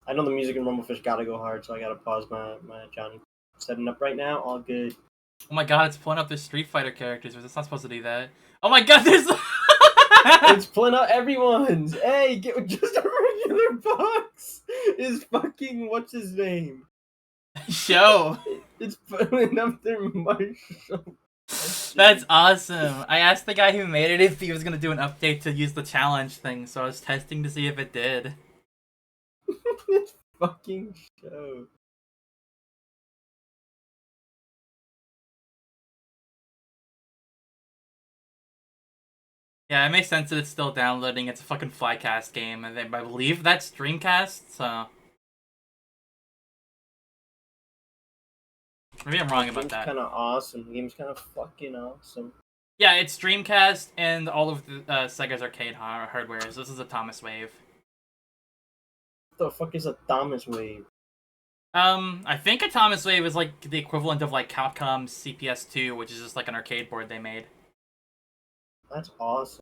B: I know the music in Rumblefish gotta go hard, so I gotta pause my Johnny setting up right now. All good.
A: Oh my god, it's pulling up the Street Fighter characters, but it's not supposed to do that. Oh my god, there's...
B: It's pulling out everyone's. Hey, get just a regular box. Is fucking what's his name?
A: Show.
B: It's pulling up their Marshall.
A: That's awesome. I asked the guy who made it if he was gonna do an update to use the challenge thing, so I was testing to see if it did.
B: It's fucking show.
A: Yeah, it makes sense that it's still downloading. It's a fucking Flycast game, and I believe that's Dreamcast, so... Maybe I'm wrong about that.
B: Kind of awesome. The game's kind of fucking awesome.
A: Yeah, it's Dreamcast and all of the Sega's arcade hardware. So this is a Thomas Wave.
B: What the fuck is a Thomas Wave?
A: I think a Thomas Wave is like the equivalent of like Capcom's CPS2, which is just like an arcade board they made.
B: That's awesome.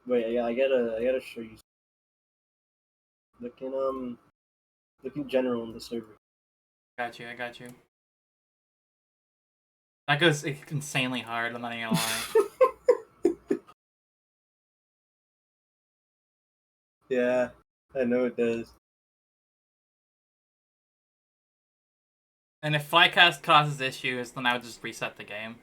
B: Wait, yeah, I gotta show you. Look in general in the server.
A: I got you. That goes insanely hard, I'm not even gonna lie.
B: Yeah, I know it does.
A: And if Flycast causes issues, then I would just reset the game.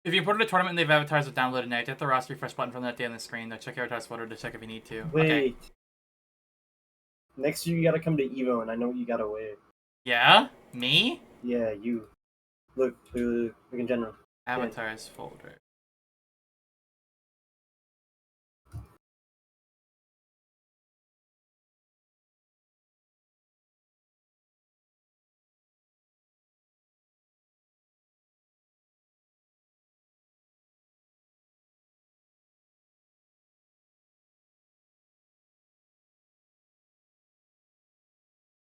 A: If you imported a tournament and they've avatars with downloaded now, hit the roster refresh button from that day on the screen. They'll check your avatar's photo to check if you need to.
B: Wait.
A: Okay.
B: Next year you gotta come to Evo, and I know what you gotta wear.
A: Yeah? Me?
B: Yeah, you. Look in general.
A: Avatars folder.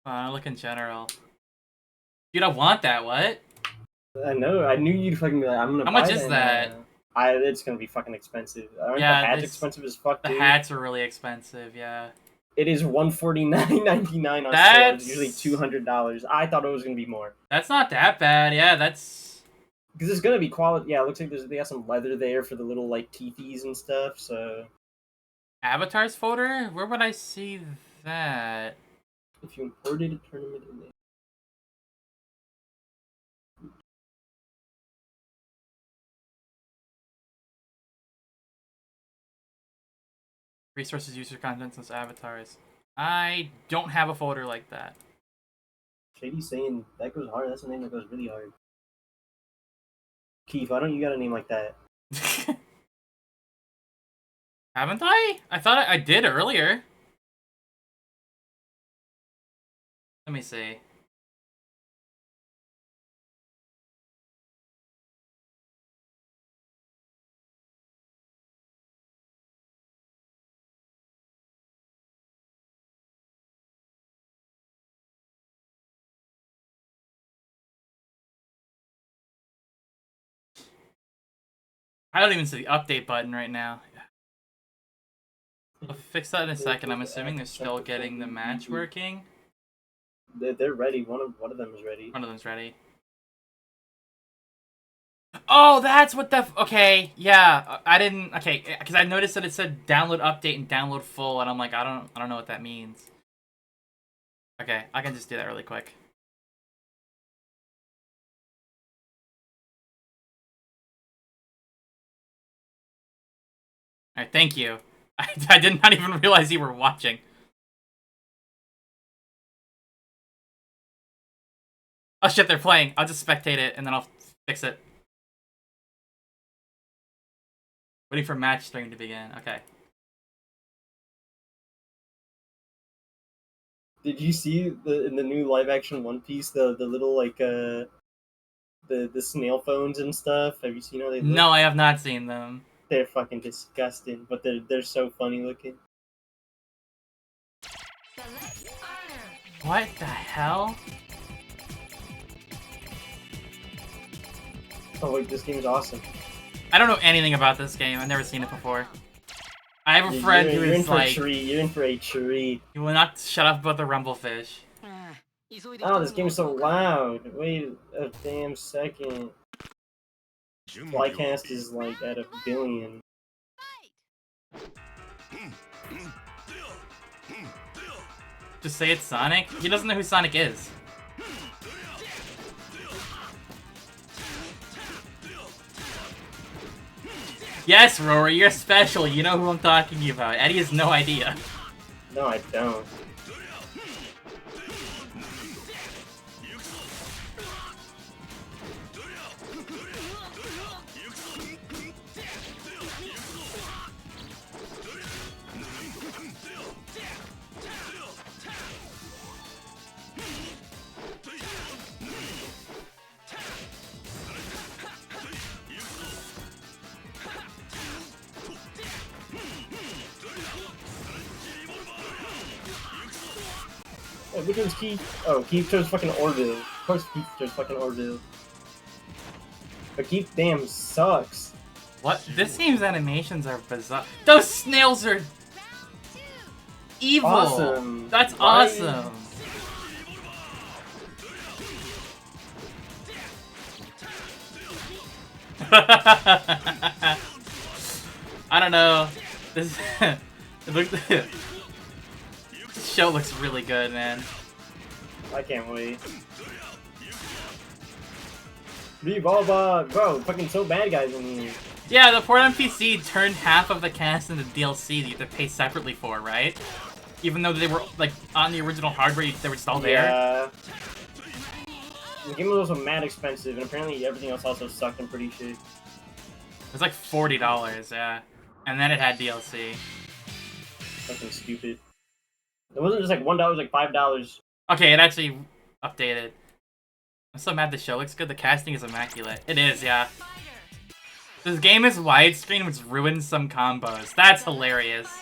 A: Look in general. Dude, I want that, what?
B: I know. I knew you'd fucking be like, I'm gonna.
A: How
B: buy
A: much is that?
B: It's gonna be fucking expensive. Aren't
A: Yeah,
B: the hats
A: it's-
B: expensive as fuck,
A: The
B: dude?
A: hats are really expensive, yeah.
B: It is $149.99 on sale.
A: That's-
B: It's usually $200. I thought it was gonna be more.
A: That's not that bad, yeah, that's...
B: Because it's gonna be quality. Yeah, it looks like they got some leather there for the little like teethies and stuff. So
A: Avatars folder? Where would I see that?
B: if you imported a tournament in there.
A: Resources, user contents, and avatars. I don't have a folder like that.
B: Shady's saying that goes hard. That's a name that goes really hard. Keith, why don't you got a name like that?
A: Haven't I? I thought I did earlier. Let me see. I don't even see the update button right now. I'll fix that in a second. I'm assuming they're still getting the match working.
B: They're ready. One of them is ready.
A: One of them's ready. Oh, that's what the... Okay, yeah. I didn't... Okay, because I noticed that it said download update and download full, and I'm like, I don't know what that means. Okay, I can just do that really quick. Alright, thank you. I did not even realize you were watching. Oh shit, they're playing. I'll just spectate it, and then I'll fix it. Waiting for match stream to begin. Okay.
B: Did you see in the new live action One Piece the little like the snail phones and stuff? Have you seen how they look?
A: No, I have not seen them.
B: They're fucking disgusting, but they're so funny looking.
A: What the hell?
B: Oh wait, this game's awesome.
A: I don't know anything about this game. I've never seen it before. I have a friend who
B: you're in
A: is
B: for
A: like...
B: a treat. You're in for a treat.
A: You will not shut up about the Rumblefish.
B: Oh, this game's so loud. Wait a damn second. Flycast is like at 1 billion.
A: Just say it's Sonic? He doesn't know who Sonic is. Yes, Rory, you're special. You know who I'm talking about. Eddie has no idea.
B: No, I don't. Oh, which one's Keith? Oh, Keith chose fucking Orville. Of course Keith chose fucking Orville. But Keith damn sucks.
A: What? This game's animations are bizarre. Those snails are evil.
B: Awesome.
A: That's
B: Why?
A: awesome. I don't know. This this show looks really good, man.
B: I can't wait. Revolver! Bro, fucking so bad guys in here.
A: Yeah, the port on PC turned half of the cast into DLC that you have to pay separately for, right? Even though they were, like, on the original hardware, they were still there.
B: Yeah. The game was also mad expensive, and apparently everything else also sucked and pretty shit.
A: It was like $40, yeah. And then it had DLC.
B: Fucking stupid. It wasn't just like $1, it was like $5.
A: Okay, it actually updated. I'm so mad the show looks good. The casting is immaculate. It is, yeah. This game is widescreen, which ruins some combos. That's hilarious.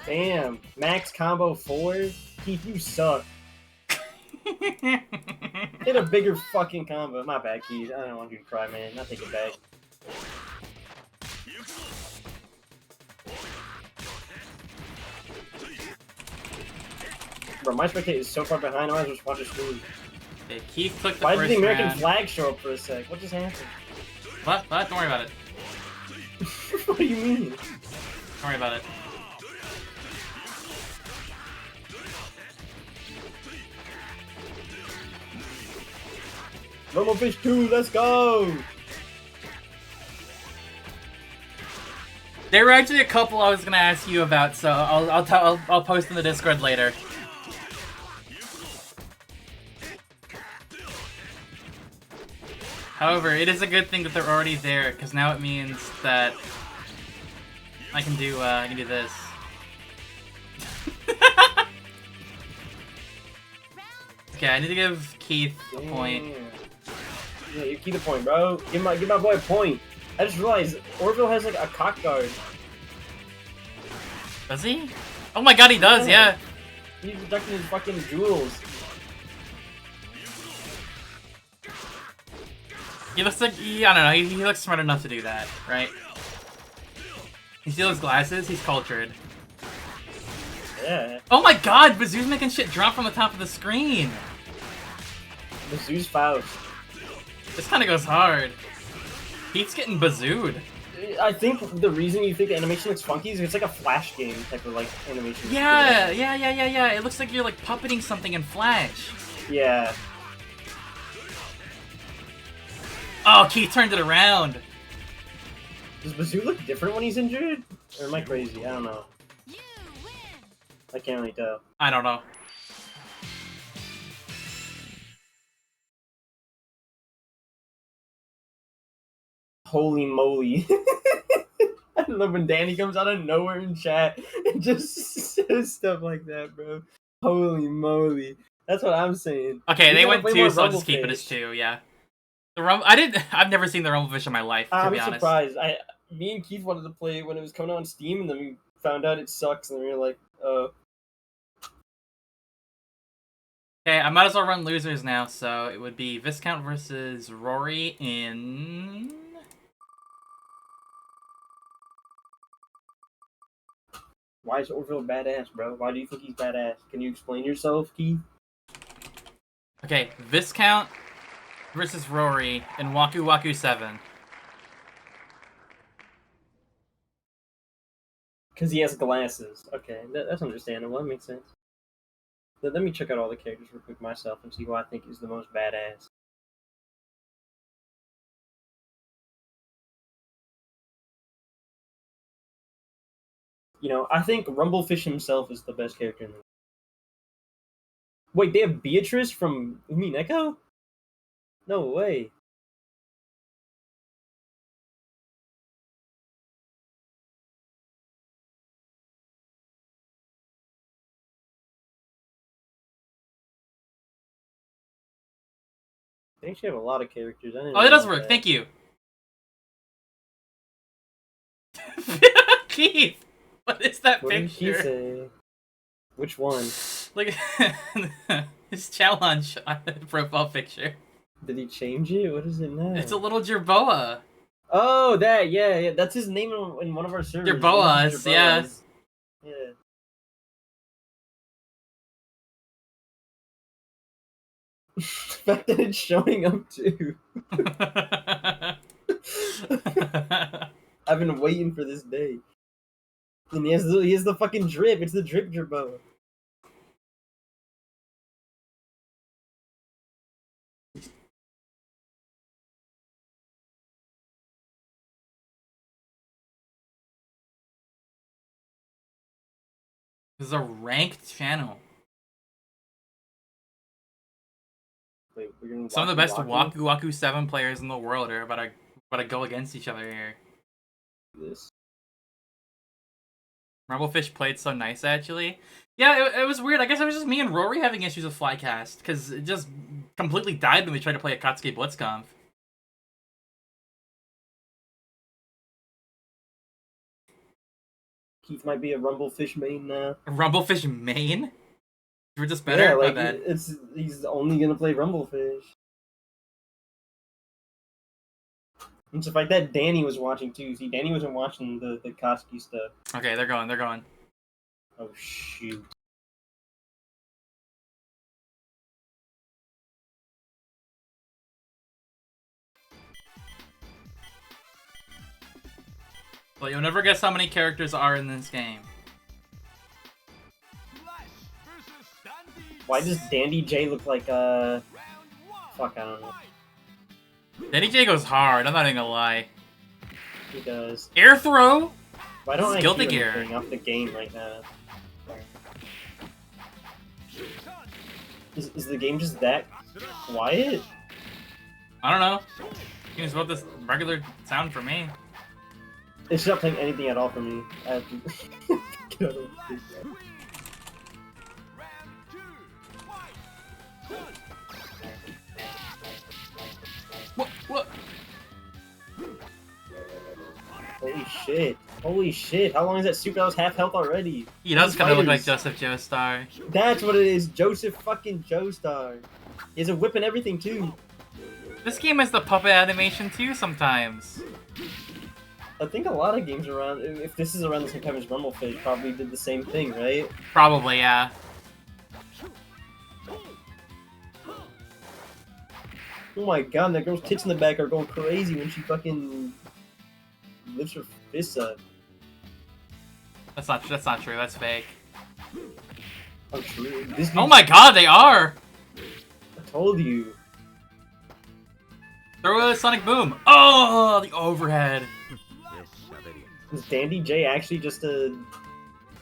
B: Damn. Max Combo 4? Keith, you suck. Hit a bigger fucking combo. My bad, Keith. I don't want you to cry, man. I'll take it back. Bro, my spectate is so far behind, I might as well just watch the stream.
A: Okay, Keith took the
B: Why
A: first
B: did the American
A: round.
B: flag show up for a sec? What just happened?
A: What? Don't worry about it.
B: What do you mean?
A: Don't worry about it.
B: Rumblefish 2, let's go!
A: There were actually a couple I was gonna ask you about, so I'll post in the Discord later. However, it is a good thing that they're already there, because now it means that I can do this. Okay, I need to give Keith a point.
B: Yeah, you keep the point, bro. Give my boy a point. I just realized Orville has like a cock guard.
A: Does he? Oh my god, he does, yeah.
B: He's protecting his fucking jewels.
A: He looks like, I don't know, he looks smart enough to do that, right? You see those glasses? He's cultured.
B: Yeah.
A: Oh my god, Bazoo's making shit drop from the top of the screen!
B: The Zeus Faust.
A: This kinda goes hard. Keith's getting bazooed.
B: I think the reason you think the animation looks funky is it's like a Flash game type of like animation.
A: Yeah. It looks like you're like puppeting something in Flash.
B: Yeah.
A: Oh, Keith turned it around.
B: Does Bazoo look different when he's injured? Or am I crazy? I don't know. I can't really tell.
A: I don't know.
B: Holy moly. I love when Danny comes out of nowhere in chat and just says stuff like that, bro. Holy moly. That's what I'm saying.
A: Okay,
B: We
A: they
B: gotta
A: went
B: play
A: 2,
B: more
A: so I'll just keep it as
B: Rumblefish.
A: 2, yeah. I've never seen the Rumblefish in my life, to
B: I'm
A: be honest.
B: surprised. Me and Keith wanted to play when it was coming out on Steam, and then we found out it sucks, and we were like,
A: Okay, I might as well run losers now, so it would be Viscount versus Rory in...
B: why is Orville badass, bro? Why do you think he's badass? Can you explain yourself, Keith?
A: Okay, Viscount versus Rory in Waku Waku 7.
B: Because he has glasses. Okay, that's understandable. That makes sense. Let me check out all the characters real quick myself and see who I think is the most badass. You know, I think Rumblefish himself is the best character in the... Wait, they have Beatrice from Umineko? No way. They actually have a lot of characters. I didn't
A: Oh, it does
B: realize
A: work,
B: that.
A: thank you. Keith! What is that
B: What did she
A: picture?
B: say? Which one?
A: Look at his challenge profile picture.
B: Did he change it? What is it now?
A: It's a little Jerboa.
B: Oh, that, yeah. That's his name in one of our servers.
A: Jerboas, yeah.
B: Yeah. The fact that it's showing up too. I've been waiting for this day. And he has the fucking drip. It's the drip Jerboa.
A: This is a ranked channel.
B: Wait, we're gonna
A: Some of the best
B: Waku
A: Waku Waku 7 players in the world are about to go against each other here.
B: this.
A: Rumblefish played so nice, actually. Yeah, it was weird. I guess it was just me and Rory having issues with Flycast, because it just completely died when we tried to play Akatsuki BlitzConf.
B: Keith might be a Rumblefish main now.
A: Rumblefish main? You were just better?
B: Yeah,
A: My
B: like
A: bad.
B: he's only gonna play Rumblefish. It's the fact that Danny was watching too. See, Danny wasn't watching the Koski stuff.
A: Okay, they're going.
B: Oh shoot.
A: Well, you'll never guess how many characters are in this game.
B: Why does Dandy J look like fuck, I don't know.
A: Danny J goes hard, I'm not even gonna lie.
B: He does.
A: Air throw?
B: Why don't I
A: Guilty
B: hear
A: Gear.
B: anything off the game right now? Is the game just that quiet?
A: I don't know. Game's about this regular sound for me.
B: It's not playing anything at all for me. I have to get out of this.
A: What?
B: Holy shit. Holy shit. How long is that suit? That was half health already.
A: He does
B: These
A: kind of look like
B: fighters.
A: Joseph Joestar.
B: That's what it is. Joseph fucking Joestar. He has a whip and everything too.
A: This game has the puppet animation too sometimes.
B: I think a lot of games around, if this is around the same time as Rumblefish, probably did the same thing, right?
A: Probably, yeah.
B: Oh my god, that girl's tits in the back are going crazy when she fucking lifts her fists up.
A: That's not true, that's fake.
B: I'm true. This
A: Oh my god, they are!
B: I told you.
A: Throw a Sonic Boom! Oh, the overhead!
B: Is Dandy J actually just a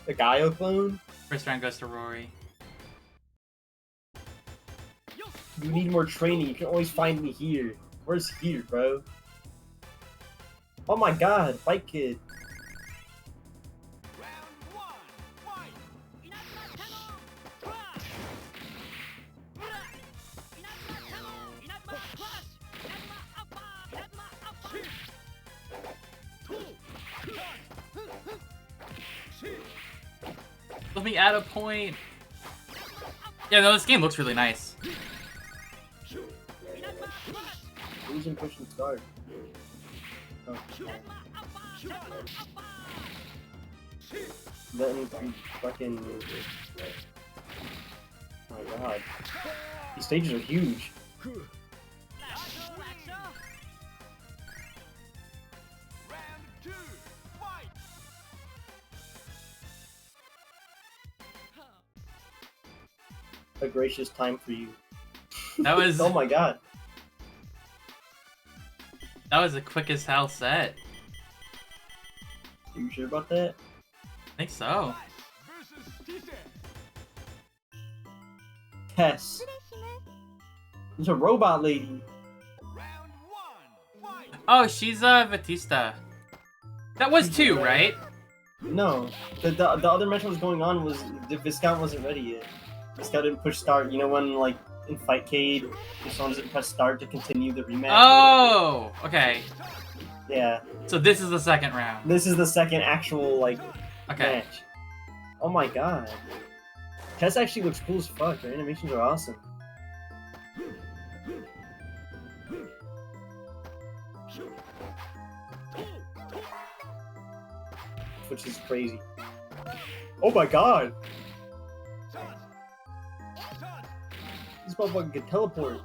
B: Gaio clone?
A: First round goes to Rory.
B: You need more training. You can always find me here. Where's here, bro? Oh my god, Fight Kid.
A: Let me add a point. Yeah, no, this game looks really nice.
B: Losing push and start. Oh. Then fucking. Oh my god. These stages are huge. A gracious time for you.
A: That was
B: Oh my god.
A: that was the quickest hell set.
B: Are you sure about that?
A: I think so.
B: Tess. There's a robot lady.
A: Oh, she's Batista. That was 2, right?
B: No. The other match that was going on was the Viscount wasn't ready yet. Viscount didn't push start. You know when like in Fightcade, if someone doesn't press start to continue the rematch?
A: Oh, okay.
B: Yeah.
A: So this is the second round.
B: This is the second actual like
A: Okay.
B: match. Oh my god. Tess actually looks cool as fuck. Her animations are awesome. Which is crazy. Oh my god! This motherfucker can teleport.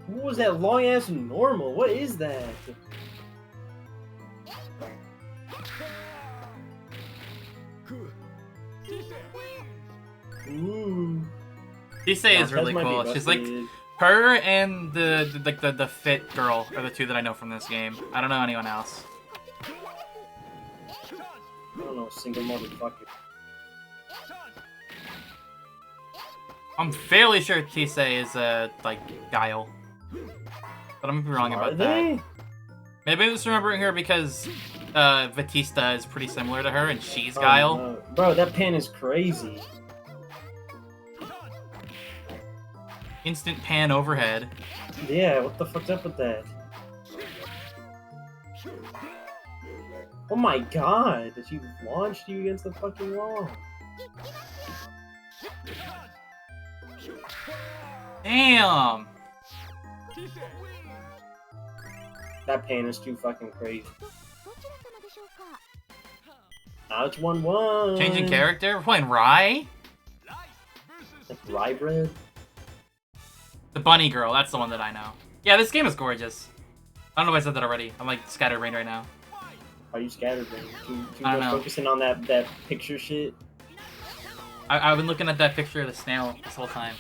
B: What was that long ass normal? What is that? Ooh.
A: Tisei is
B: Tess
A: really
B: might be
A: cool. She's like
B: busted.
A: her and the fit girl are the two that I know from this game. I don't know anyone else.
B: I don't know a single motherfucker.
A: I'm fairly sure Tisei is like Guile, but I'm gonna be wrong
B: Are
A: about
B: they?
A: that. Maybe I'm just remembering her because Batista is pretty similar to her and she's
B: Oh,
A: Guile.
B: no. Bro, that pan is crazy.
A: Instant pan overhead.
B: Yeah, what the fuck's up with that? Oh my god, she launched you against the fucking wall.
A: Damn.
B: That pan is too fucking crazy. Now it's 1-1.
A: Changing character? We're playing Rai?
B: Like rye bread?
A: The bunny girl, that's the one that I know. Yeah, this game is gorgeous. I don't know if I said that already. I'm like scatterbrained right now.
B: Are you scatterbrained? Too
A: I don't
B: much
A: know.
B: focusing on that picture shit?
A: I've been looking at that picture of the snail this whole time.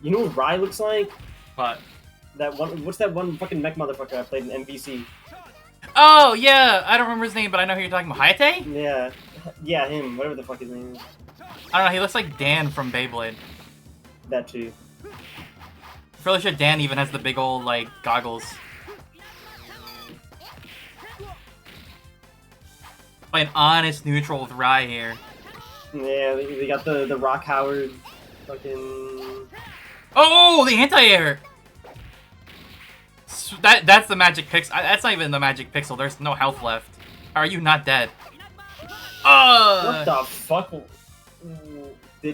B: You know what Rai looks like?
A: But
B: That one. What's that one fucking mech motherfucker I played in MVC?
A: oh yeah, I don't remember his name, but I know who you're talking about. Hayate?
B: Yeah, yeah, him. Whatever the fuck his name is.
A: I don't know. He looks like Dan from Beyblade.
B: That too.
A: I'm fairly sure Dan even has the big old like goggles. Play an honest neutral with Rai here.
B: Yeah, they got the Rock Howard fucking.
A: Oh, the anti-air! That's the magic pixel. That's not even the magic pixel. There's no health left. How are you not dead?
B: What the fuck?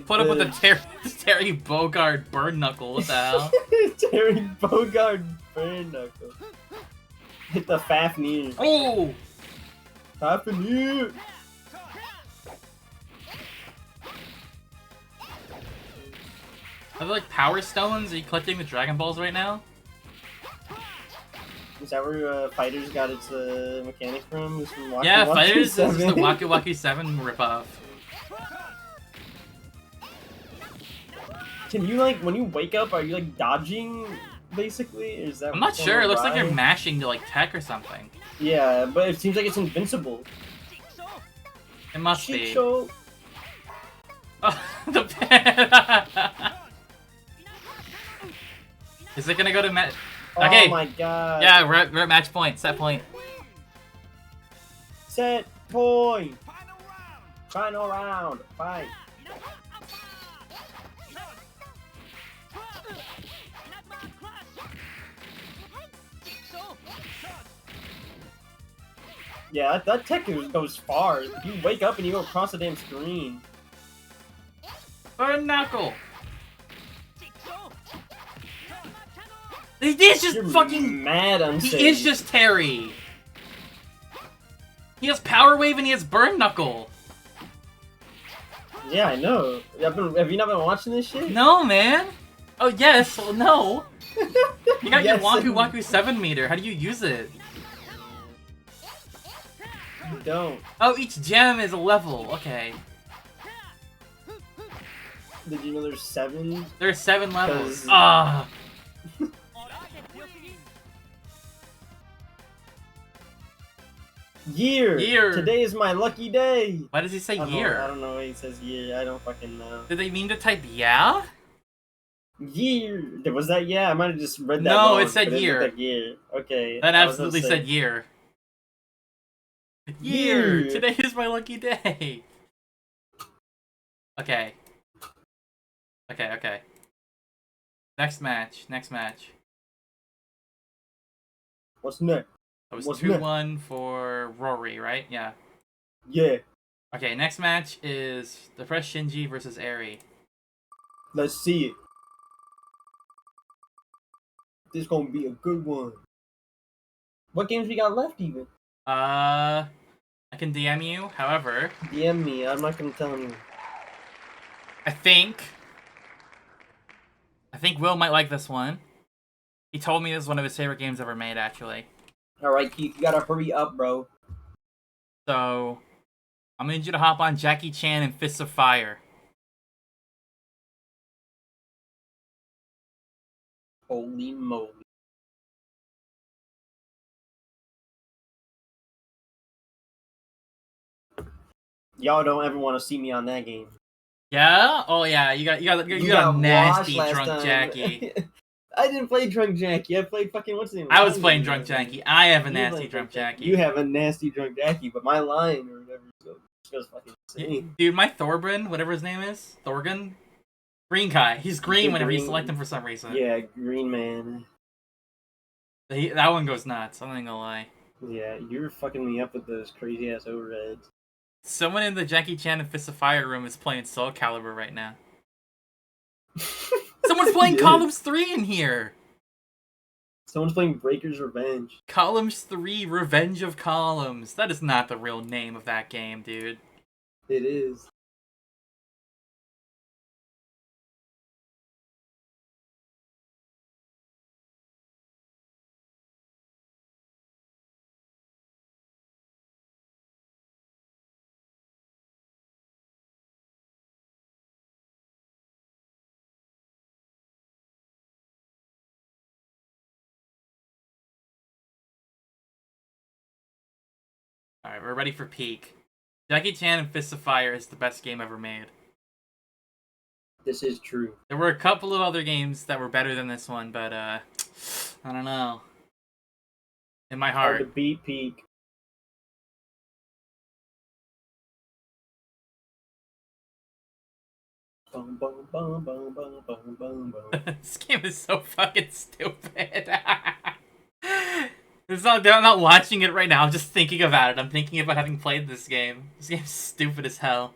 A: Put up with the Terry Bogard burn knuckle. What the hell?
B: Terry Bogard burn knuckle. Hit the Fafnir.
A: Oh!
B: Fafnir!
A: Are there like power stones? Are you collecting the Dragon Balls right now?
B: Is that where Fighters got its mechanic from? Is from Waku
A: Yeah,
B: Waku
A: Fighters is
B: 7?
A: just the Waku Waku 7 ripoff.
B: Can you like when you wake up? Are you like dodging basically? Or is that?
A: I'm not
B: what's
A: sure.
B: on
A: It
B: the
A: looks like you're
B: ride?
A: mashing to like tech or something.
B: Yeah, but it seems like it's invincible.
A: It must be.
B: Chicho.
A: Oh, the pen. Is it gonna go to match? Okay.
B: Oh my god.
A: Yeah, we're at match point. Set point.
B: Set point. Final round. Fight. Yeah, that tech goes far. You wake up and you go across the damn screen.
A: Burn knuckle. He is just
B: You're
A: fucking.
B: mad unsafe.
A: He is just Terry. He has Power Wave and he has Burn Knuckle.
B: Yeah, I know. Have you not been watching this shit?
A: No, man. Oh yes. Well, no. You got your
B: Yes,
A: Waku
B: and-
A: Waku 7 meter. How do you use it?
B: You don't.
A: Oh, each gem is a level. Okay.
B: Did you know there's 7?
A: There's 7 levels.
B: 'Cause-
A: Ah.
B: Year.
A: Year.
B: Today is my lucky day.
A: Why does he say
B: I
A: year?
B: don't know why he says year. I don't fucking know.
A: Did they mean to type yeah?
B: Year. Was that yeah? I might have just read that
A: No,
B: wrong,
A: it said
B: but
A: year.
B: looked like year. Okay.
A: That
B: I was gonna
A: absolutely
B: say-
A: said year. Year.
B: Year.
A: Today is my lucky day. Okay. Okay. Next match.
B: What's next?
A: That was
B: What's
A: 2-1 for Rory, right? Yeah.
B: Yeah.
A: Okay, next match is the Fresh Shinji versus Eri.
B: Let's see it. This gonna be a good one. What games we got left even?
A: I can DM you. However,
B: DM me. I'm not gonna tell him.
A: I think Will might like this one. He told me this is one of his favorite games ever made, actually.
B: Alright, Keith, you gotta hurry up, bro.
A: So, I'm gonna need you to hop on Jackie Chan and Fists of Fire.
B: Holy moly. Y'all don't ever want to see me on that game.
A: Yeah? Oh yeah, you got a nasty drunk Jackie.
B: I didn't play drunk Jackie. I played fucking what's his name?
A: I was playing drunk Jackie. I have a
B: You
A: nasty
B: played
A: drunk Jackie.
B: You have a nasty drunk Jackie, but my line or whatever goes fucking insane.
A: Dude, my Thorbrand, whatever his name is, Thorgan, Green Kai. He's green
B: The
A: whenever you
B: green-
A: select him for some reason.
B: Yeah, Green Man.
A: That one goes nuts. I'm not gonna lie.
B: Yeah, you're fucking me up with those crazy ass overheads.
A: Someone in the Jackie Chan and Fist of Fire room is playing Soul Calibur right now. Someone's playing
B: Yeah.
A: Columns 3 in here.
B: Someone's playing Breaker's Revenge.
A: Columns 3, Revenge of Columns. That is not the real name of that game, dude.
B: It is.
A: we're ready for peak. Jackie Chan and Fists of Fire is the best game ever made.
B: This is true.
A: There were a couple of other games that were better than this one, but I don't know. In my
B: Hard
A: heart.
B: to beat Peak. Bum, bum, bum, bum, bum, bum, bum, bum.
A: This game is so fucking stupid. I'm not watching it right now. I'm just thinking about it. I'm thinking about having played this game. This game's stupid as hell.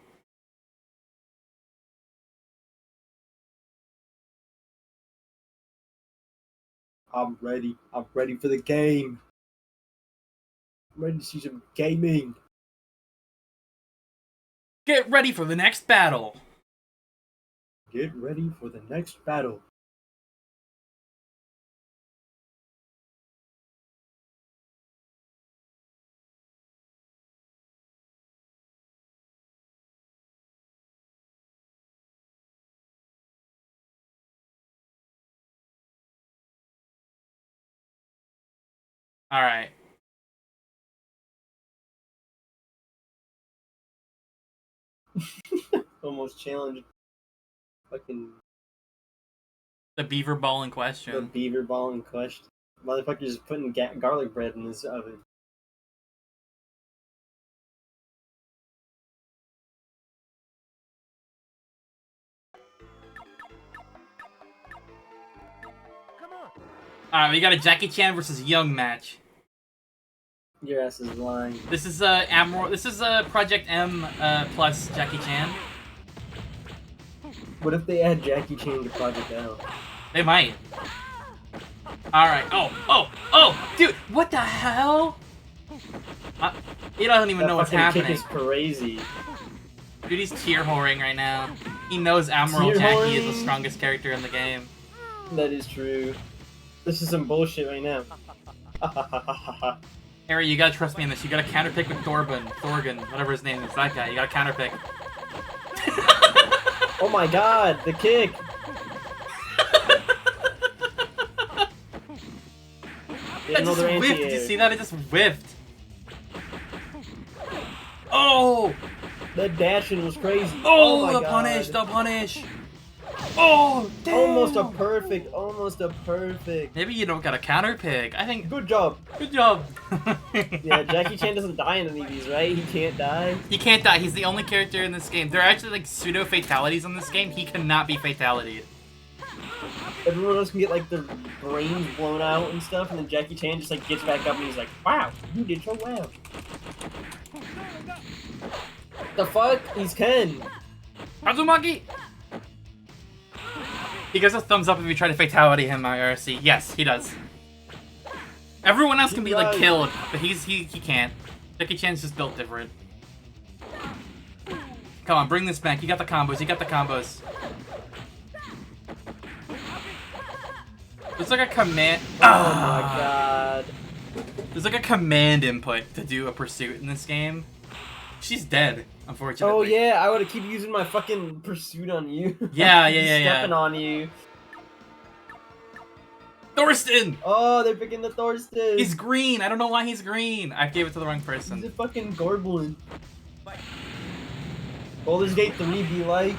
B: I'm ready. I'm ready for the game. I'm ready to see some gaming.
A: Get ready for the next battle.
B: Get ready for the next battle.
A: Alright.
B: Almost challenged. Fucking
A: The beaver ball in
B: the
A: question.
B: beaver ball in question. Motherfucker's putting garlic bread in his oven.
A: Alright, we got a Jackie Chan versus Young match.
B: Your ass is lying.
A: This is Admiral. This is Project M plus Jackie Chan.
B: What if they add Jackie Chan to Project L?
A: They might. Alright. Oh, dude, what the hell? He doesn't even
B: That
A: know what's
B: fucking
A: happening.
B: kick is crazy.
A: Dude, he's tear whoring right now. He knows Admiral
B: Tear
A: Jackie is
B: whoring?
A: the strongest character in the game.
B: That is true. This is some bullshit right now.
A: Harry, you gotta trust me in this. You gotta counterpick with Thorgan, whatever his name is. That guy. You gotta counterpick.
B: Oh my god, the kick!
A: That just
B: Another
A: whiffed. Did you
B: anti-air.
A: see that? It just whiffed. Oh!
B: That dashing was crazy.
A: Oh,
B: my
A: the
B: god.
A: punish, the punish. Oh, damn.
B: Almost a perfect, almost a perfect.
A: Maybe you don't got a counter pick. I think.
B: Good job.
A: Good job.
B: Yeah, Jackie Chan doesn't die in any of these, right? He can't die.
A: He can't die. He's the only character in this game. There are actually like pseudo fatalities in this game. He cannot be fatality.
B: Everyone else can get like their brains blown out and stuff, and then Jackie Chan just like gets back up and he's like, "Wow, you did so well." The fuck? He's Ken.
A: Azumaki. He gives a thumbs up if you try to fatality him, IRC. Yes, he does. Everyone else can be like killed, but he can't. Jackie Chan's just built different. Come on, bring this back. You got the combos. You got the combos. There's like a command.
B: Oh my god.
A: There's like a command input to do a pursuit in this game. She's dead, unfortunately.
B: Oh yeah, I would keep using my fucking pursuit on you.
A: Yeah.
B: Stepping on you.
A: Thorsten!
B: Oh, they're picking the Thorsten.
A: He's green. I don't know why he's green. I gave it to the wrong person.
B: He's a fucking Gorbulin. Baldur's Gate 3 be like.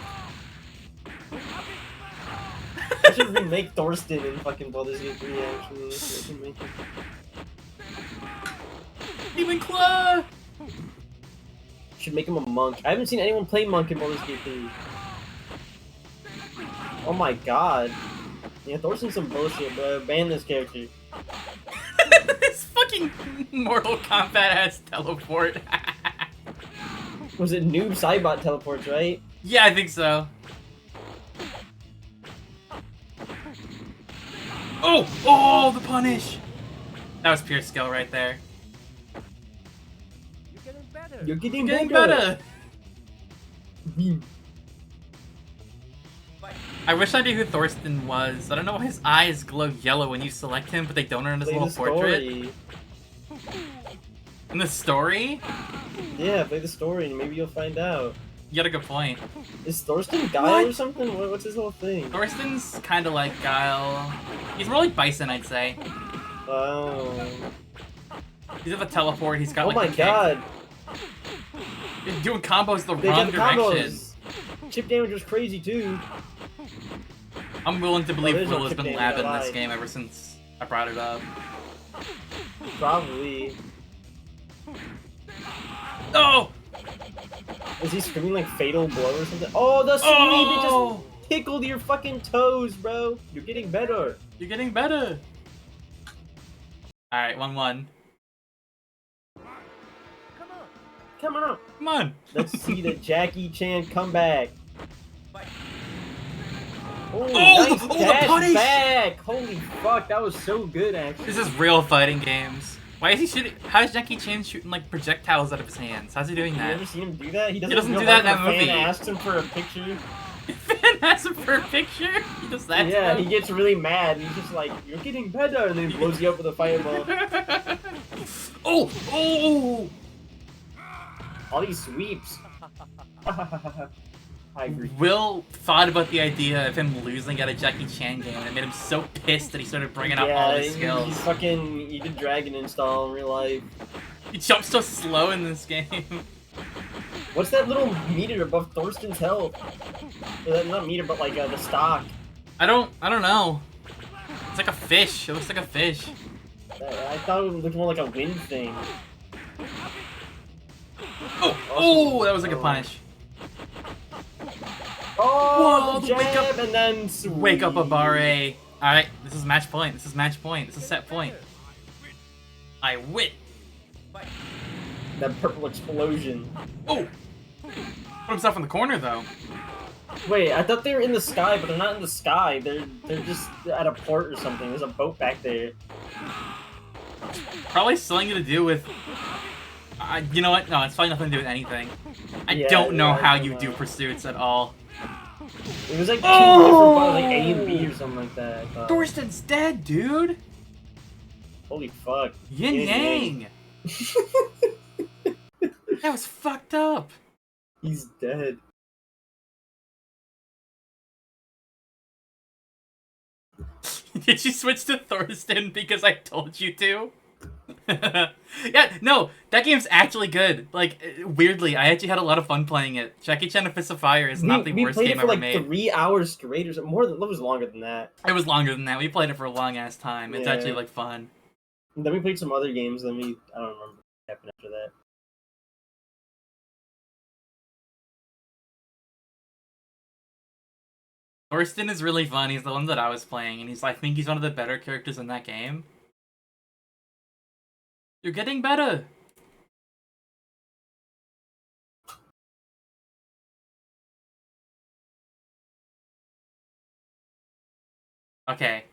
B: I should remake Thorsten in fucking Baldur's Gate 3 actually. I can make it.
A: Demon Claw!
B: Should make him a monk. I haven't seen anyone play monk in Baldur's Gate 3. Oh my god. Yeah, Thorsten's some bullshit, bro. Ban this character.
A: This fucking Mortal Kombat has teleport.
B: Was it Noob Saibot teleports, right?
A: Yeah, I think so. Oh, the punish! That was pure skill right there.
B: You're getting
A: Getting
B: better.
A: better! I wish I knew who Thorsten was. I don't know why his eyes glow yellow when you select him, but they don't on his
B: Play
A: little
B: the
A: portrait.
B: story.
A: In the story?
B: Yeah, play the story and maybe you'll find out.
A: You got a good point.
B: Is Thorsten Guile or
A: What?
B: something? What's his whole thing?
A: Thorsten's kind of like Guile. He's more like Bison, I'd say.
B: Oh.
A: He's got the teleport. He's got
B: Oh
A: like
B: my
A: the kick.
B: god.
A: You're doing combos the
B: They
A: wrong
B: got
A: direction.
B: combos. Chip damage was crazy too.
A: I'm willing to believe
B: there's no
A: Will has
B: chip
A: been
B: damage, I
A: labbing this
B: lied.
A: game ever since I brought it up.
B: Probably.
A: Oh!
B: Is he screaming like fatal blow or something? Oh, the sweep!
A: Oh!
B: It just tickled your fucking toes, bro. You're getting better.
A: You're getting better. Alright, 1-1.
B: Come on.
A: Come on.
B: Let's see the Jackie Chan comeback. Oh, nice
A: the
B: dash
A: punish!
B: back! Holy fuck, that was so good, actually.
A: This is real fighting games. Why is he shooting? How is Jackie Chan shooting like projectiles out of his hands? How's he doing
B: You
A: that?
B: ever seen him do that? He
A: doesn't
B: go
A: do that in
B: back
A: that
B: when a
A: movie.
B: fan asks him for a picture.
A: Fan asks him for a picture? He does that
B: Yeah,
A: to
B: he
A: him?
B: gets really mad. And he's just like, "You're getting better," and then he blows you up with a fireball.
A: Oh! Oh!
B: All these sweeps. I agree.
A: Will thought about the idea of him losing at a Jackie Chan game, and it made him so pissed that he started bringing up all his skills.
B: He's fucking. He did Dragon Install in real life.
A: He jumps so slow in this game.
B: What's that little meter above Thorsten's health? Not meter, but like the stock.
A: I don't know. It's like a fish. It looks like a fish.
B: I thought it looked more like a wind thing.
A: Oh, that was like a punish.
B: Oh,
A: Whoa,
B: the
A: the wake
B: jab,
A: up-
B: and then sweep.
A: Wake up, Abare. Alright, this is match point. This is match point. This is set point. I win.
B: That purple explosion.
A: Oh! Put himself in the corner, though.
B: Wait, I thought they were in the sky, but they're not in the sky. They're just at a port or something. There's a boat back there.
A: Probably something to do with... you know what? No, it's probably nothing to do with anything. I
B: Yeah,
A: don't know
B: yeah, I
A: how
B: don't
A: you
B: know.
A: do pursuits at all.
B: It was like two
A: Oh!
B: different buttons, like A and B or something like that. I thought.
A: Thorsten's dead, dude!
B: Holy fuck.
A: Yin Yang! That was fucked up!
B: He's dead.
A: Did you switch to Thorsten because I told you to? Yeah, no, that game's actually good. Like, weirdly, I actually had a lot of fun playing it. Jackie Chan and Fist of Fire is not the worst
B: played
A: game
B: it for
A: ever
B: like
A: made.
B: 3 hours straight or something. More than, it was longer than that.
A: It was longer than that. We played it for a long ass time. It's
B: Yeah.
A: actually like fun.
B: And then we played some other games. Then I don't remember what happened after that.
A: Thorsten is really fun. He's the one that I was playing, and I think he's one of the better characters in that game. You're getting better. Okay.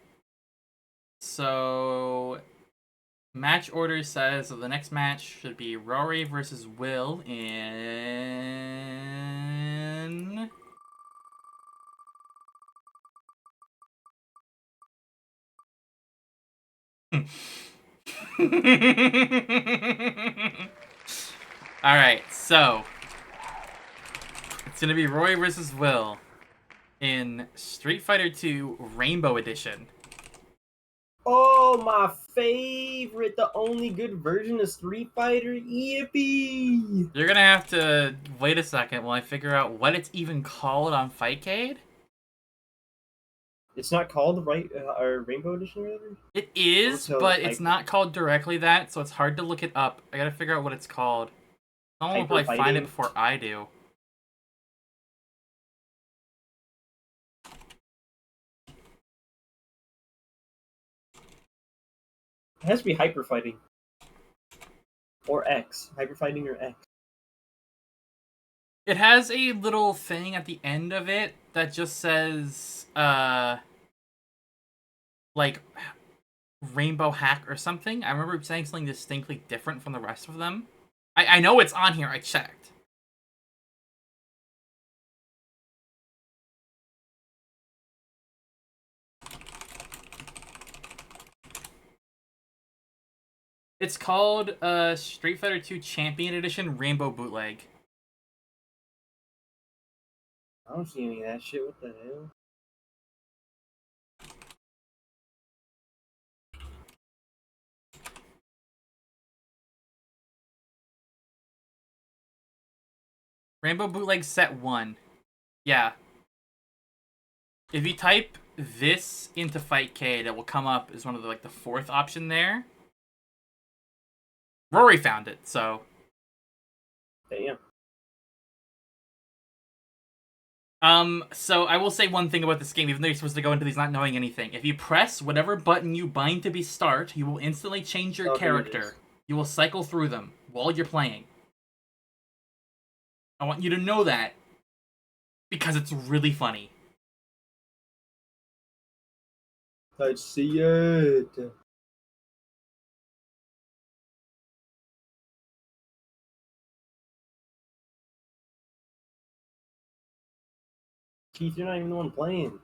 A: So, match order says that the next match should be Rory versus Will in... Alright, so... It's gonna be Rory versus Will in Street Fighter 2 Rainbow Edition.
B: Oh, my favorite! The only good version of Street Fighter. Yippee!
A: You're gonna have to wait a second while I figure out what it's even called on Fightcade.
B: It's not called our Rainbow Edition, rather?
A: It is,
B: Also,
A: but it's
B: Hyper-
A: not called directly that, so it's hard to look it up. I gotta figure out what it's called. Someone will
B: Hyper
A: probably find it
B: Fighting?
A: before I do.
B: It has to be Hyper Fighting. Or X. Hyper Fighting or X.
A: It has a little thing at the end of it that just says, like, Rainbow Hack or something. I remember saying something distinctly different from the rest of them. I know it's on here, I checked. It's called, Street Fighter 2 Champion Edition Rainbow Bootleg.
B: I don't see any of that shit. What the hell?
A: Rainbow Bootleg Set 1. Yeah. If you type this into Fightcade, it will come up as one of the, like, the fourth option there. Rory found it, so...
B: Damn.
A: So I will say one thing about this game, even though you're supposed to go into these not knowing anything. If you press whatever button you bind to be start, you will instantly change your character. You will cycle through them while you're playing. I want you to know that, because it's really funny.
B: I see it. Keith, you're not even the one playing.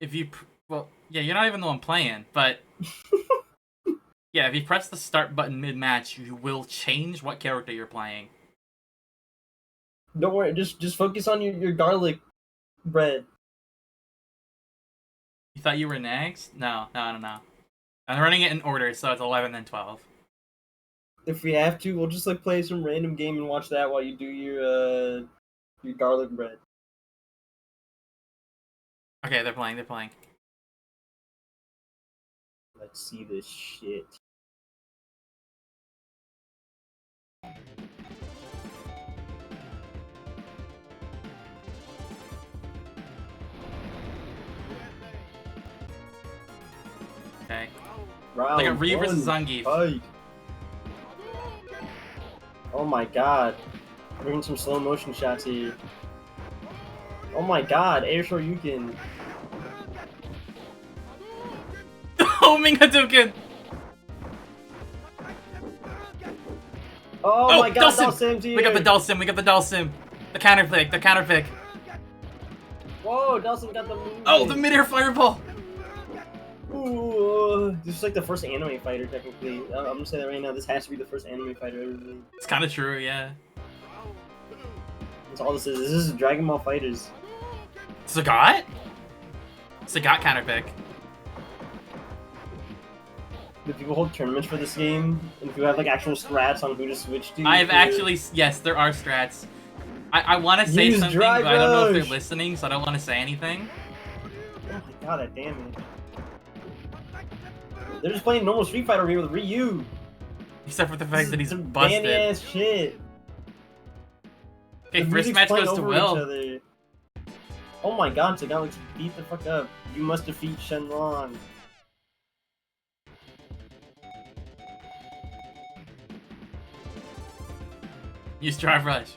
A: If you... Well, yeah, you're not even the one playing, but... yeah, if you press the start button mid-match, you will change what character you're playing.
B: Don't worry, just focus on your garlic bread.
A: You thought you were next? No. I'm running it in order, so it's 11 and 12.
B: If we have to, we'll just like play some random game and watch that while you do your garlic bread.
A: Okay, they're playing.
B: Let's see this shit.
A: Okay.
B: Round
A: Like a Ryu versus
B: one,
A: Zangief.
B: fight. Oh my god. We're doing some slow motion shots here. Oh my god, Air Shoryuken.
A: Homing Hadouken!
B: Oh my god,
A: Dhalsim!
B: Dhalsim's here!
A: We got the Dhalsim. The counterpick.
B: Whoa, Dhalsim got the move.
A: Oh, the midair fireball!
B: Ooh, this is like the first anime fighter, technically. I'm gonna say that right now. This has to be the first anime fighter ever made.
A: It's kind of true, yeah.
B: That's all this is. This is Dragon Ball Fighters.
A: Sagat counterpick.
B: Do people hold tournaments for this game? And do you have like actual strats on who to switch to?
A: Yes, there are strats. I want to say
B: Use
A: something,
B: Dry
A: but I don't know if
B: Rush.
A: they're listening, so I don't want to say anything.
B: Oh my god, that damn it. They're just playing normal Street Fighter here with Ryu.
A: Except for the fact that he's
B: Some
A: busted.
B: Danny ass shit.
A: Okay,
B: The
A: first
B: music's
A: match
B: playing
A: goes to
B: over each
A: Will.
B: other. Oh my god, Sagat looks beat the fuck up. You must defeat Shenlong.
A: Use Drive Rush.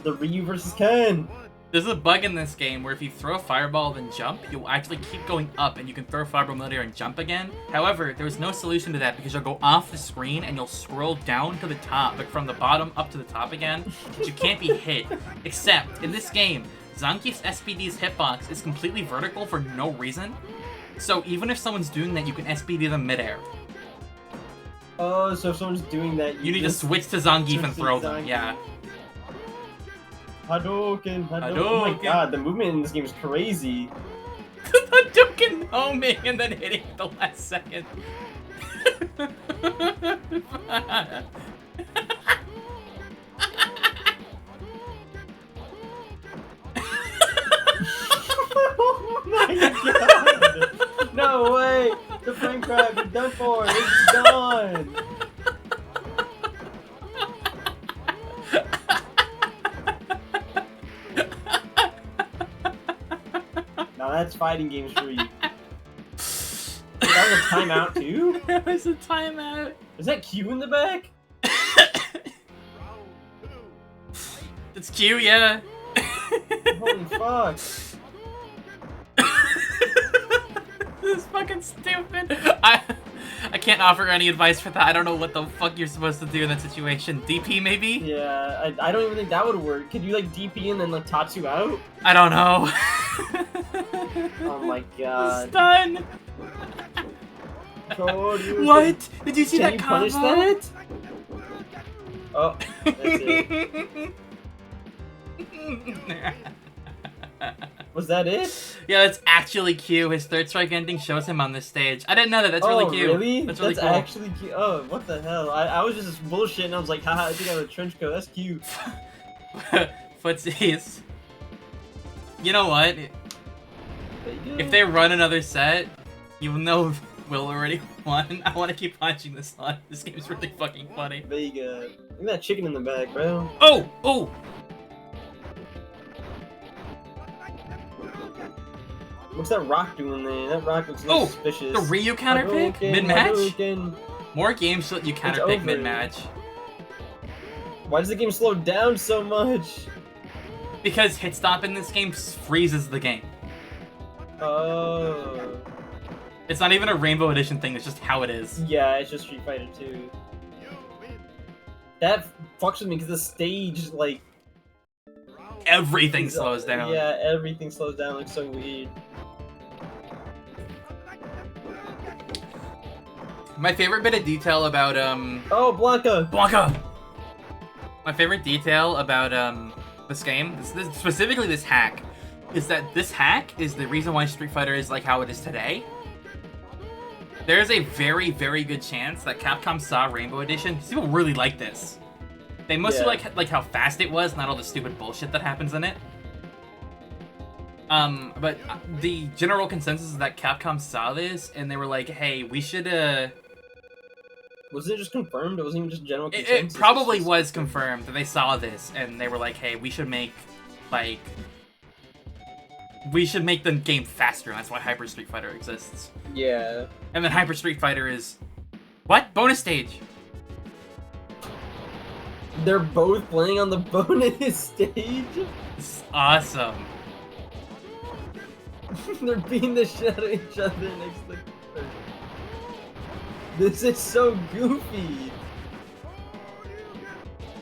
B: The Ryu versus Ken.
A: There's a bug in this game where if you throw a fireball then jump, you'll actually keep going up and you can throw a fireball midair and jump again. However, there's no solution to that because you'll go off the screen and you'll scroll down to the top, like from the bottom up to the top again, but you can't be hit. Except, in this game, Zangief's SPD's hitbox is completely vertical for no reason. So even if someone's doing that, you can SPD them midair.
B: Oh, so if someone's doing that,
A: You need to switch to Zangief and
B: switch to
A: throw them,
B: Zangief.
A: yeah.
B: Hadouken. Oh my
A: Hadouken.
B: god, the movement in this game is crazy.
A: Hadouken homing and then hitting at the last second.
B: Oh my god! No way! The frame crab, you're done for. It's done. Now that's fighting games for you. That was a timeout too?
A: That was a timeout.
B: Is that Q in the back?
A: It's Q, yeah.
B: Holy fuck.
A: This is fucking stupid. I can't offer any advice for that. I don't know what the fuck you're supposed to do in that situation. DP maybe?
B: Yeah, I don't even think that would work. Could you like DP and then like Tatsu out?
A: I don't know.
B: Oh my god.
A: Stun!
B: Shoryuken.
A: What? Did you see
B: Can
A: that
B: you
A: combo?
B: punish that? Oh, that's it. Was that it?
A: Yeah, that's actually cute. His third strike ending shows him on this stage. I didn't know that. That's
B: oh,
A: really cute.
B: Really?
A: That's really cool.
B: Actually cute. Oh, what the hell? I was just bullshitting. I was like, haha, I think I have a trench coat. That's cute.
A: Footsies. You know what? If they run another set, you know Will already won. I want to keep punching this on. This game's really fucking funny.
B: Vega. Look at that chicken in the back, bro.
A: Oh! Oh!
B: What's that rock doing there? That rock looks suspicious.
A: The Ryu counter pick? Mid-match? More games so that you counter pick mid-match.
B: Why does the game slow down so much?
A: Because hit stop in this game freezes the game.
B: Oh.
A: It's not even a Rainbow Edition thing, it's just how it is.
B: Yeah, it's just Street Fighter 2. That fucks with me because the stage, like...
A: Everything slows down.
B: Yeah, everything slows down. Looks so weird.
A: My favorite bit of detail about,
B: Oh, Blanca!
A: Blanca! My favorite detail about, this game, specifically this hack, is that this hack is the reason why Street Fighter is like how it is today. There's a very, very good chance that Capcom saw Rainbow Edition. People really like this. They mostly like how fast it was, not all the stupid bullshit that happens in it. But the general consensus is that Capcom saw this and they were like, "Hey, we should."
B: Was it just confirmed? It wasn't even just general consensus.
A: It probably was confirmed that they saw this and they were like, "Hey, we should make like." We should make the game faster, and that's why Hyper Street Fighter exists.
B: Yeah.
A: And then Hyper Street Fighter is... What? Bonus stage!
B: They're both playing on the bonus stage?
A: It's awesome.
B: They're beating the shit out of each other next to the... This is so goofy!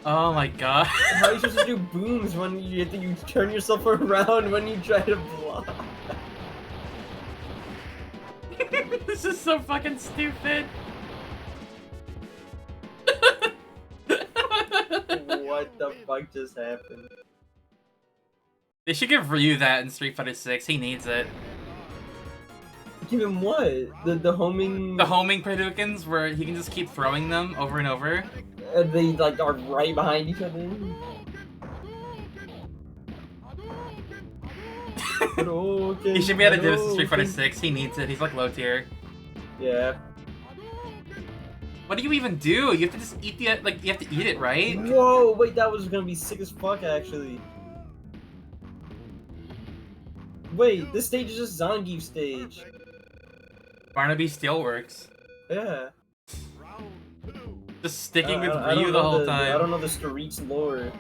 A: Oh my god.
B: How are you supposed to do booms when you turn yourself around when you try to block?
A: This is so fucking stupid.
B: What the fuck just happened?
A: They should give Ryu that in Street Fighter 6. He needs it.
B: Give him what? The homing...
A: The homing Preducans where he can just keep throwing them over and over.
B: They like are right behind each other.
A: He should be able to do this in Street Fighter 6. He needs it. He's like low tier.
B: Yeah.
A: What do you even do? You have to just eat the you have to eat it, right?
B: Whoa! Wait, that was gonna be sick as fuck, actually. Wait, this stage is just Zangief stage.
A: Barnaby Steelworks.
B: Yeah.
A: Just sticking with Ryu the whole time.
B: I don't know the Streets lore.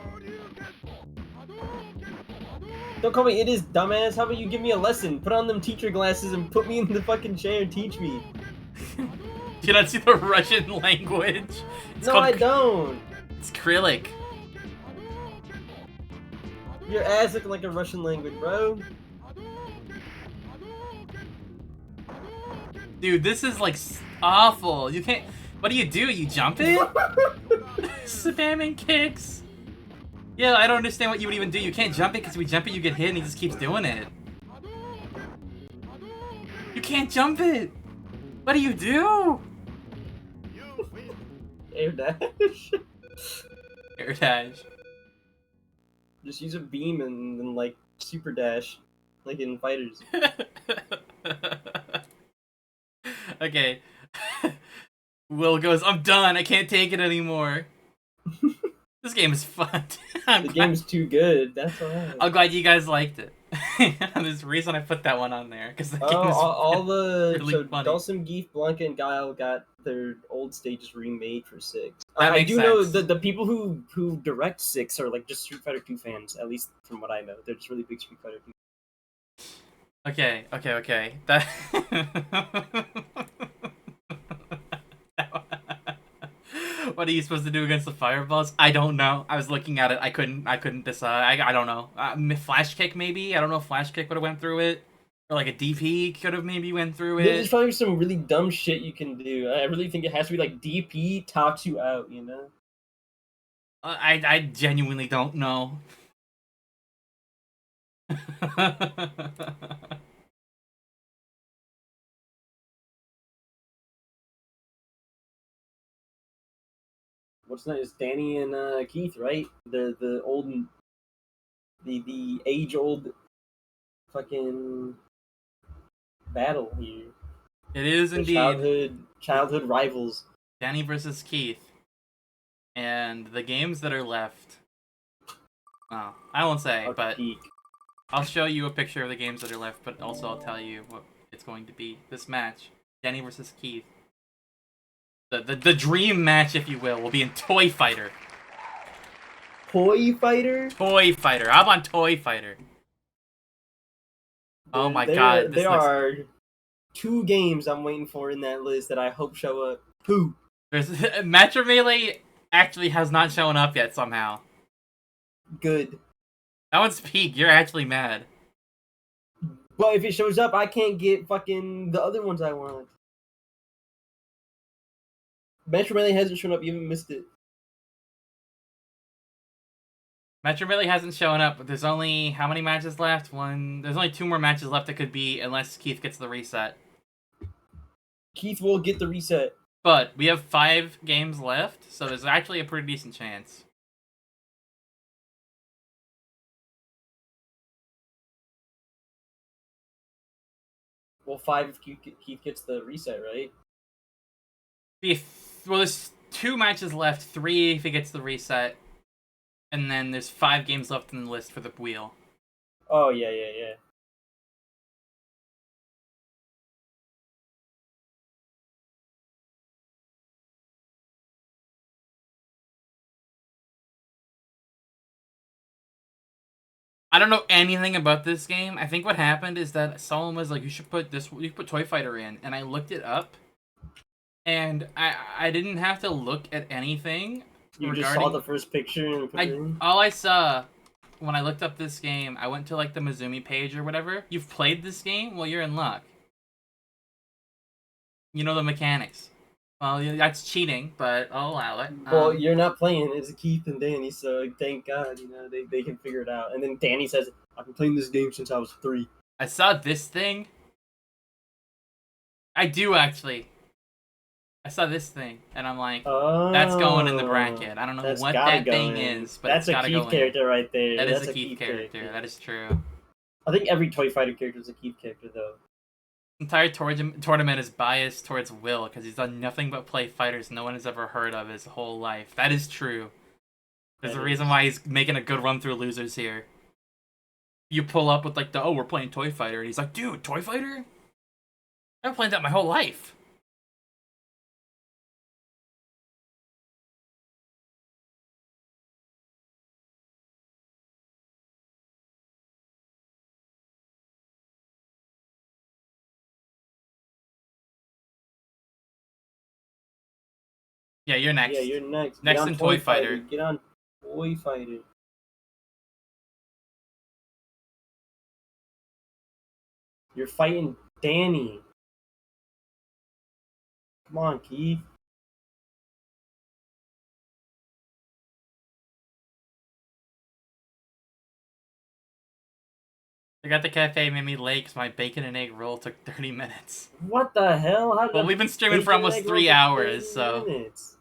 B: Don't call me it is, dumbass. How about you give me a lesson? Put on them teacher glasses and put me in the fucking chair and teach me.
A: Do you not see the Russian language?
B: No, I don't.
A: It's Krylik.
B: Your ass looking like a Russian language, bro.
A: Dude, this is like awful. You can't. What do? You jump it? Spamming kicks. Yeah, I don't understand what you would even do. You can't jump it because if we jump it, you get hit, and he just keeps doing it. You can't jump it. What do you do?
B: Air dash.
A: Air dash.
B: Just use a beam and then like super dash, like in fighters.
A: Okay. Will goes, I'm done. I can't take it anymore. This game is fun.
B: The game's too good. That's alright.
A: I'm glad you guys liked it. There's a reason I put that one on there because the game is
B: all the
A: really
B: so
A: funny.
B: Dhalsim, Geef, Blanca, and Guile got their old stages remade for 6.
A: That
B: I
A: makes
B: do know
A: sense.
B: that the people who direct 6 are like just Street Fighter 2 fans, at least from what I know. They're just really big Street Fighter 2.
A: Okay. That. What are you supposed to do against the fireballs? I don't know. I was looking at it. I couldn't decide. I don't know. Flash kick maybe. I don't know if flash kick would have went through it, or like a DP could have maybe went through it.
B: There's probably some really dumb shit you can do. I really think it has to be like DP tops you out. You know.
A: I genuinely don't know.
B: What's that? It's Danny and Keith, right? The old the age old fucking battle here.
A: It is
B: The
A: indeed
B: childhood rivals.
A: Danny versus Keith. And the games that are left. Oh, I won't say,
B: Are
A: but
B: peak.
A: I'll show you a picture of the games that are left, but also I'll tell you what it's going to be. This match, Danny versus Keith. The dream match, if you will be in Toy Fighter.
B: Toy Fighter?
A: Toy Fighter. I'm on Toy Fighter. Oh my god, this
B: there
A: looks...
B: are 2 games I'm waiting for in that list that I hope show up. 2.
A: There's Metro Melee actually has not shown up yet somehow.
B: Good.
A: That one's peak. You're actually mad.
B: But if it shows up, I can't get fucking the other ones I want. Metro Melee hasn't shown up. You haven't missed it.
A: Metro Melee hasn't shown up, but there's only how many matches left? There's only 2 more matches left. It could be, unless Keith gets the reset.
B: Keith will get the reset.
A: But we have 5 games left, so there's actually a pretty decent chance.
B: Well, 5 if Keith gets the reset, right?
A: Well, there's 2 matches left, 3 if he gets the reset, and then there's 5 games left in the list for the wheel.
B: Oh, yeah.
A: I don't know anything about this game. I think what happened is that someone was like, you should put Toy Fighter in, and I looked it up, and I didn't have to look at anything.
B: You just saw the first picture and put it in?
A: All I saw when I looked up this game, I went to like the Mizumi page or whatever. You've played this game? Well, you're in luck. You know the mechanics. Well, that's cheating, but I'll allow it.
B: Well, you're not playing. It's Keith and Danny, so thank God, they can figure it out. And then Danny says, I've been playing this game since I was 3.
A: I saw this thing. I do, actually. I saw this thing, and I'm like, that's going in the bracket. I don't know what that thing is, but
B: that's
A: it's gotta go in.
B: That's a Keith character right there.
A: That is a Keith character. That is true.
B: I think every Toy Fighter character is a Keith character, though.
A: Entire tournament is biased towards Will because he's done nothing but play fighters no one has ever heard of his whole life. That is true. There's a reason why he's making a good run through losers here. You pull up with like we're playing Toy Fighter, and he's like, dude, Toy Fighter? I've been playing that my whole life. Yeah, you're next.
B: Yeah, you're next.
A: Next in Toy Fighter.
B: Get on Toy Fighter. You're fighting Danny. Come on, Keith.
A: I got the cafe made me late because my bacon and egg roll took 30 minutes.
B: What the hell?
A: Well, we've been streaming for almost 3 hours, so...
B: Minutes.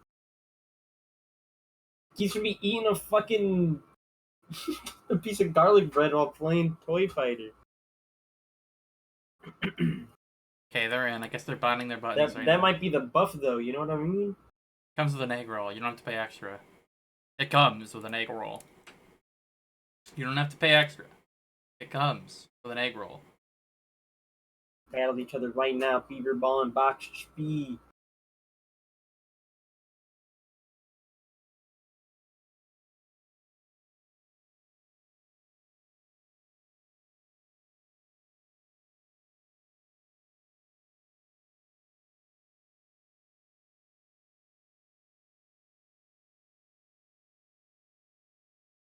B: Keith should be eating a fucking... a piece of garlic bread while playing Toy Fighter.
A: Okay, they're in. I guess they're bonding their buttons right now.
B: That might be the buff, though. You know what I mean?
A: Comes with an egg roll. You don't have to pay extra. It comes with an egg roll. You don't have to pay extra. It comes with an egg roll.
B: Battle each other right now. Fever Ball and Box Speed.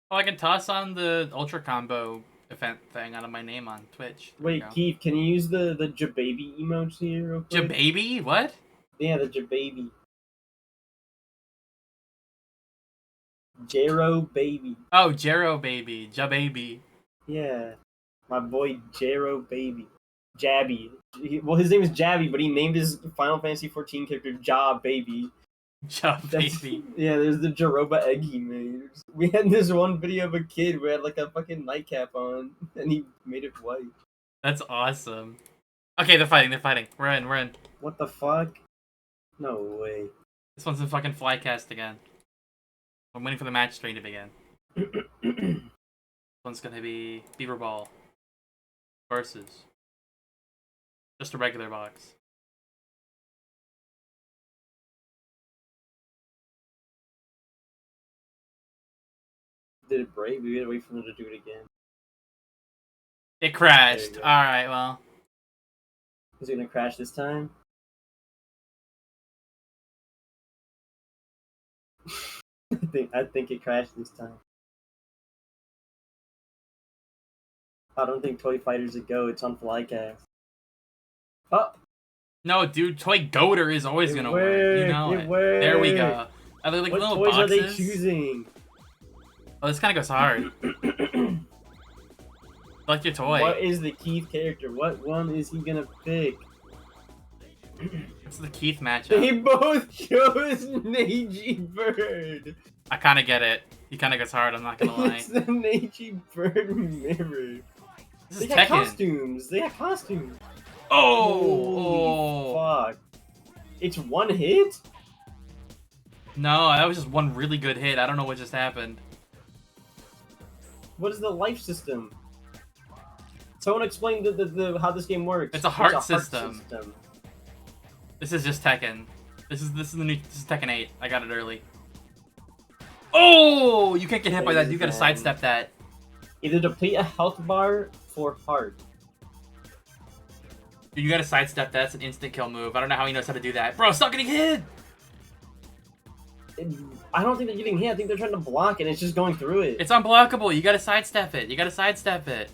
A: Oh, I can toss on the Ultra Combo event thing out of my name on Twitch.
B: Wait, Keith, can you use the Jababy emotes here real quick?
A: Jababy? What?
B: Yeah, the Jababy. Jero Baby.
A: Oh, Jero Baby. Jababy.
B: Yeah. My boy Jero Baby. Jabby. Well, his name is Jabby, but he named his Final Fantasy 14 character Ja Baby.
A: Job, baby.
B: Yeah, there's the Jaroba egg he made. We had this one video of a kid who had like a fucking nightcap on, and he made it white.
A: That's awesome. Okay, they're fighting. They're fighting. We're in. We're in.
B: What the fuck? No way.
A: This one's in fucking Flycast again. I'm waiting for the match stream to begin. This one's gonna be Beaver Ball versus just a regular box.
B: Did it break? We gotta wait for them to do it again.
A: It crashed.
B: There you go.
A: Alright, well.
B: Is it gonna crash this time? I think it crashed this time. I don't think Toy Fighter's a go. It's on Flycast. Oh,
A: No, dude, Toy Goater is always gonna win. You know it. There we go. Are they like
B: what
A: little
B: toys
A: boxes?
B: are they choosing?
A: Oh, this kind of goes hard. Like your toy.
B: What is the Keith character? What one is he gonna pick?
A: It's the Keith matchup.
B: They both chose Neji Bird.
A: I kind of get it. He kind of goes hard. I'm not gonna lie.
B: It's the Neji Bird mirror.
A: This
B: They
A: is
B: got
A: Tekken.
B: costumes. They got costumes.
A: Oh.
B: Holy fuck! It's one hit.
A: No, that was just one really good hit. I don't know what just happened.
B: What is the life system? Someone explain the how this game works.
A: It's a heart system. This is just Tekken. This is Tekken 8. I got it early. Oh, you can't get hit by that. You gotta sidestep that.
B: Either deplete a health bar for heart.
A: Dude, you gotta sidestep that. That's an instant kill move. I don't know how he knows how to do that. Bro, stop getting hit!
B: I don't think they're getting hit. I think they're trying to block and it's just going through it.
A: It's unblockable. You gotta sidestep it. You gotta sidestep it.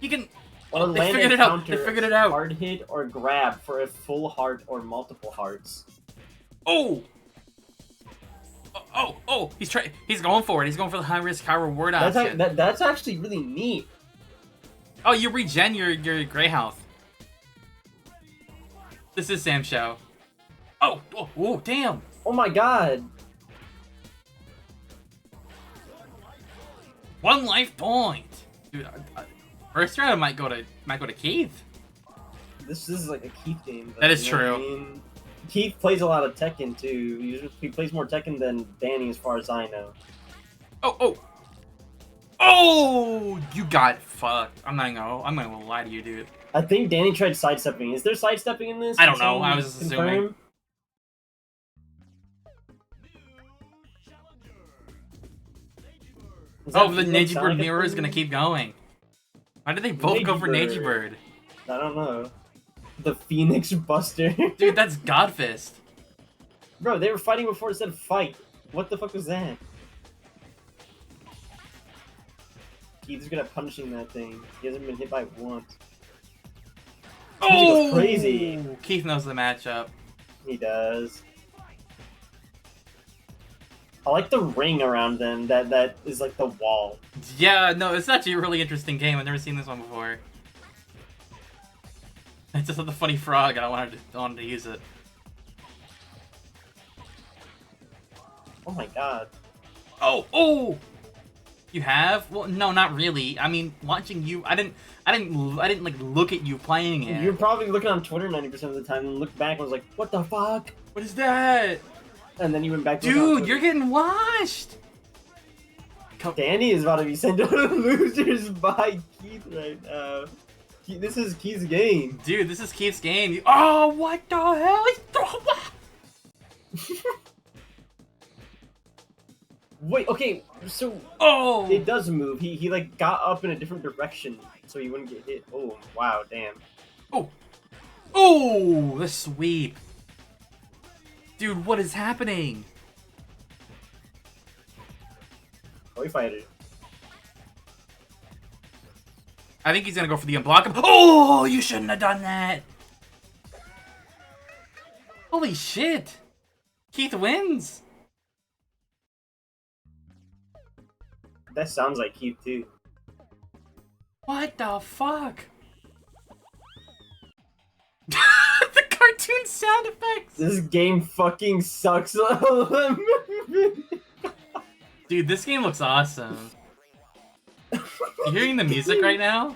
A: You can...
B: Or
A: they
B: land
A: figured
B: a
A: it out.
B: counter,
A: They figured it out.
B: Hard hit or grab for a full heart or multiple hearts.
A: Oh! Oh! He's going for it. He's going for the high risk, high reward option.
B: That's actually really neat.
A: Oh, you regen your gray health. This is Sam Show. Oh, damn.
B: Oh my god.
A: 1 life point. Dude, first round might go to Keith.
B: This is like a Keith game. Though,
A: That is
B: you know
A: true.
B: what I mean? Keith plays a lot of Tekken too. He plays more Tekken than Danny, as far as I know.
A: Oh! You got fucked. I'm not gonna lie to you, dude.
B: I think Danny tried sidestepping. Is there sidestepping in this?
A: I don't
B: Can
A: know.
B: someone
A: I was just
B: confirm?
A: assuming.
B: Is that
A: Oh, the
B: like
A: Neji
B: Sonic
A: Bird mirror is
B: thing?
A: gonna keep going. Why did they both go for Neji
B: Neji
A: Bird?
B: I don't know. The Phoenix Buster.
A: Dude, that's Godfist.
B: Bro, they were fighting before it said fight. What the fuck was that? Keith's good at punishing that thing. He hasn't been hit by it once.
A: Oh!
B: goes crazy.
A: Keith knows the matchup.
B: He does. I like the ring around them. That is like the wall.
A: Yeah, no, it's actually a really interesting game. I've never seen this one before. I just had the funny frog, and I wanted to use it.
B: Oh my god.
A: Oh! You have? Well, no, not really. I mean, watching you, I didn't like look at you playing it.
B: You're probably looking on Twitter 90% of the time and look back and was like, what the fuck?
A: What is that?
B: And then you went back to look on
A: Dude,
B: Twitter.
A: you're getting washed.
B: Danny is about to be sent to losers by Keith right now. This is Keith's game.
A: Dude, this is Keith's game. Oh, what the hell?
B: Wait, okay, so
A: Oh!
B: it does move. He like got up in a different direction so he wouldn't get hit. Oh, wow, damn.
A: Oh, the sweep. Dude, what is happening?
B: Toy Fighter.
A: I think he's gonna go for the unblockable. Oh, you shouldn't have done that. Holy shit. Keith wins.
B: That sounds like Keith too.
A: What the fuck? The cartoon sound effects!
B: This game fucking sucks.
A: Dude, this game looks awesome. You hearing the music right now?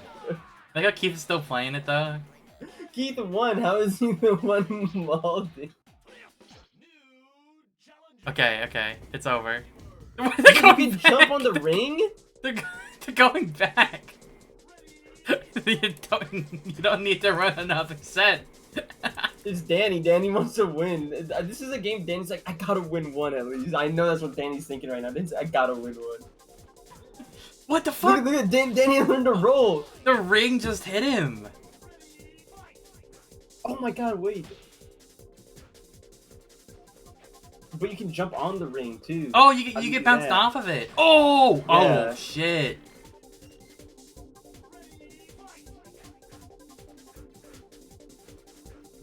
A: Like how Keith is still playing it though.
B: Keith won. How is he the one molding?
A: Okay, okay, it's over.
B: You can jump on the ring?
A: They're going back. you don't need to run another set.
B: It's Danny. Danny wants to win. This is a game Danny's like, I gotta win one at least. I know that's what Danny's thinking right now. I gotta win one.
A: What the fuck?
B: Look at Danny learned to roll.
A: The ring just hit him.
B: Oh my god, wait. But you can jump on the ring too.
A: Oh, you get bounced off of it. Oh!
B: Yeah.
A: Oh, shit.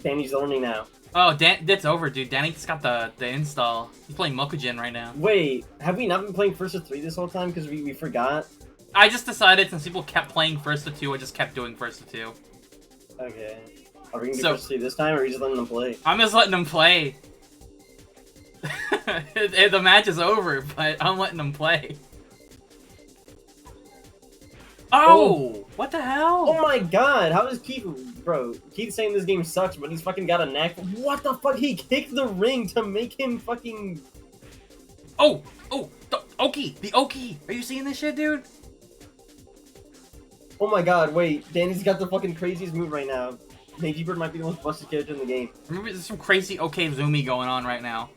B: Danny's learning now.
A: Oh, that's over, dude. Danny just got the install. He's playing Mokujin right now.
B: Wait, have we not been playing First to 3 this whole time because we forgot?
A: I just decided since people kept playing First to 2, I just kept doing First to 2.
B: Okay. Are we gonna do First to 3 this time, or are we just letting them play?
A: I'm just letting them play. The match is over, but I'm letting them play. Oh! What the hell?
B: Oh my god, how is Keith... Bro, Keith's saying this game sucks, but he's fucking got a knack. What the fuck? He kicked the ring to make him fucking...
A: Oh! Oh! The Oki! The Oki! Are you seeing this shit, dude?
B: Oh my god, wait. Danny's got the fucking craziest move right now. Neji Bird might be the most busted character in the game.
A: Remember, there's some crazy Zumi going on right now.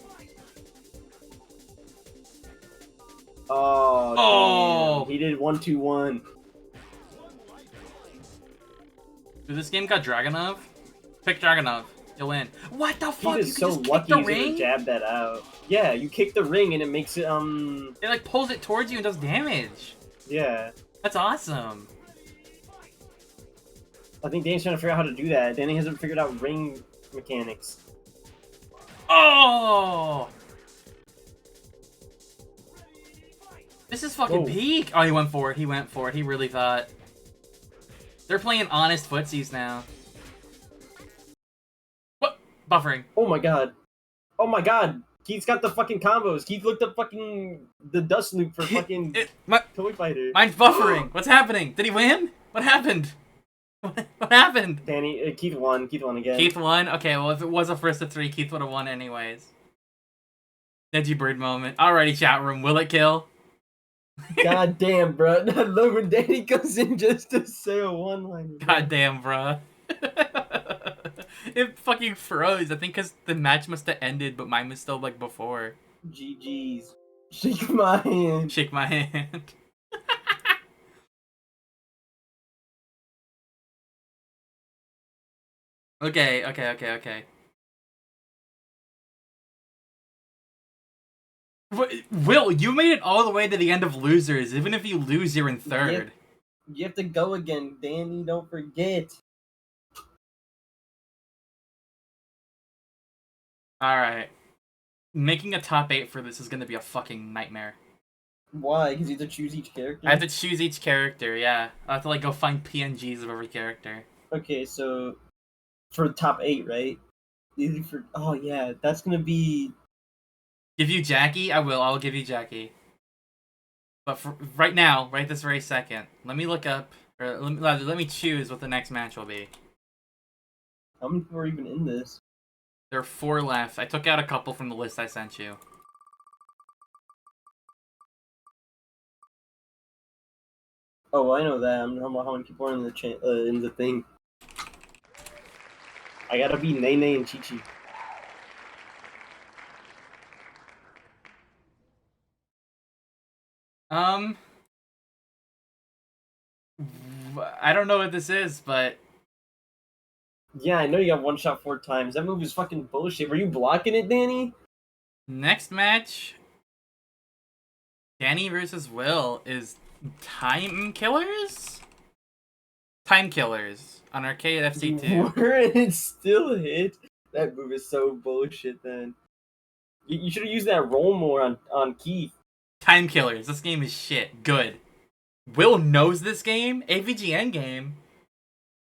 B: Oh, damn. He did 1-2-1.
A: Dude, this game got Dragunov. Pick Dragunov. You'll win. What the fuck?
B: He is so lucky he's gonna jab that out. Yeah, you kick the ring and it makes it,
A: It, like, pulls it towards you and does damage.
B: Yeah.
A: That's awesome.
B: I think Danny's trying to figure out how to do that. Danny hasn't figured out ring mechanics.
A: Oh! This is fucking peak. Oh, he went for it. He went for it. He really thought. They're playing honest footsies now. What? Buffering.
B: Oh my god. Oh my god. Keith's got the fucking combos. Keith looked up fucking the dust loop for fucking Toy Fighter.
A: Mine's buffering. What's happening? Did he win? What happened? What happened?
B: Danny, Keith won. Keith won again. Keith
A: won? Okay, well, if it was a first to 3, Keith would have won anyways. Neji Bird moment. Alrighty, chat room. Will it kill?
B: God damn, bro. I love when Danny goes in just to say a one-liner.
A: God damn, bro. It fucking froze. I think because the match must have ended, but mine was still like before.
B: GG's. Shake my hand.
A: Shake my hand. Okay. Will, you made it all the way to the end of losers. Even if you lose, you're in third.
B: You have to go again, Danny. Don't forget.
A: Alright. Making a top 8 for this is going to be a fucking nightmare.
B: Why? Because you have to choose each character?
A: I have to choose each character, yeah. I have to like go find PNGs of every character.
B: Okay, so for top 8, right? Oh yeah, that's going to be...
A: Give you Jackie? I will. I'll give you Jackie. But for right now, right this very second, let me look up, or let me choose what the next match will be.
B: How many people are even in this?
A: There are 4 left. I took out a couple from the list I sent you.
B: Oh, I know that. I'm talking about how many people are in the thing. I gotta be Nene and Chi-Chi.
A: I don't know what this is, but...
B: Yeah, I know you got one shot 4 times. That move is fucking bullshit. Were you blocking it, Danny?
A: Next match... Danny versus Will is Time Killers? Time Killers on Arcade FC2.
B: And it still hit. That move is so bullshit, then. You should have used that roll more on Keith.
A: Time Killers. This game is shit. Good. Will knows this game? AVGN game?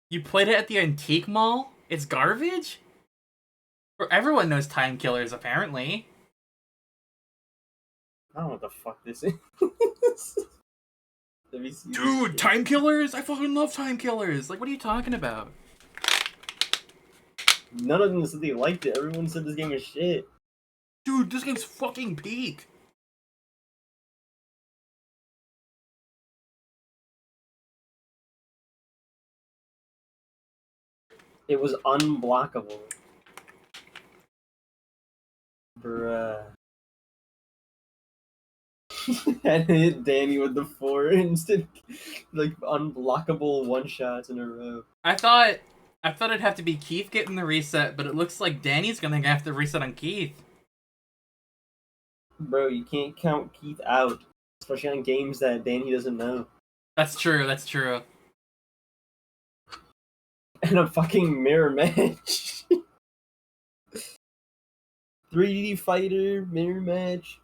A: You played it at the Antique Mall? It's garbage? Or everyone knows Time Killers, apparently.
B: I don't know what the fuck this is. Let me see.
A: Dude, Time Killers? I fucking love Time Killers! Like, what are you talking about?
B: None of them said they liked it. Everyone said this game is shit.
A: Dude, this game's fucking peak!
B: It was unblockable. Bruh. And hit Danny with the 4 instant, like, unblockable one-shots in a row.
A: I thought it'd have to be Keith getting the reset, but it looks like Danny's gonna have to reset on Keith.
B: Bro, you can't count Keith out, especially on games that Danny doesn't know.
A: That's true, that's true.
B: And a fucking mirror match. 3D fighter, mirror match.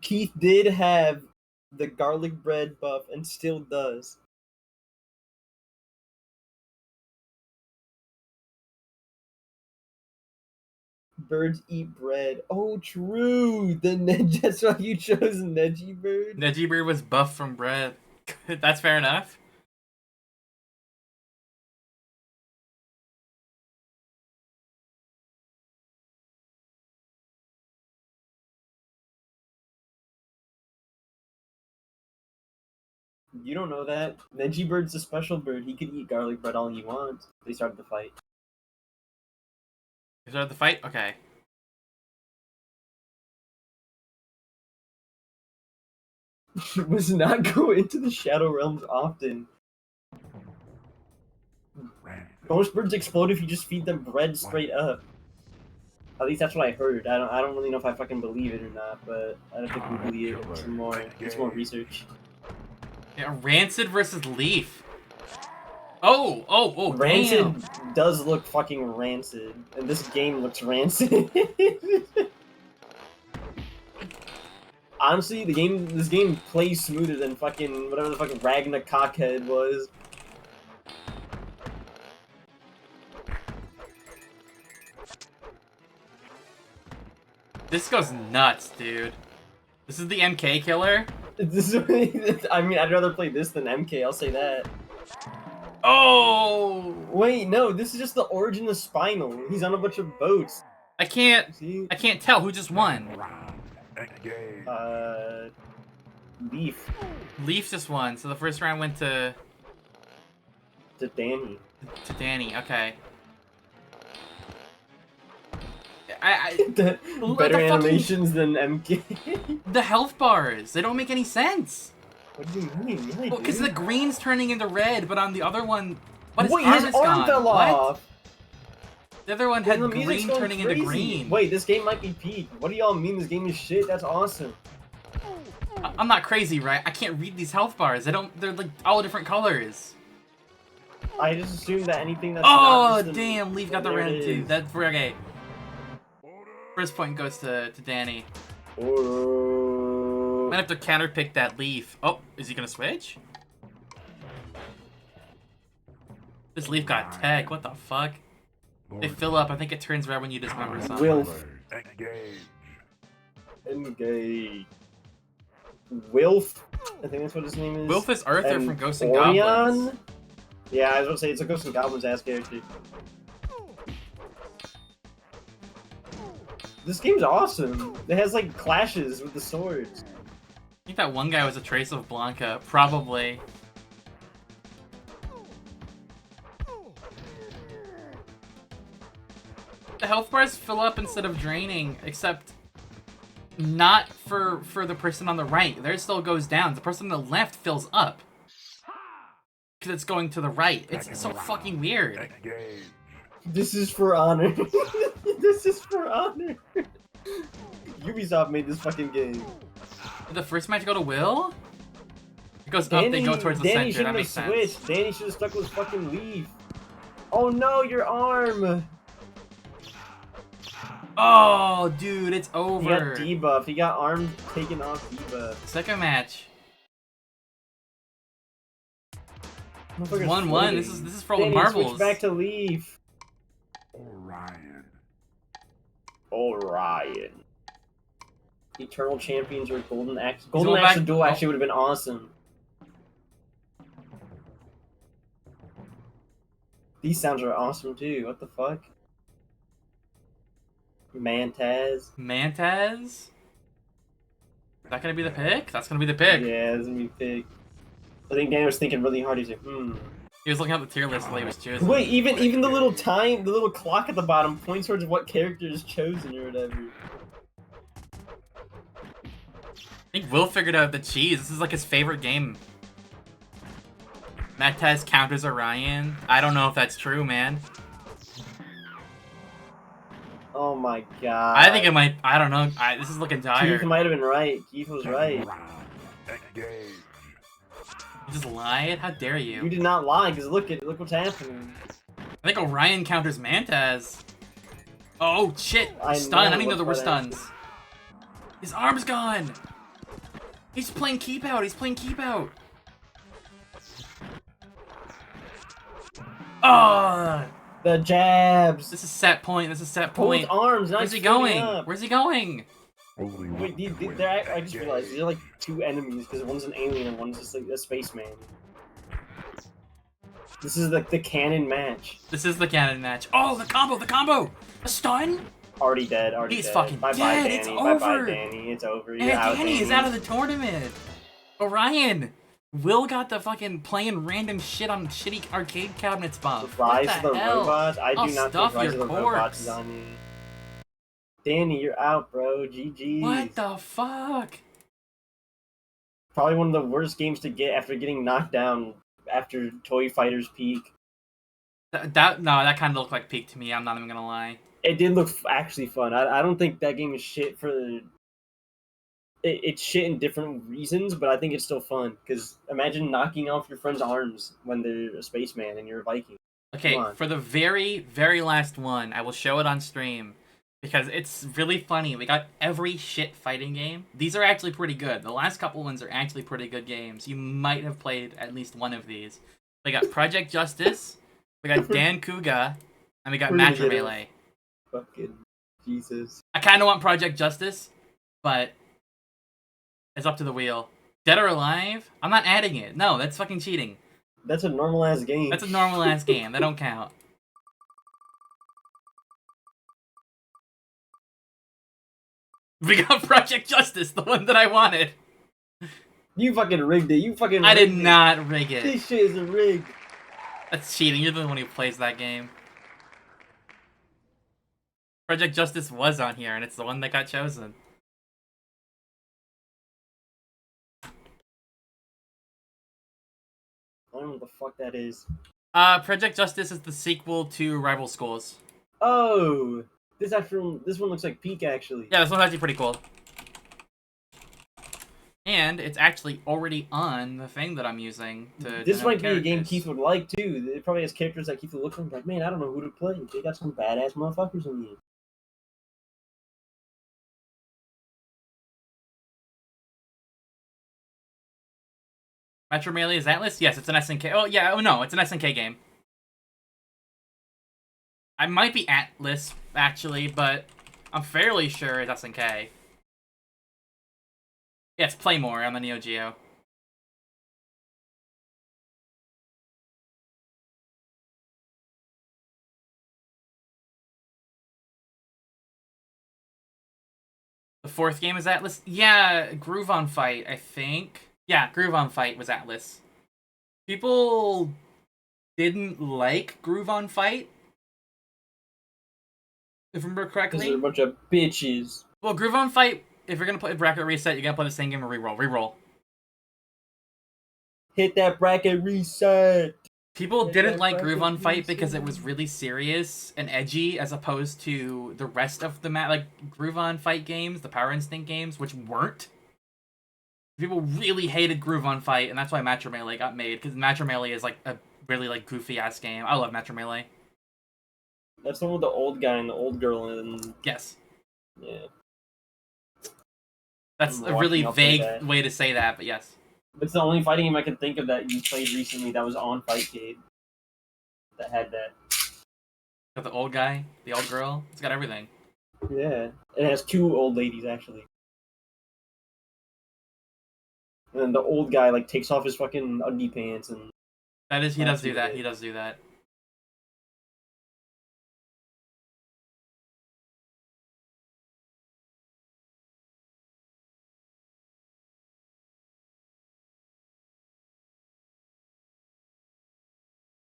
B: Keith did have the garlic bread buff and still does. Birds eat bread. Oh, true. That's why you chose Neji Bird.
A: Neji Bird was buff from bread. That's fair enough.
B: You don't know that. Neji Bird's a special bird. He could eat garlic bread all he wants. They started the fight.
A: Is that the fight? Okay.
B: Was not go into the Shadow Realms often. Most birds explode if you just feed them bread straight up. At least that's what I heard. I don't really know if I fucking believe it or not, but I have to Google it some more. Get more research.
A: Yeah, Rancid versus Leaf. Oh,
B: Rancid
A: damn.
B: does look fucking rancid, and this game looks rancid. Honestly, this game plays smoother than fucking whatever the fucking Ragna Cockhead was.
A: This goes nuts, dude. This is the MK killer?
B: I mean, I'd rather play this than MK, I'll say that.
A: Oh!
B: Wait, no, this is just the origin of Spinal. He's on a bunch of boats.
A: I can't
B: See?
A: tell who just won.
B: Leaf.
A: Leaf just won, so the first round went to
B: Danny.
A: Danny, okay.
B: Better animations than MK.
A: The health bars, they don't make any sense.
B: What do you mean? Yeah,
A: Well, because the green's turning into red, but on the other one,
B: Wait, his arm fell
A: what?
B: off.
A: The other one had
B: The music's
A: green
B: going
A: turning
B: crazy.
A: into green.
B: Wait, this game might be peak. What do y'all mean this game is shit? That's awesome.
A: I'm not crazy, right? I can't read these health bars. They're like all different colors.
B: I just assumed that anything that's
A: Oh,
B: not just
A: damn, Leaf got the
B: there
A: red
B: it
A: too.
B: is.
A: That's okay. First point goes to Danny.
B: Oh.
A: Might have to counterpick that Leaf. Oh, is he gonna switch? This Leaf got tech. What the fuck? They fill up. I think it turns red when you dismember something.
B: Wilf. Engage. Wilf. I think that's what his name is.
A: Wilf is Arthur
B: And
A: from Ghosts and
B: Orion?
A: Goblins.
B: Yeah, I was gonna say it's a Ghosts and Goblins ass character. This game's awesome. It has like clashes with the swords.
A: I think that one guy was a trace of Blanca. Probably. The health bars fill up instead of draining, except not for the person on the right. Theirs still goes down. The person on the left fills up. Because it's going to the right. It's so fucking weird.
B: This is for honor. This is for honor. Ubisoft made this fucking game.
A: Did the first match go to Will? It goes up, they go towards the
B: Danny
A: center. That
B: shouldn't have
A: makes sense.
B: switched. Danny should have stuck with fucking Leaf. Oh no, your arm!
A: Oh, dude, it's
B: He got
A: over.
B: debuff. He got arm taken off debuff.
A: Second match.
B: Motherfucker's
A: 1-1.
B: floating.
A: This is for all the
B: Danny,
A: marbles.
B: switch back to Leaf.
C: Orion.
B: Orion. Eternal champions or Golden Axe.
A: going
B: Golden Axe
A: back-
B: duel
A: oh.
B: actually would have been awesome. These sounds are awesome too. What the fuck? Mantaz.
A: Mantaz? Is that gonna be the pick? That's gonna be the pick.
B: Yeah, this is gonna be big. I think Danny was thinking really hard. He's like,
A: He was looking at the tier list while he was choosing.
B: Wait, even the little the little clock at the bottom points towards what character is chosen or whatever.
A: I think Will figured out the cheese. This is like his favorite game. Mantaz counters Orion. I don't know if that's true, man.
B: Oh my god.
A: I think it might. I don't know. This is looking
B: Keith
A: dire.
B: might have been right. Keith was right.
C: Round. Engage.
A: You just lied? How dare
B: You
A: you?
B: did not lie, because look what's happening.
A: I think Orion counters Mantaz. Oh shit!
B: I
A: Stun. I
B: know
A: didn't know there were
B: what's what
A: stuns. His arm's gone. He's playing keep out. He's playing keep out. Oh!
B: The jabs.
A: This is set point. This is set
B: Both
A: point.
B: arms. Nice
A: Where's he
B: floating
A: going?
B: up.
A: Where's he going?
C: Only
B: Wait, I just realized these are like two enemies because one's an alien and one's just like a spaceman. This is like the canon match.
A: This is the canon match. Oh, the combo! The combo! A stun?
B: Already dead. Already
A: He's
B: dead.
A: fucking
B: bye
A: dead,
B: Bye,
A: it's
B: Danny. Bye bye,
A: over.
B: Danny. It's over.
A: And
B: You're out,
A: Danny is
B: Danny.
A: out of the tournament. Orion. Will got the fucking playing random shit on shitty arcade cabinets buff.
B: Rise
A: what
B: of
A: the
B: the
A: hell?
B: Robots. I
A: I'll
B: do not
A: stuff
B: think Rise of
A: your
B: the Robots is
A: corpse.
B: on you. Danny, you're out, bro. GG.
A: What the fuck?
B: Probably one of the worst games to get after getting knocked down after Toy Fighters Peak.
A: That kind of looked like peak to me. I'm not even gonna lie.
B: It did look actually fun. I don't think that game is shit for. It's shit in different reasons, but I think it's still fun. Because imagine knocking off your friend's arms when they're a spaceman and you're a Viking.
A: Okay,
B: Come on.
A: for the very, very last one, I will show it on stream. Because it's really funny. We got every shit fighting game. These are actually pretty good. The last couple ones are actually pretty good games. You might have played at least one of these. We got Project Justice, we got Dan Kuga, and we got
B: Pretty
A: Match
B: good.
A: Melee.
B: Fucking Jesus.
A: I kind of want Project Justice, but it's up to the wheel. Dead or Alive? I'm not adding it. No, that's fucking cheating.
B: That's a normal ass game.
A: That's a normal ass game. That don't count. We got Project Justice, the one that I wanted.
B: You fucking rigged it. You fucking.
A: I did
B: rigged it.
A: not rig it.
B: This shit is a rig.
A: That's cheating. You're the one who plays that game. Project Justice was on here, and it's the one that got chosen.
B: I don't know what the fuck that is.
A: Project Justice is the sequel to Rival Schools.
B: Oh, this one looks like Peak actually.
A: Yeah, this one's actually pretty cool. And it's actually already on the thing that I'm using to.
B: This
A: denote
B: might be a game
A: characters.
B: Keith would like too. It probably has characters that Keith would look at and be like, man, I don't know who to play. They got some badass motherfuckers in here.
A: Metro Melee is Atlas? Yes, it's an SNK. Oh yeah, oh no, it's an SNK game. I might be Atlas actually, but I'm fairly sure it's SNK. Yeah, it's Playmore on the Neo Geo. The fourth game is Atlas? Yeah, Groove on Fight, I think. Yeah, Groove on Fight was Atlas. People didn't like Groove on Fight, if I remember
B: Because
A: correctly.
B: they're a bunch of bitches.
A: Well, Groove on Fight, if you're gonna play Bracket Reset, you're gonna play the same game and reroll. Reroll.
B: Hit that bracket reset.
A: People
B: Hit
A: didn't
B: that
A: like Groove on
B: bracket
A: Fight because it
B: reset.
A: was really serious and edgy as opposed to the rest of the like Groove on Fight games, the Power Instinct games, which weren't. People really hated Groove on Fight, and that's why Metro Melee got made, because Metro Melee is like a really like goofy ass game. I love Metro Melee.
B: That's the one with the old guy and the old girl and
A: Yes.
B: Yeah.
A: That's
B: I'm
A: a really
B: watching y'all play
A: vague
B: that.
A: way to say that, but yes.
B: It's the only fighting game I can think of that you played recently that was on Fightcade. That had that.
A: Got the old guy, the old girl. It's got everything.
B: Yeah. It has two old ladies, actually. And then the old guy, like, takes off his fucking undie pants and...
A: That is, he does do
B: Absolutely.
A: that. He does do that.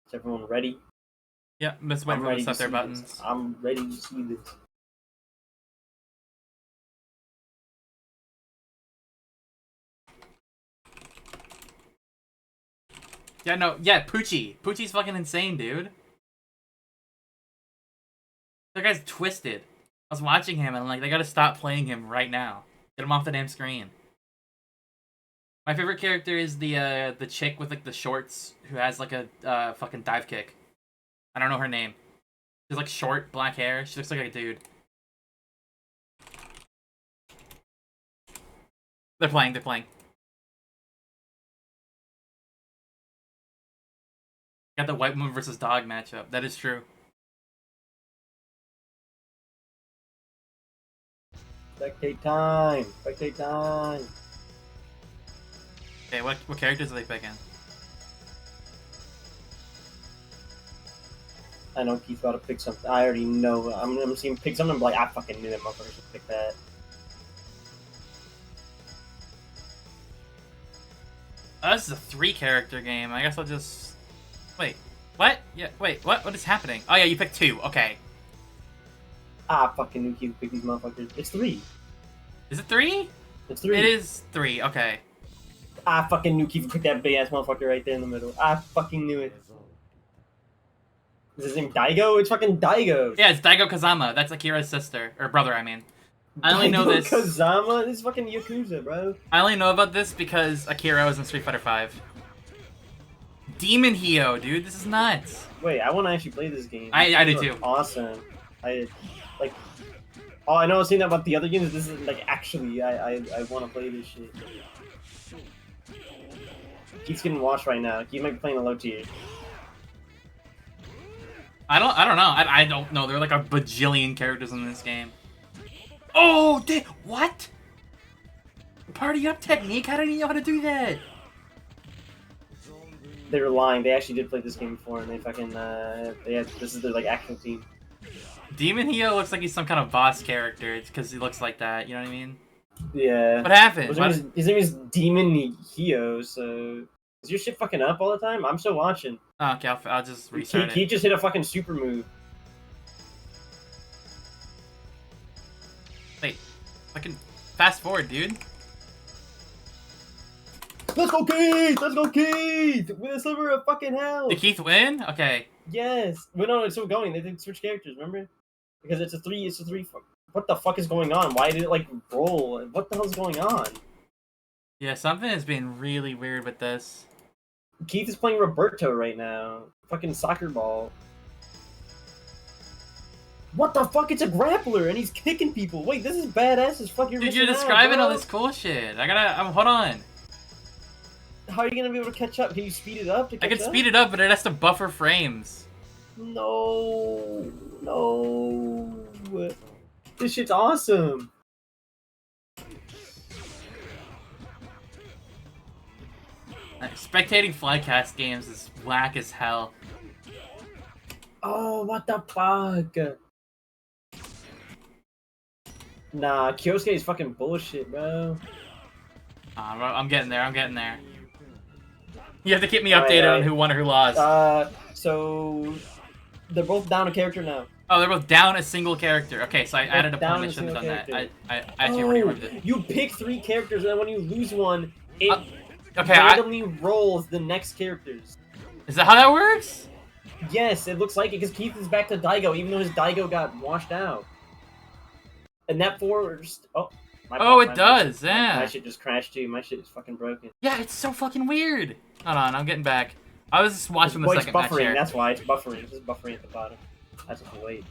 B: Is everyone ready?
A: Yeah, let's wait
B: I'm
A: for them
B: ready
A: to set
B: to
A: their
B: see
A: buttons.
B: this. I'm ready to see this.
A: Yeah, no, yeah, Poochie. Poochie's fucking insane, dude. That guy's twisted. I was watching him and I'm like, they gotta stop playing him right now. Get him off the damn screen. My favorite character is the chick with like the shorts who has like a fucking dive kick. I don't know her name. She's like short, black hair. She looks like a dude. They're playing, they're playing. Got the white woman versus dog matchup. That is true.
B: Spectate time! Spectate time!
A: Okay, what characters are they picking?
B: I know Keith's about to pick something. I already know. I'm seeing him pick something. I'm like, I fucking knew that motherfucker should pick that.
A: Oh, this is a 3-character game. I guess I'll just... Wait. What? Yeah, wait, what? What is happening? Oh yeah, you picked 2. Okay.
B: I fucking knew Keith would pick these motherfuckers. It's 3.
A: Is it 3?
B: It's 3.
A: It is 3, okay.
B: I fucking knew Keith would pick that big ass motherfucker right there in the middle. I fucking knew it. Is his name Daigo? It's fucking Daigo.
A: Yeah, it's Daigo Kazama. That's Akira's sister. Or brother, I mean. I only know
B: Daigo
A: this...
B: Kazama? This is fucking Yakuza, bro.
A: I only know about this because Akira was in Street Fighter V. Demon Hio, dude. This is nuts.
B: Wait, I want to actually play this game.
A: I do
B: These are
A: too.
B: Awesome. Like, all I know is saying about the other games. This is like actually, I want to play this shit. Keith's getting watched right now. Keith might be playing a low tier.
A: I don't know. I don't know. There are like a bajillion characters in this game. Oh, what? Party up technique? How did he know how to do that?
B: They were lying. They actually did play this game before, and they fucking this is their like actual team.
A: Demon Hio looks like he's some kind of boss character. It's because he looks like that. You know what I mean?
B: Yeah.
A: What happened?
B: His name is Demon Hio. So is your shit fucking up all the time? I'm still watching.
A: Oh, okay, I'll just restart
B: He
A: it.
B: just hit a fucking super move.
A: Wait, fucking fast forward, dude.
B: Let's go, Keith! Let's go, Keith! With a sliver of fucking hell!
A: Did Keith win? Okay.
B: Yes! Well, no, it's still going. They did switch characters, remember? Because it's a 3. What the fuck is going on? Why did it, like, roll? What the hell's going on?
A: Yeah, something is being really weird with this.
B: Keith is playing Roberto right now. Fucking soccer ball. What the fuck? It's a grappler, and he's kicking people. Wait, this is badass as fuck.
A: Dude, you're describing all this cool shit. Hold on.
B: How are you gonna be able to catch up? Can you speed it up to
A: I
B: catch
A: can
B: up?
A: speed it up, but it has to buffer frames.
B: No. This shit's awesome.
A: Spectating Flycast games is whack as hell.
B: Oh, what the fuck? Nah, Kyosuke is fucking bullshit, bro.
A: I'm getting there. I'm getting there. You have to keep me
B: Alright,
A: updated on
B: alright.
A: who won or who lost.
B: So they're both down a character now.
A: Oh, they're both down a single character. Okay, so I
B: They're
A: added a
B: down
A: point. I
B: a
A: shouldn't have done
B: single
A: that. I actually already
B: Oh,
A: removed it.
B: you pick 3 characters, and then when you lose one, it
A: Okay,
B: randomly rolls the next characters.
A: is that how that works?
B: Yes, it looks like it, because Keith is back to Daigo, even though his Daigo got washed out. And that forced... Oh,
A: It does, yeah.
B: My shit just crashed too. My shit is fucking broken.
A: Yeah, it's so fucking weird. Hold on, I'm getting back. I was just watching the
B: Well, it's
A: second match
B: buffering.
A: here.
B: That's why it's buffering. It's just buffering at the bottom. That's what wait.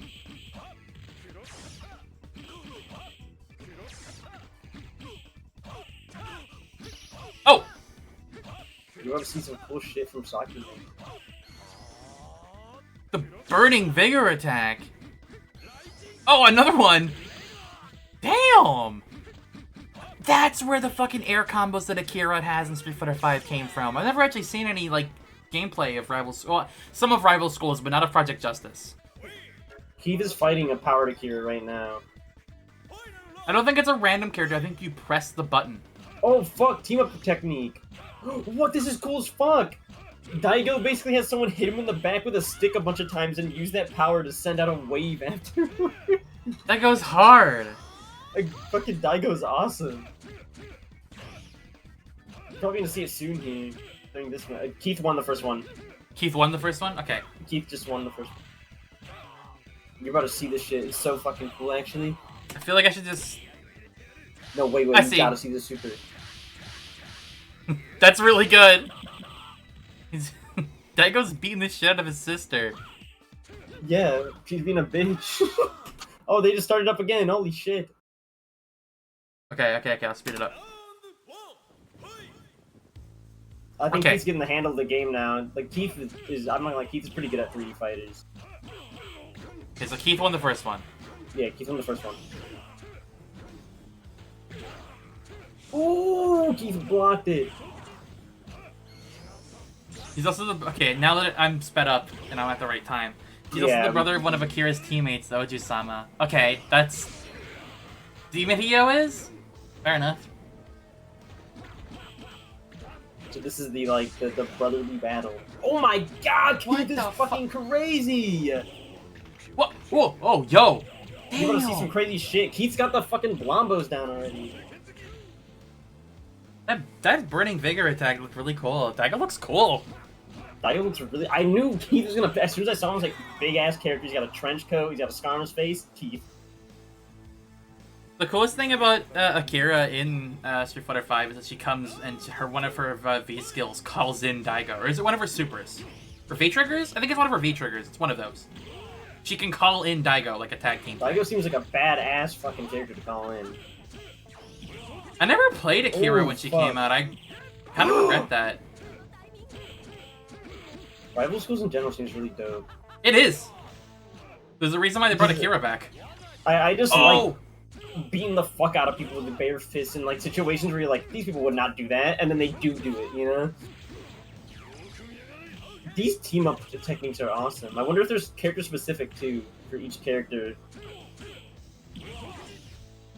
B: You're about to see some cool shit from Saki.
A: The Burning Vigor attack. Oh, another one. Damn. That's where the fucking air combos that Akira has in Street Fighter V came from. I've never actually seen any, like, gameplay of Rival Schools. Well, some of Rival Schools, but not of Project Justice.
B: Keith is fighting a powered Akira right now.
A: I don't think it's a random character. I think you press the button.
B: Oh, fuck. Team up technique. What? This is cool as fuck. Daigo basically has someone hit him in the back with a stick a bunch of times and use that power to send out a wave afterward.
A: That goes hard.
B: Like, fucking Daigo's awesome. Probably gonna see it soon here. I think this one. Keith won the first one.
A: Keith won the first one? Okay.
B: Keith just won the first one. You're about to see this shit. It's so fucking cool, actually.
A: I feel like I should just...
B: No, wait,
A: I
B: you
A: see.
B: gotta see the super.
A: That's really good. Daigo's beating the shit out of his sister.
B: Yeah, she's being a bitch. Oh, they just started up again. Holy shit.
A: Okay, I'll speed it up.
B: I think
A: Okay.
B: Keith's getting the handle of the game now. Like, Keith is I'm not like, Keith is pretty good at 3D fighters.
A: Okay, so Keith won the first one.
B: Yeah, Keith won the first one. Ooh, Keith blocked it.
A: He's also the... Okay, now that I'm sped up and I'm at the right time. He's also
B: Yeah,
A: the brother of one of Akira's teammates, the Oju-sama. Okay, that's... Demon Hio is? Fair enough.
B: So this is the, like, the brotherly battle. Oh my god,
A: What
B: Keith is
A: the
B: fucking crazy!
A: What? Whoa, oh, yo!
B: You're gonna see some
A: Damn!
B: crazy shit. Keith's got the fucking Blombos down already.
A: That Burning Vigor attack looked really cool. Daigo looks cool.
B: Daigo looks really... I knew Keith was gonna... As soon as I saw him, I was like, big-ass character. He's got a trench coat. He's got a scar on his face. Keith.
A: The coolest thing about Akira in Street Fighter V is that she comes and one of her V skills calls in Daigo. Or is it one of her supers? Her V triggers? I think it's one of her V triggers. It's one of those. She can call in Daigo like a tag team.
B: Daigo seems like a badass fucking character to call in.
A: I never played Akira
B: Oh,
A: when she
B: fuck.
A: came out. I kind of regret that.
B: Rival Schools in general seems really dope.
A: It is. There's a reason why they brought Akira back.
B: I just
A: Oh!
B: like beating the fuck out of people with the bare fists in like situations where you're like, these people would not do that, and then they do it, you know? These team up techniques are awesome. I wonder if there's character specific too for each character.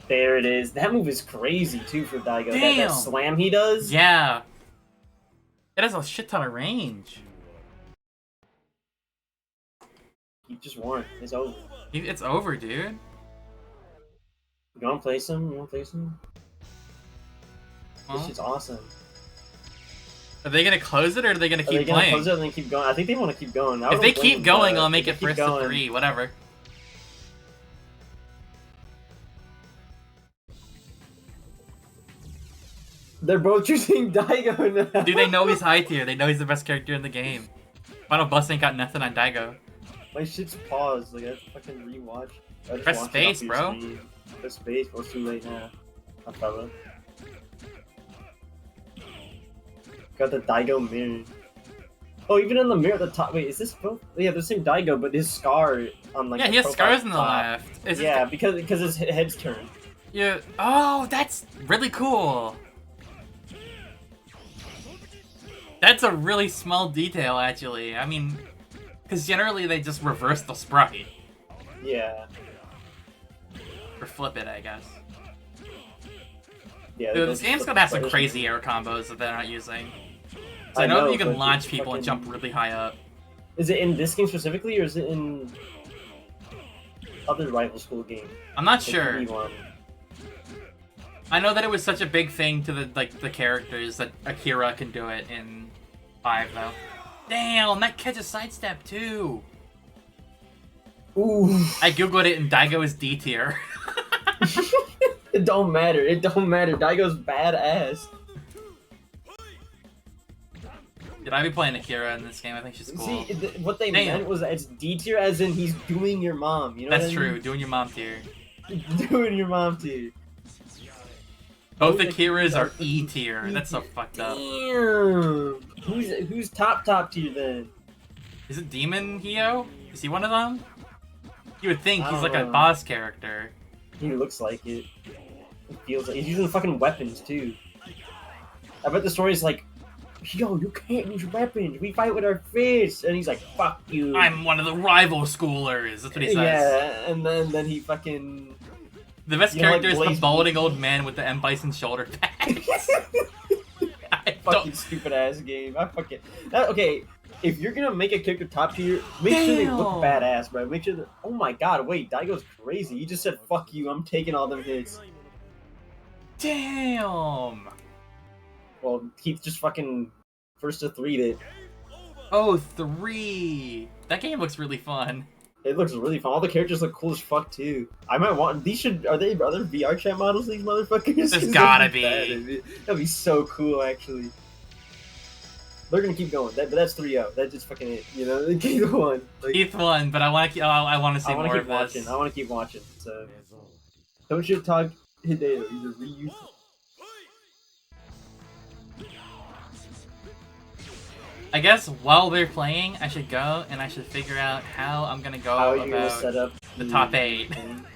B: There it is. That move is crazy too for Daigo. That
A: Damn.
B: slam he does.
A: Yeah. It has a shit ton of range.
B: He just won. It's over.
A: It's over, dude.
B: You wanna play some? You wanna play some?
A: Well,
B: This shit's awesome.
A: are they gonna close it or are they gonna
B: Are they
A: keep
B: gonna
A: playing?
B: close it and then keep going? I think they want to keep going. I
A: If they
B: don't blame
A: keep
B: them,
A: going,
B: but
A: I'll make
B: if
A: it
B: they keep
A: first to
B: going-
A: 3, whatever.
B: They're both choosing Daigo now.
A: Do they know he's high tier? They know he's the best character in the game. Final Bus ain't got nothing on Daigo.
B: My shit's paused. Like, I have to fucking rewatch. I just
A: Press
B: watched it
A: space,
B: off your
A: bro.
B: screen. Press space, but it's too late now. I'll got the Daigo mirror. Oh, even in the mirror at the top. Wait, is this both? Yeah, the same Daigo, but his scar on like.
A: Yeah,
B: the
A: he has
B: profile
A: scars in the
B: top.
A: left. Is it-
B: Yeah, because his head's turned.
A: Yeah. Oh, that's really cool. That's a really small detail, actually. I mean, because generally they just reverse the sprite.
B: Yeah.
A: Or flip it, I guess.
B: Yeah.
A: Dude,
B: those-
A: this game's
B: those
A: gonna have some
B: players-
A: crazy air combos that they're not using. So
B: I
A: I know that
B: know,
A: you can
B: but
A: launch
B: it's
A: people and
B: fucking-
A: jump really high up.
B: Is it in this game specifically, or is it in other rival school games?
A: I'm not
B: Like
A: sure.
B: V1?
A: I know that it was such a big thing to the characters that Akira can do it in 5 though. Damn, that catches sidestep too.
B: Ooh.
A: I googled it and Daigo is D tier.
B: It don't matter. It don't matter. Daigo's badass.
A: Did I be playing Akira in this game? I think she's cool.
B: See, what they
A: Damn.
B: meant was that it's D tier, as in he's doing your mom. You know
A: That's
B: what I
A: true. Doing your mom tier.
B: mean? Doing your mom tier.
A: Both
B: Like,
A: Akiras are
B: that's-
A: E tier. That's so fucked up.
B: Damn. Who's top tier then?
A: Is it Demon Hio? Is he one of them? You would think
B: I
A: he's
B: don't
A: like a
B: know.
A: boss character.
B: He looks like it. It feels like he's using fucking weapons too. I bet the story's like, yo, you can't use weapons. We fight with our fists, and he's like, fuck you.
A: I'm one of the rival schoolers. That's what he says.
B: Yeah, and then he fucking.
A: The best
B: You know, like
A: character is
B: Blaze
A: the balding old man with the M. Bison shoulder pads. I
B: fucking
A: don't...
B: stupid ass game. I fucking okay. If you're gonna make a character top tier, make sure they look
A: Damn.
B: badass, bro. Make sure that. Oh my god, wait, Daigo's crazy. He just said fuck you. I'm taking all them hits.
A: Damn.
B: Well, Keith just fucking first to 3'd it.
A: Oh, 3. That game looks really fun.
B: It looks really fun. All the characters look cool as fuck too. I might want these. Are they other VR chat models? These motherfuckers.
A: There's
B: 'Cause
A: gotta
B: that'd
A: be.
B: That'd be so cool, actually. They're gonna keep going. But that's 3-0. That's just fucking it. You know, keep going. Like,
A: Keith won, but I want to. I want to see
B: I want
A: more
B: to
A: of
B: keep
A: this.
B: watching. I want to keep watching. So don't shit talk Hideo. He's a reuse.
A: I guess while they're playing, I should go and I should figure out how I'm gonna go
B: How are you gonna
A: about
B: set up
A: the top 8.
B: thing.